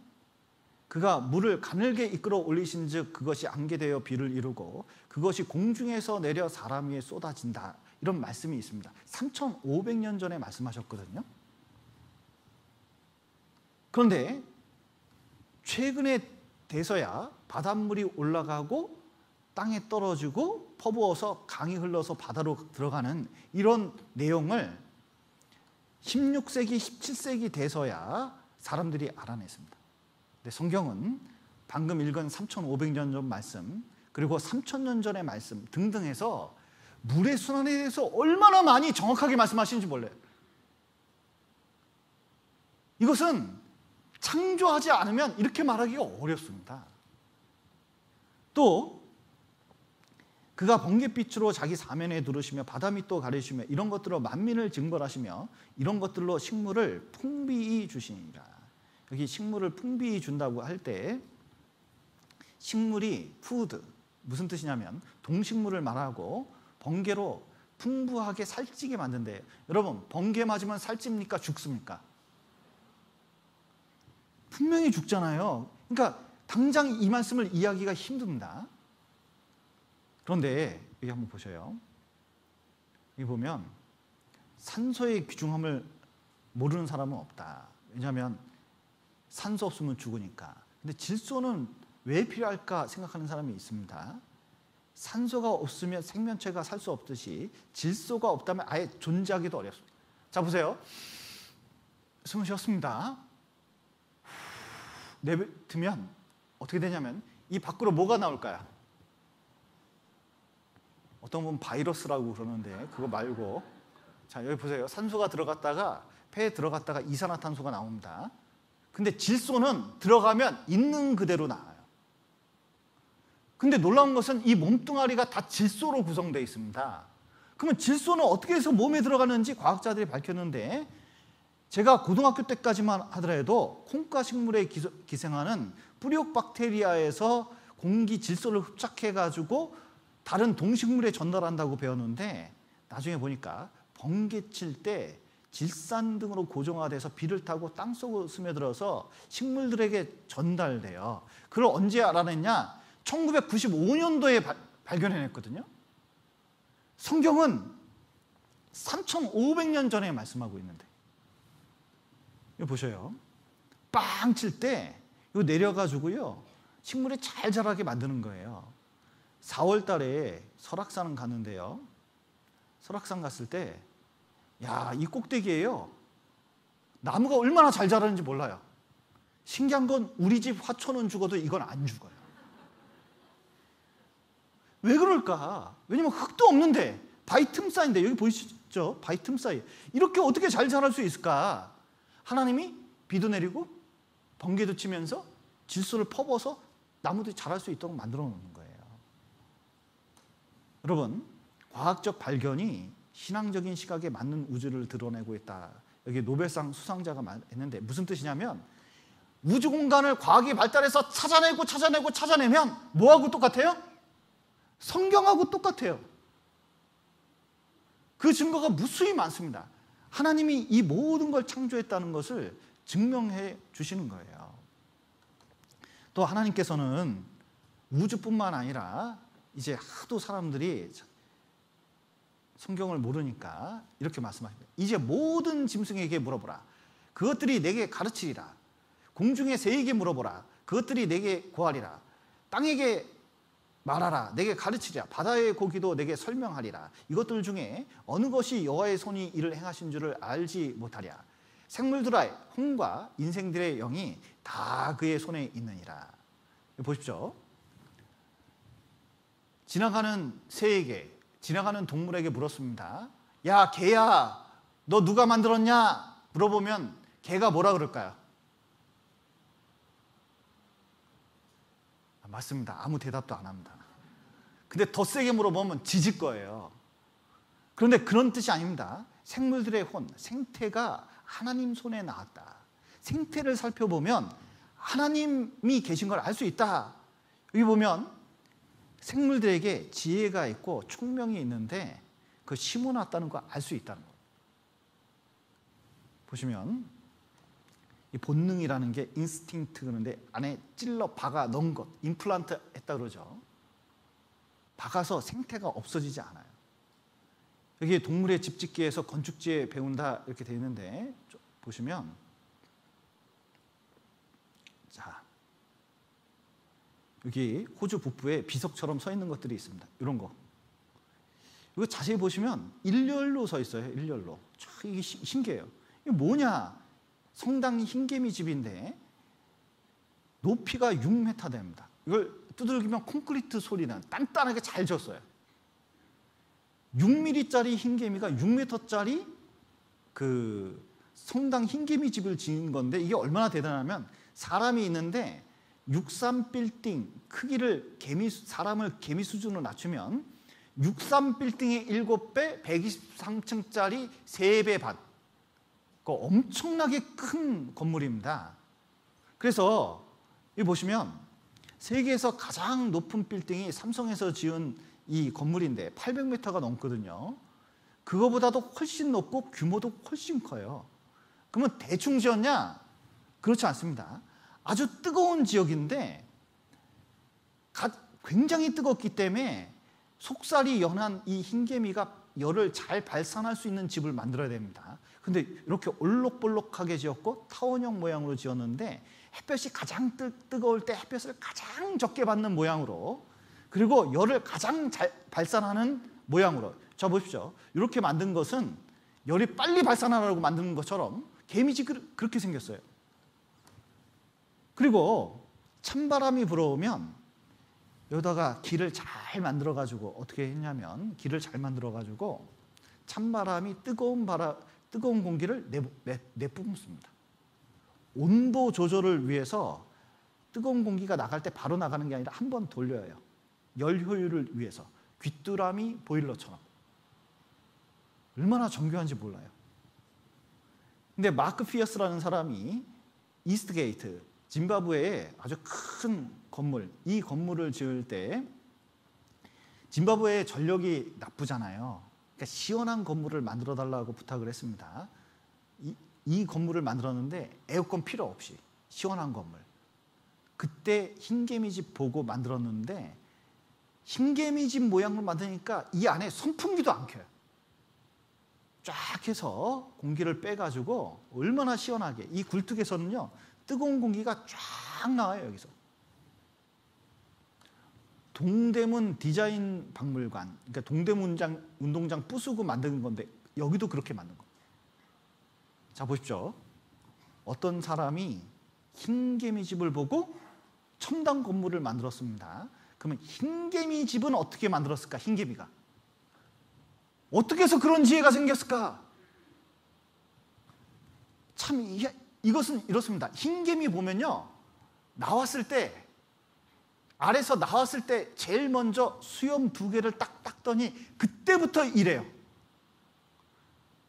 그가 물을 가늘게 이끌어 올리신 즉 그것이 안개되어 비를 이루고 그것이 공중에서 내려 사람 위에 쏟아진다. 이런 말씀이 있습니다. 3,500년 전에 말씀하셨거든요. 그런데 최근에 돼서야 바닷물이 올라가고 땅에 떨어지고 퍼부어서 강이 흘러서 바다로 들어가는 이런 내용을 16세기, 17세기 돼서야 사람들이 알아냈습니다. 근데 성경은 방금 읽은 3,500년 전 말씀 그리고 3,000년 전의 말씀 등등 해서 물의 순환에 대해서 얼마나 많이 정확하게 말씀하시는지 몰라요. 이것은 창조하지 않으면 이렇게 말하기가 어렵습니다. 또 그가 번갯빛으로 자기 사면에 두르시며 바다 밑도 가르시며 이런 것들로 만민을 징벌하시며 이런 것들로 식물을 풍비히 주시니라. 여기 식물을 풍비히 준다고 할 때 식물이 푸드 무슨 뜻이냐면 동식물을 말하고 번개로 풍부하게 살찌게 만든대요. 여러분 번개 맞으면 살찝니까 죽습니까? 분명히 죽잖아요. 그러니까 당장 이 말씀을 이해하기가 힘듭니다. 그런데 여기 한번 보셔요. 여기 보면 산소의 귀중함을 모르는 사람은 없다. 왜냐하면 산소 없으면 죽으니까. 근데 질소는 왜 필요할까 생각하는 사람이 있습니다. 산소가 없으면 생명체가 살 수 없듯이 질소가 없다면 아예 존재하기도 어렵습니다. 자 보세요. 숨을 쉬었습니다. 내뱉으면 어떻게 되냐면 이 밖으로 뭐가 나올까요? 어떤 분은 바이러스라고 그러는데 그거 말고 자 여기 보세요. 산소가 들어갔다가 폐에 들어갔다가 이산화탄소가 나옵니다. 근데 질소는 들어가면 있는 그대로 나와요. 근데 놀라운 것은 이 몸뚱아리가 다 질소로 구성되어 있습니다. 그러면 질소는 어떻게 해서 몸에 들어가는지 과학자들이 밝혔는데, 제가 고등학교 때까지만 하더라도 콩과 식물에 기생하는 뿌리옥박테리아에서 공기 질소를 흡착해가지고 다른 동식물에 전달한다고 배웠는데, 나중에 보니까 번개 칠 때 질산 등으로 고정화돼서 비를 타고 땅속으로 스며들어서 식물들에게 전달돼요. 그걸 언제 알아냈냐? 1995년도에 발견해냈거든요. 성경은 3,500년 전에 말씀하고 있는데, 이거 보셔요. 빵 칠 때 이거 내려가지고요, 식물이 잘 자라게 만드는 거예요. 4월 달에 설악산 갔는데요, 설악산 갔을 때, 야, 이 꼭대기에요, 나무가 얼마나 잘 자라는지 몰라요. 신기한 건 우리 집 화초는 죽어도 이건 안 죽어요. 왜 그럴까? 왜냐면 흙도 없는데, 바위 틈 사이인데, 여기 보이시죠? 바위 틈 사이. 이렇게 어떻게 잘 자랄 수 있을까? 하나님이 비도 내리고 번개도 치면서 질소를 퍼부어서 나무들이 자랄 수 있도록 만들어 놓는 거예요. 여러분, 과학적 발견이 신앙적인 시각에 맞는 우주를 드러내고 있다. 여기 노벨상 수상자가 했는데, 무슨 뜻이냐면, 우주 공간을 과학이 발달해서 찾아내면 뭐하고 똑같아요? 성경하고 똑같아요. 그 증거가 무수히 많습니다. 하나님이 이 모든 걸 창조했다는 것을 증명해 주시는 거예요. 또 하나님께서는 우주뿐만 아니라 이제 하도 사람들이 성경을 모르니까 이렇게 말씀하십니다. 이제 모든 짐승에게 물어보라. 그것들이 내게 가르치리라. 공중의 새에게 물어보라. 그것들이 내게 구하리라. 땅에게 말하라. 내게 가르치리라. 바다의 고기도 내게 설명하리라. 이것들 중에 어느 것이 여호와의 손이 이를 행하신 줄을 알지 못하랴. 생물들의 혼과 인생들의 영이 다 그의 손에 있느니라. 보십시오. 지나가는 새에게, 지나가는 동물에게 물었습니다. 야, 개야, 너 누가 만들었냐? 물어보면 개가 뭐라 그럴까요? 맞습니다. 아무 대답도 안 합니다. 근데 더 세게 물어보면 짖을 거예요. 그런데 그런 뜻이 아닙니다. 생물들의 혼, 생태가 하나님 손에 나왔다. 생태를 살펴보면 하나님이 계신 걸 알 수 있다. 여기 보면 생물들에게 지혜가 있고 총명이 있는데 그 심어놨다는 걸 알 수 있다는 거예요. 보시면 이 본능이라는 게 인스팅트 그런데 안에 찔러 박아 넣은 것, 임플란트 했다 그러죠. 박아서 생태가 없어지지 않아요. 여기 동물의 집짓기에서 건축지에 배운다 이렇게 되어 있는데, 보시면 자, 여기 호주 북부에 비석처럼 서 있는 것들이 있습니다. 이런 거. 이거 자세히 보시면 일렬로 서 있어요. 일렬로. 이게 신기해요. 이게 뭐냐? 성당 흰개미 집인데 높이가 6m 됩니다. 이걸 두들기면 콘크리트 소리는 단단하게 잘 졌어요. 6mm짜리 흰개미가 6m짜리 그 성당 흰개미 집을 지은 건데, 이게 얼마나 대단하면 사람이 있는데 63빌딩 크기를 사람을 개미 수준으로 낮추면 63빌딩의 7배, 123층짜리 3배 반. 엄청나게 큰 건물입니다. 그래서 여기 보시면 세계에서 가장 높은 빌딩이 삼성에서 지은 이 건물인데 800m가 넘거든요. 그거보다도 훨씬 높고 규모도 훨씬 커요. 그러면 대충 지었냐? 그렇지 않습니다. 아주 뜨거운 지역인데 굉장히 뜨겁기 때문에 속살이 연한 이 흰개미가 열을 잘 발산할 수 있는 집을 만들어야 됩니다. 근데 이렇게 올록볼록하게 지었고 타원형 모양으로 지었는데, 햇볕이 가장 뜨거울 때 햇볕을 가장 적게 받는 모양으로, 그리고 열을 가장 잘 발산하는 모양으로. 자, 보십시오. 이렇게 만든 것은 열이 빨리 발산하라고 만드는 것처럼 개미집 그렇게 생겼어요. 그리고 찬바람이 불어오면 여기다가 길을 잘 만들어가지고 어떻게 했냐면, 길을 잘 만들어가지고 찬바람이 뜨거운 공기를 내뿜습니다. 온도 조절을 위해서 뜨거운 공기가 나갈 때 바로 나가는 게 아니라 한 번 돌려요. 열 효율을 위해서 귀뚜라미 보일러처럼. 얼마나 정교한지 몰라요. 근데 마크 피어스라는 사람이 이스트게이트, 짐바브웨에 아주 큰 건물, 이 건물을 지을 때 짐바브웨의 전력이 나쁘잖아요. 그러니까 시원한 건물을 만들어 달라고 부탁을 했습니다. 이 건물을 만들었는데 에어컨 필요 없이 시원한 건물. 그때 흰개미집 보고 만들었는데 흰개미집 모양을 만드니까 이 안에 선풍기도 안 켜요. 쫙 해서 공기를 빼가지고 얼마나 시원하게. 이 굴뚝에서는요 뜨거운 공기가 쫙 나와요. 여기서 동대문 디자인 박물관, 그러니까 동대문 운동장 부수고 만든 건데 여기도 그렇게 만든 거예요. 자 보십시오. 어떤 사람이 흰개미집을 보고 첨단 건물을 만들었습니다. 그러면 흰개미집은 어떻게 만들었을까? 흰개미가 어떻게 해서 그런 지혜가 생겼을까? 참 이것은 이렇습니다. 흰개미 보면요 나왔을 때, 알에서 나왔을 때 제일 먼저 수염 2개를 딱 닦더니 그때부터 이래요.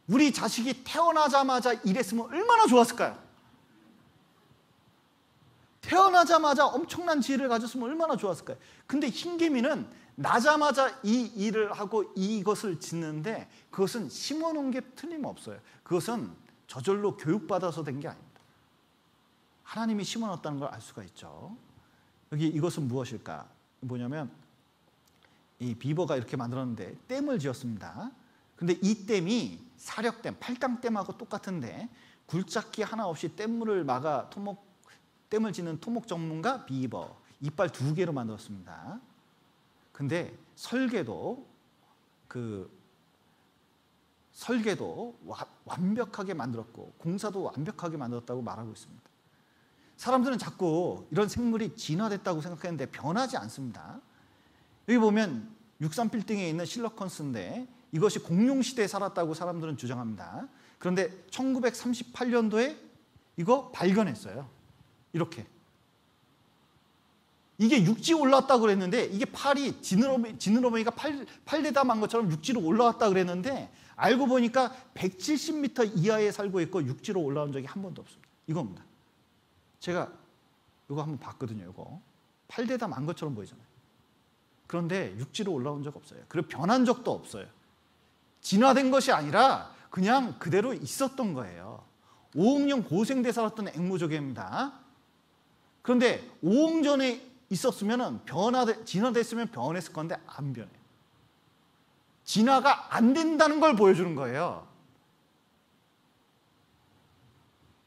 우리 자식이 태어나자마자 이랬으면 얼마나 좋았을까요? 태어나자마자 엄청난 지혜를 가졌으면 얼마나 좋았을까요? 근데 흰개미는 나자마자 이 일을 하고 이것을 짓는데 그것은 심어놓은 게 틀림없어요. 그것은 저절로 교육받아서 된 게 아닙니다. 하나님이 심어놨다는 걸 알 수가 있죠. 여기 이것은 무엇일까? 뭐냐면 이 비버가 이렇게 만들었는데 댐을 지었습니다. 근데 이 댐이 사력댐, 팔당댐하고 똑같은데 굴착기 하나 없이 댐물을 막아 댐을 짓는 토목 전문가 비버, 이빨 2개로 만들었습니다. 근데 설계도 완벽하게 만들었고 공사도 완벽하게 만들었다고 말하고 있습니다. 사람들은 자꾸 이런 생물이 진화됐다고 생각했는데 변하지 않습니다. 여기 보면 63빌딩에 있는 실러컨스인데 이것이 공룡시대에 살았다고 사람들은 주장합니다. 그런데 1938년도에 이거 발견했어요. 이렇게. 이게 육지에 올라왔다고 그랬는데 이게 팔이 지느러미가 팔대다 만 것처럼 육지로 올라왔다고 그랬는데 알고 보니까 170m 이하에 살고 있고 육지로 올라온 적이 한 번도 없습니다. 이겁니다. 제가 이거 한번 봤거든요. 이거 팔대다 만 것처럼 보이잖아요. 그런데 육지로 올라온 적 없어요. 그리고 변한 적도 없어요. 진화된 것이 아니라 그냥 그대로 있었던 거예요. 5억 년 고생돼 살았던 앵무조개입니다. 그런데 5억 전에 있었으면 진화됐으면 변했을 건데 안 변해요. 진화가 안 된다는 걸 보여주는 거예요.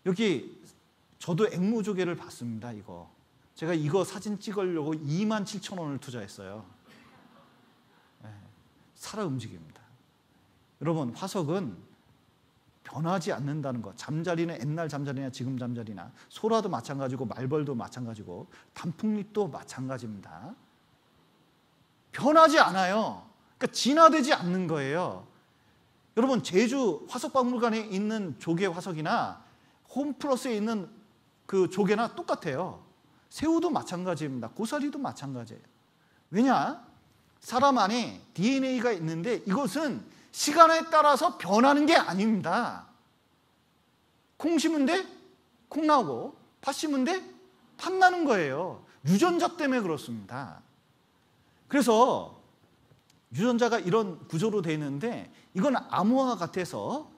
여기 저도 앵무조개를 봤습니다. 이거 제가 이거 사진 찍으려고 27,000원을 투자했어요. 네, 살아 움직입니다. 여러분 화석은 변하지 않는다는 것. 잠자리는 옛날 잠자리나 지금 잠자리나 소라도 마찬가지고 말벌도 마찬가지고 단풍잎도 마찬가지입니다. 변하지 않아요. 그러니까 진화되지 않는 거예요. 여러분 제주 화석박물관에 있는 조개 화석이나 홈플러스에 있는 그 조개나 똑같아요. 새우도 마찬가지입니다. 고사리도 마찬가지예요. 왜냐? 사람 안에 DNA가 있는데 이것은 시간에 따라서 변하는 게 아닙니다. 콩 심은 데 콩 나오고 팥 심은 데 팥 나는 거예요. 유전자 때문에 그렇습니다. 그래서 유전자가 이런 구조로 되어 있는데 이건 암호화 같아서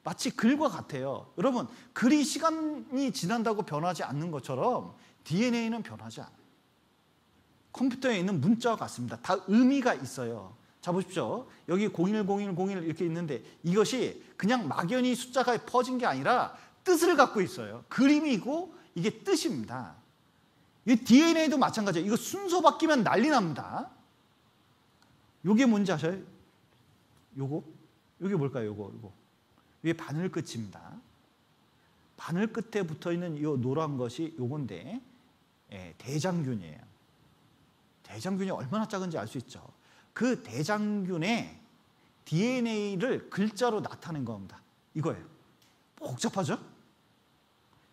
마치 글과 같아요. 여러분 글이 시간이 지난다고 변하지 않는 것처럼 DNA는 변하지 않아요. 컴퓨터에 있는 문자와 같습니다. 다 의미가 있어요. 자 보십시오. 여기 010101 이렇게 있는데 이것이 그냥 막연히 숫자가 퍼진 게 아니라 뜻을 갖고 있어요. 그림이고 이게 뜻입니다. 이 DNA도 마찬가지예요. 이거 순서 바뀌면 난리 납니다. 이게 뭔지 아셔요? 요거? 이게 뭘까요? 요거. 이게 바늘 끝입니다. 바늘 끝에 붙어 있는 이 노란 것이 요건데 대장균이에요. 대장균이 얼마나 작은지 알 수 있죠. 그 대장균의 DNA를 글자로 나타낸 겁니다. 이거예요. 복잡하죠?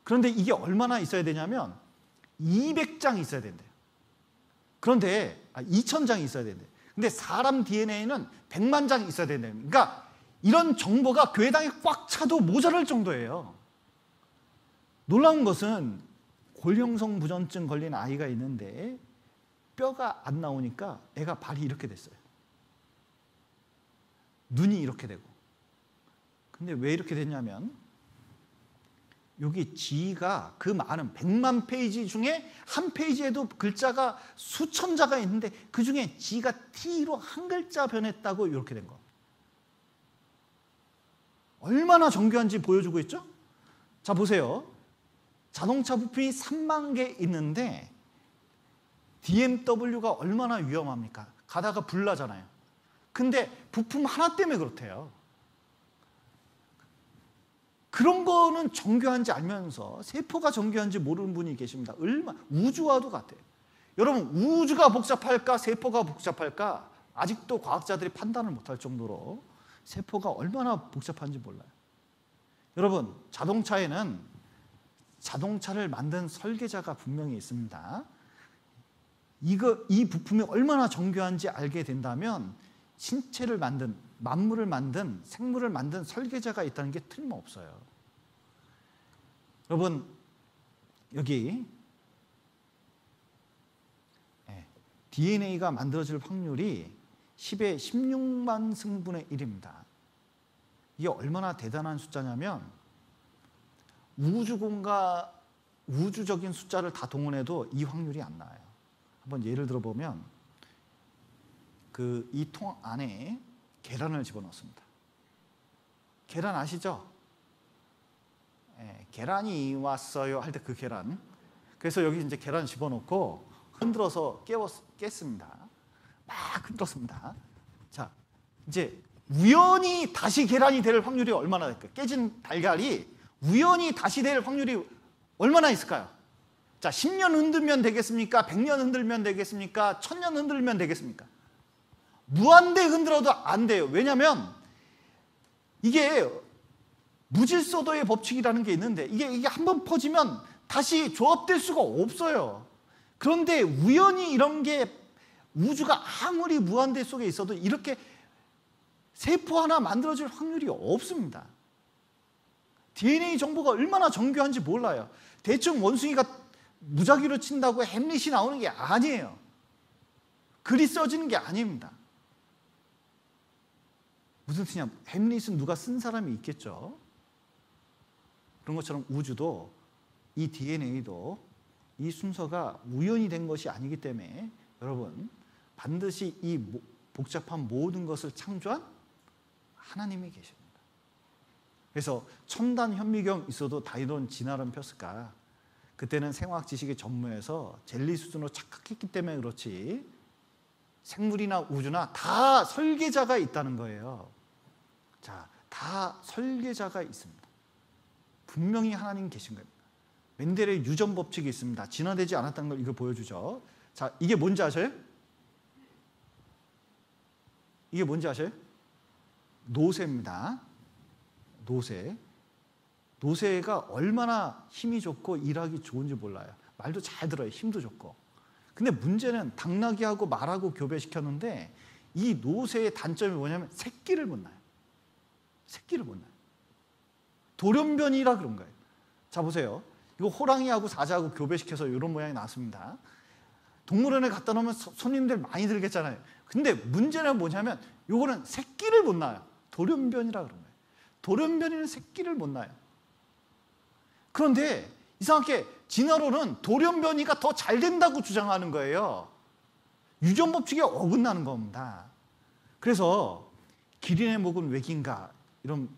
그런데 이게 얼마나 있어야 되냐면 200장 있어야 된대요. 그런데 2000장이 있어야 된대. 근데 사람 DNA는 100만 장이 있어야 된대. 그러니까 이런 정보가 교회당에 꽉 차도 모자랄 정도예요. 놀라운 것은 골형성 부전증 걸린 아이가 있는데 뼈가 안 나오니까 애가 발이 이렇게 됐어요. 눈이 이렇게 되고. 근데 왜 이렇게 됐냐면 여기 G가 그 많은 100만 페이지 중에 한 페이지에도 글자가 수천 자가 있는데 그 중에 G가 T로 한 글자 변했다고 이렇게 된 거. 얼마나 정교한지 보여주고 있죠? 자, 보세요. 자동차 부품이 3만 개 있는데 DMW가 얼마나 위험합니까? 가다가 불 나잖아요. 근데 부품 하나 때문에 그렇대요. 그런 거는 정교한지 알면서 세포가 정교한지 모르는 분이 계십니다. 우주와도 같아요. 여러분, 우주가 복잡할까 세포가 복잡할까 아직도 과학자들이 판단을 못할 정도로 세포가 얼마나 복잡한지 몰라요. 여러분, 자동차에는 자동차를 만든 설계자가 분명히 있습니다. 이 부품이 얼마나 정교한지 알게 된다면 신체를 만든, 만물을 만든, 생물을 만든 설계자가 있다는 게 틀림없어요. 여러분, 여기 DNA가 만들어질 확률이 10의 16만 승분의 1입니다. 이게 얼마나 대단한 숫자냐면 우주적인 숫자를 다 동원해도 이 확률이 안 나와요. 한번 예를 들어보면 이 통 안에 계란을 집어넣습니다. 계란 아시죠? 계란이 왔어요 할 때 그 계란. 그래서 여기 이제 계란 집어넣고 흔들어서 깼습니다. 막 흔들었습니다. 자, 이제 우연히 다시 계란이 될 확률이 얼마나 될까요? 깨진 달걀이 우연히 다시 될 확률이 얼마나 있을까요? 자, 10년 흔들면 되겠습니까? 100년 흔들면 되겠습니까? 1000년 흔들면 되겠습니까? 무한대 흔들어도 안 돼요. 왜냐하면 이게 무질서도의 법칙이라는 게 있는데 이게 한번 퍼지면 다시 조합될 수가 없어요. 그런데 우연히 이런 게 우주가 아무리 무한대 속에 있어도 이렇게 세포 하나 만들어질 확률이 없습니다. DNA 정보가 얼마나 정교한지 몰라요. 대충 원숭이가 무작위로 친다고 햄릿이 나오는 게 아니에요. 글이 써지는 게 아닙니다. 무슨 뜻이냐? 햄릿은 누가 쓴 사람이 있겠죠. 그런 것처럼 우주도 이 DNA도 이 순서가 우연히 된 것이 아니기 때문에 여러분 반드시 이 복잡한 모든 것을 창조한 하나님이 계십니다. 그래서 첨단 현미경 있어도 다이론 진화론 폈을까? 그때는 생화학 지식이 전무해서 젤리 수준으로 착각했기 때문에 그렇지 생물이나 우주나 다 설계자가 있다는 거예요. 자, 다 설계자가 있습니다. 분명히 하나님 계신 겁니다. 멘델의 유전 법칙이 있습니다. 진화되지 않았다는 걸 이거 보여주죠. 자, 이게 뭔지 아세요? 이게 뭔지 아세요? 노새입니다. 노새가 얼마나 힘이 좋고 일하기 좋은지 몰라요. 말도 잘 들어요. 힘도 좋고. 근데 문제는 당나귀하고 말하고 교배시켰는데 이 노새의 단점이 뭐냐면 새끼를 못 낳아요. 새끼를 못 낳아요. 돌연변이라 그런 거예요. 자, 보세요. 이거 호랑이하고 사자하고 교배시켜서 이런 모양이 나왔습니다. 동물원에 갖다 놓으면 손님들 많이 들겠잖아요. 근데 문제는 뭐냐면 이거는 새끼를 못 낳아요. 돌연변이라 그런 거예요. 돌연변이는 새끼를 못 낳아요. 그런데 이상하게 진화론은 돌연변이가 더 잘 된다고 주장하는 거예요. 유전 법칙에 어긋나는 겁니다. 그래서 기린의 목은 왜긴가 이런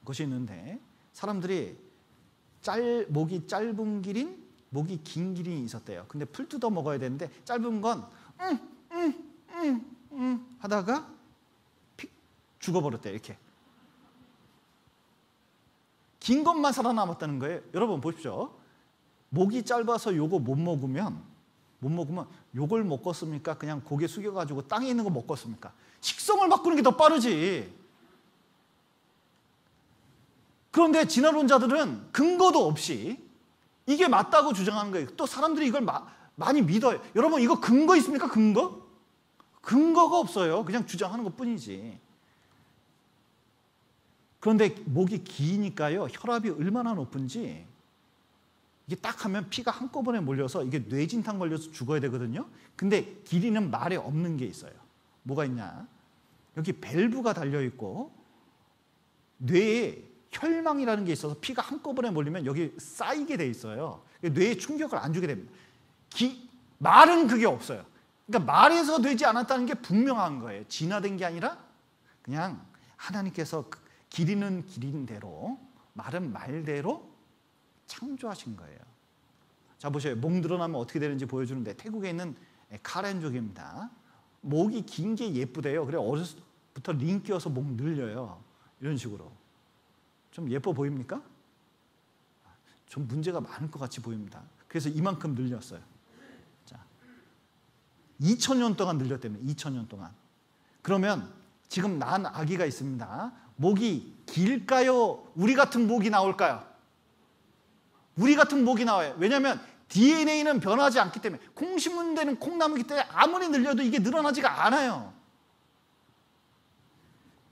것이 있는데 사람들이 목이 짧은 기린, 목이 긴 기린이 있었대요. 근데 풀 뜯어 먹어야 되는데 짧은 건 하다가 픽 죽어버렸대요. 이렇게. 긴 것만 살아남았다는 거예요. 여러분 보십시오. 목이 짧아서 요거 못 먹으면 요걸 먹겠습니까? 그냥 고개 숙여가지고 땅에 있는 거 먹겠습니까? 식성을 바꾸는 게 더 빠르지. 그런데 진화론자들은 근거도 없이 이게 맞다고 주장하는 거예요. 또 사람들이 이걸 많이 믿어요. 여러분 이거 근거 있습니까? 근거? 근거가 없어요. 그냥 주장하는 것뿐이지. 그런데 목이 기니까요. 혈압이 얼마나 높은지 이게 딱 하면 피가 한꺼번에 몰려서 이게 뇌진탕 걸려서 죽어야 되거든요. 근데 길이는 말에 없는 게 있어요. 뭐가 있냐? 여기 밸브가 달려 있고 뇌에 혈망이라는 게 있어서 피가 한꺼번에 몰리면 여기 쌓이게 돼 있어요. 뇌에 충격을 안 주게 됩니다. 말은 그게 없어요. 그러니까 말에서 되지 않았다는 게 분명한 거예요. 진화된 게 아니라 그냥 하나님께서 길이는 길인대로 말은 말대로 창조하신 거예요. 자 보세요. 목 늘어나면 어떻게 되는지 보여주는데 태국에 있는 카렌족입니다. 목이 긴 게 예쁘대요. 그래 어렸을 때부터 링 끼워서 목 늘려요. 이런 식으로. 좀 예뻐 보입니까? 좀 문제가 많을 것 같이 보입니다. 그래서 이만큼 늘렸어요. 자, 2000년 동안 늘렸다며. 2000년 동안. 그러면 지금 난 아기가 있습니다. 목이 길까요? 우리 같은 목이 나올까요? 우리 같은 목이 나와요. 왜냐하면 DNA는 변하지 않기 때문에 콩 심은 데는 콩나무이기 때문에 아무리 늘려도 이게 늘어나지가 않아요.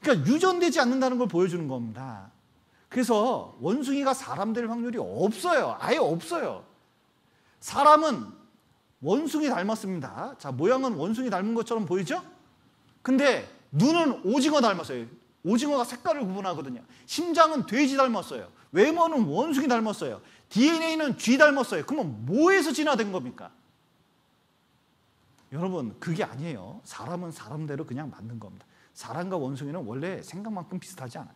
그러니까 유전되지 않는다는 걸 보여주는 겁니다. 그래서 원숭이가 사람 될 확률이 없어요. 아예 없어요. 사람은 원숭이 닮았습니다. 자, 모양은 원숭이 닮은 것처럼 보이죠? 근데 눈은 오징어 닮았어요. 오징어가 색깔을 구분하거든요. 심장은 돼지 닮았어요. 외모는 원숭이 닮았어요. DNA는 쥐 닮았어요. 그러면 뭐에서 진화된 겁니까? 여러분 그게 아니에요. 사람은 사람대로 그냥 만든 겁니다. 사람과 원숭이는 원래 생각만큼 비슷하지 않아요.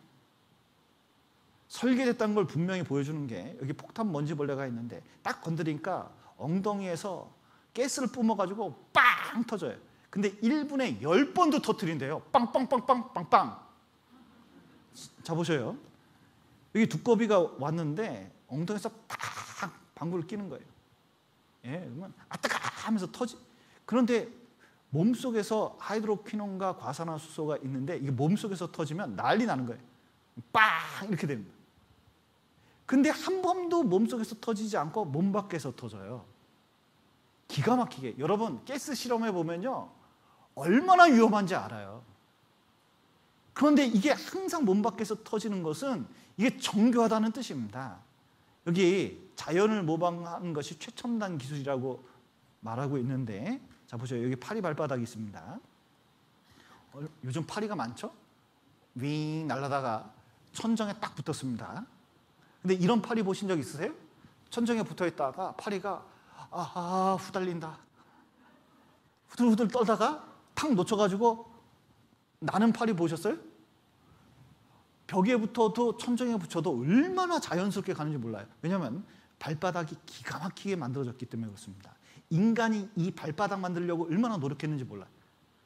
설계됐다는 걸 분명히 보여주는 게 여기 폭탄 먼지벌레가 있는데 딱 건드리니까 엉덩이에서 가스를 뿜어가지고 빵 터져요. 근데 1분에 10번도 터뜨린대요. 빵빵빵빵 빵빵. 자 보셔요. 여기 두꺼비가 왔는데 엉덩이에서 탁 방구를 끼는 거예요. 예, 그러면 아따가 하면서 터지. 그런데 몸속에서 하이드로퀴논과 과산화수소가 있는데 이게 몸속에서 터지면 난리 나는 거예요. 빵 이렇게 됩니다. 근데 한 번도 몸속에서 터지지 않고 몸 밖에서 터져요. 기가 막히게. 여러분 가스 실험해 보면요 얼마나 위험한지 알아요. 그런데 이게 항상 몸 밖에서 터지는 것은 이게 정교하다는 뜻입니다. 여기 자연을 모방하는 것이 최첨단 기술이라고 말하고 있는데 자 보세요. 여기 파리 발바닥이 있습니다. 요즘 파리가 많죠? 윙 날아다가 천정에 딱 붙었습니다. 근데 이런 파리 보신 적 있으세요? 천정에 붙어 있다가 파리가 후달린다. 후들후들 떨다가 탁 놓쳐가지고 나는 파리 보셨어요? 벽에 붙어도 천정에 붙여도 얼마나 자연스럽게 가는지 몰라요. 왜냐하면 발바닥이 기가 막히게 만들어졌기 때문에 그렇습니다. 인간이 이 발바닥 만들려고 얼마나 노력했는지 몰라요.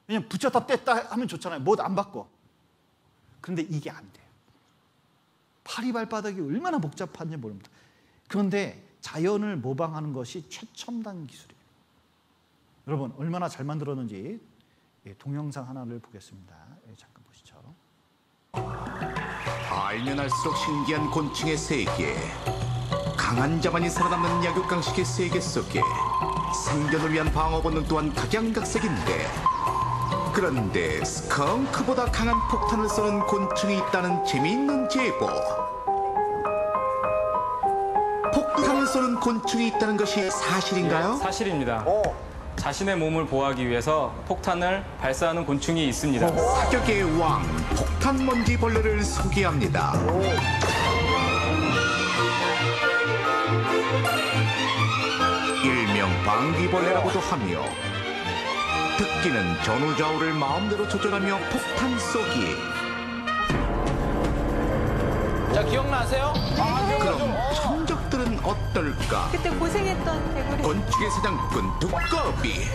왜냐하면 붙였다 뗐다 하면 좋잖아요. 못 안 바꿔. 그런데 이게 안 돼요. 파리 발바닥이 얼마나 복잡한지 모릅니다. 그런데 자연을 모방하는 것이 최첨단 기술이에요. 여러분 얼마나 잘 만들었는지 동영상 하나를 보겠습니다. 잠깐 보시죠. 알면 알수록 신기한 곤충의 세계, 강한 자만이 살아남는 약육강식의 세계 속에 생존을 위한 방어 본능 또한 각양각색인데, 그런데 스컹크보다 강한 폭탄을 쏘는 곤충이 있다는 재미있는 제보. 폭탄을 쏘는 곤충이 있다는 것이 사실인가요? 사실입니다. 자신의 몸을 보호하기 위해서 폭탄을 발사하는 곤충이 있습니다. 사격의 왕, 폭탄먼지벌레를 소개합니다. 일명 방귀벌레라고도 하며 듣기는 전후좌우를 마음대로 조절하며 폭탄 쏘기. 자, 기억나세요? 그럼 천적들은 어떨까? 그때 고생했던 개구리. 곤충의 사냥꾼 두꺼비,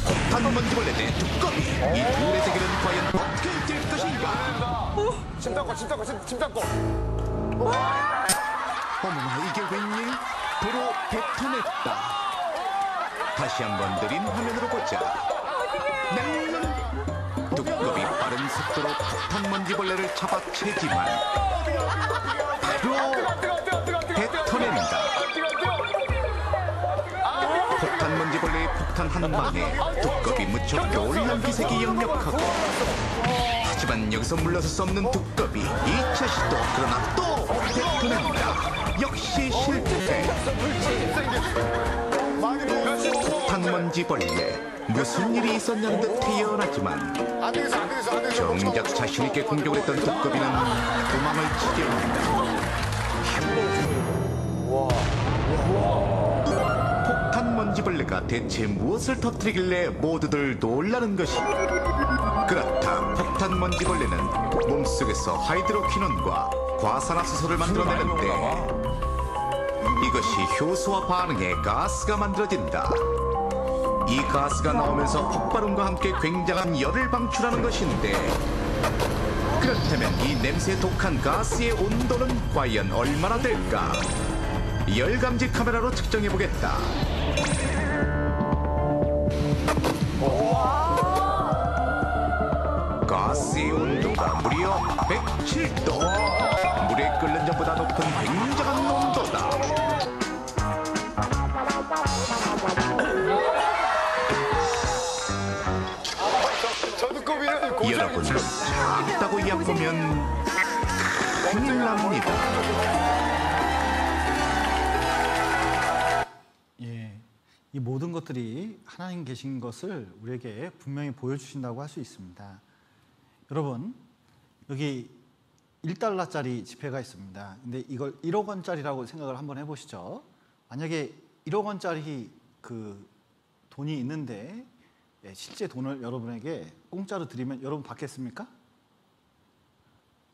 폭탄먼지벌레 대 두꺼비, 이 둘의 대결은 과연 어떻게 될 것인가? 침 닦고, 침 닦고, 침 닦고. 어머나, 이게 웬일? 도로 뱉어냈다. 다시 한번 느린 화면으로 보자. 두꺼비 빠른 속도로 폭탄먼지벌레를 잡아채지만 바로 뱉어낸다. 폭탄 먼지벌레의 폭탄 한 방에 두꺼비 무척 놀란 기색이 역력하고, 하지만 여기서 물러설 수 없는 두꺼비 2차 시도. 그러나 또 뱉어낸다. 역시 실패. 폭탄 먼지벌레, 무슨 일이 있었냐는 듯 태연하지만 정작 자신 있게 공격을 했던 두꺼비는 도망을 치려 합니다. 폭탄 먼지벌레가 대체 무엇을 터뜨리길래 모두들 놀라는 것이? 그렇다. 폭탄 먼지벌레는 몸속에서 하이드로퀴논과 과산화수소를 만들어내는데, 이것이 효소와 반응해 가스가 만들어진다. 이 가스가 나오면서 폭발음과 함께 굉장한 열을 방출하는 것인데, 그렇다면 이 냄새 독한 가스의 온도는 과연 얼마나 될까? 열감지 카메라로 측정해보겠다. 가스의 온도가 무려 107도. 물에 끓는 전보다 높은 굉장한 온도다. 여러분, 작다고 얕보면 큰일 납니다. 예, 이 모든 것들이 하나님 계신 것을 우리에게 분명히 보여주신다고 할 수 있습니다. 여러분, 여기 1달러짜리 지폐가 있습니다. 근데 이걸 1억 원짜리라고 생각을 한번 해보시죠. 만약에 1억 원짜리 그 돈이 있는데 실제 돈을 여러분에게 공짜로 드리면 여러분 받겠습니까?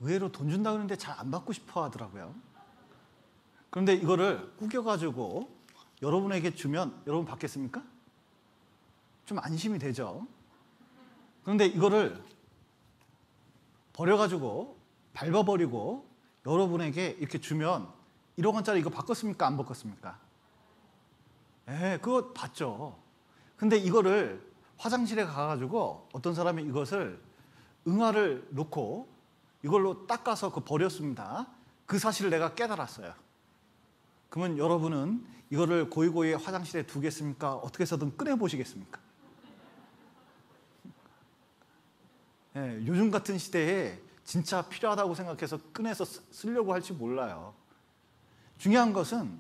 의외로 돈 준다고 하는데 잘 안 받고 싶어 하더라고요. 그런데 이거를 구겨가지고 여러분에게 주면 여러분 받겠습니까? 좀 안심이 되죠. 그런데 이거를 버려가지고 밟아버리고 여러분에게 이렇게 주면 1억 원짜리 이거 바꿨습니까? 안 바꿨습니까? 그거 받죠. 근데 이거를 화장실에 가가지고 어떤 사람이 이것을 응아를 놓고 이걸로 닦아서 그 버렸습니다. 그 사실을 내가 깨달았어요. 그러면 여러분은 이거를 고이고이 화장실에 두겠습니까? 어떻게 해서든 꺼내보시겠습니까? 요즘 같은 시대에 진짜 필요하다고 생각해서 꺼내서 쓰려고 할지 몰라요. 중요한 것은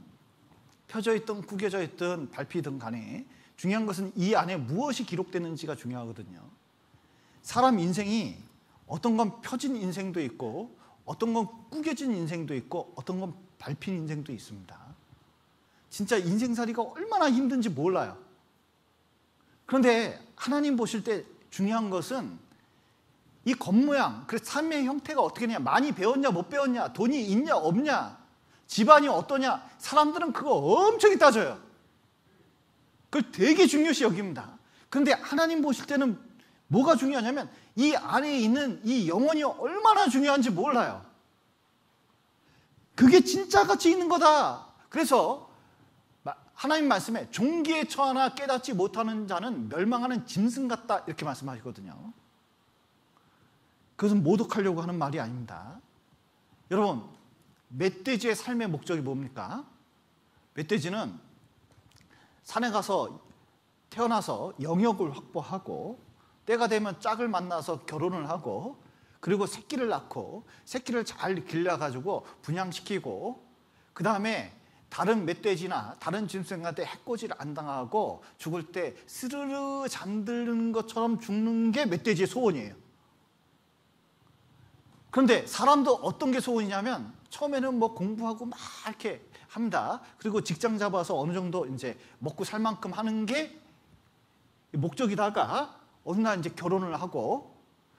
펴져 있든 구겨져 있든 밟히든 간에 중요한 것은 이 안에 무엇이 기록되는지가 중요하거든요. 사람 인생이 어떤 건 펴진 인생도 있고 어떤 건 구겨진 인생도 있고 어떤 건 밟힌 인생도 있습니다. 진짜 인생살이가 얼마나 힘든지 몰라요. 그런데 하나님 보실 때 중요한 것은 이 겉모양, 그래서 삶의 형태가 어떻게 되냐, 많이 배웠냐 못 배웠냐, 돈이 있냐 없냐, 집안이 어떠냐, 사람들은 그거 엄청 따져요. 그걸 되게 중요시 여깁니다. 그런데 하나님 보실 때는 뭐가 중요하냐면 이 안에 있는 이 영혼이 얼마나 중요한지 몰라요. 그게 진짜 가치 있는 거다. 그래서 하나님 말씀에 종기에 처하나 깨닫지 못하는 자는 멸망하는 짐승 같다 이렇게 말씀하시거든요. 그것은 모독하려고 하는 말이 아닙니다. 여러분, 멧돼지의 삶의 목적이 뭡니까? 멧돼지는 산에 가서 태어나서 영역을 확보하고 때가 되면 짝을 만나서 결혼을 하고 그리고 새끼를 낳고 새끼를 잘 길러가지고 분양시키고 그 다음에 다른 멧돼지나 다른 짐승한테 해코지를 안 당하고 죽을 때 스르르 잠드는 것처럼 죽는 게 멧돼지의 소원이에요. 그런데 사람도 어떤 게 소원이냐면 처음에는 뭐 공부하고 막 이렇게 합니다. 그리고 직장 잡아서 어느 정도 이제 먹고 살 만큼 하는 게 목적이다가 어느 날 이제 결혼을 하고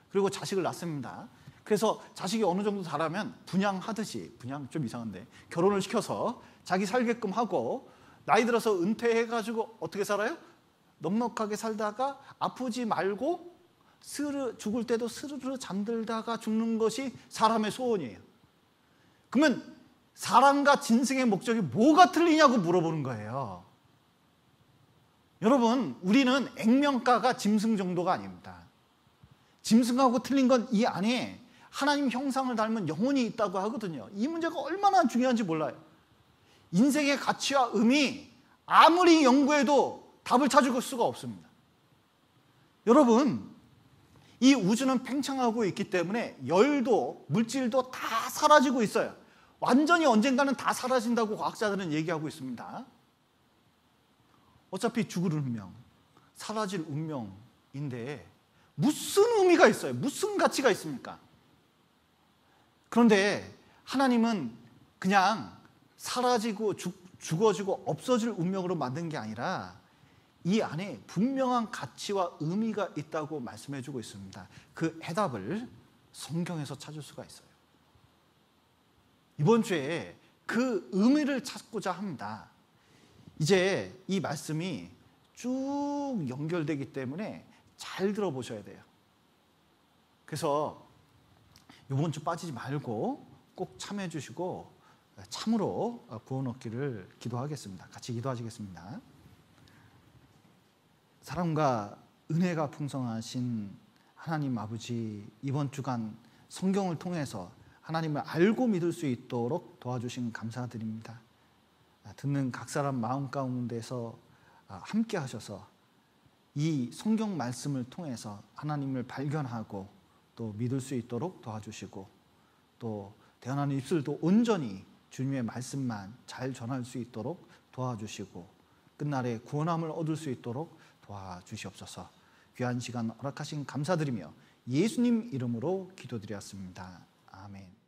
그리고 자식을 낳습니다. 그래서 자식이 어느 정도 자라면 분양하듯이, 분양 좀 이상한데, 결혼을 시켜서 자기 살게끔 하고 나이 들어서 은퇴해가지고 어떻게 살아요? 넉넉하게 살다가 아프지 말고 죽을 때도 스르르 잠들다가 죽는 것이 사람의 소원이에요. 그러면 사람과 짐승의 목적이 뭐가 틀리냐고 물어보는 거예요. 여러분, 우리는 액면가가 짐승 정도가 아닙니다. 짐승하고 틀린 건 이 안에 하나님 형상을 닮은 영혼이 있다고 하거든요. 이 문제가 얼마나 중요한지 몰라요. 인생의 가치와 의미 아무리 연구해도 답을 찾을 수가 없습니다. 여러분, 이 우주는 팽창하고 있기 때문에 열도 물질도 다 사라지고 있어요. 완전히 언젠가는 다 사라진다고 과학자들은 얘기하고 있습니다. 어차피 죽을 운명, 사라질 운명인데 무슨 의미가 있어요? 무슨 가치가 있습니까? 그런데 하나님은 그냥 사라지고 죽어지고 없어질 운명으로 만든 게 아니라 이 안에 분명한 가치와 의미가 있다고 말씀해주고 있습니다. 그 해답을 성경에서 찾을 수가 있어요. 이번 주에 그 의미를 찾고자 합니다. 이제 이 말씀이 쭉 연결되기 때문에 잘 들어보셔야 돼요. 그래서 이번 주 빠지지 말고 꼭 참여해 주시고 참으로 구원 얻기를 기도하겠습니다. 같이 기도하시겠습니다. 사랑과 은혜가 풍성하신 하나님 아버지, 이번 주간 성경을 통해서 하나님을 알고 믿을 수 있도록 도와주신 감사드립니다. 듣는 각 사람 마음 가운데서 함께 하셔서 이 성경 말씀을 통해서 하나님을 발견하고 또 믿을 수 있도록 도와주시고, 또 대하나님 입술도 온전히 주님의 말씀만 잘 전할 수 있도록 도와주시고, 끝날에 구원함을 얻을 수 있도록 도와주시옵소서. 귀한 시간 허락하신 감사드리며 예수님 이름으로 기도드렸습니다. 아멘.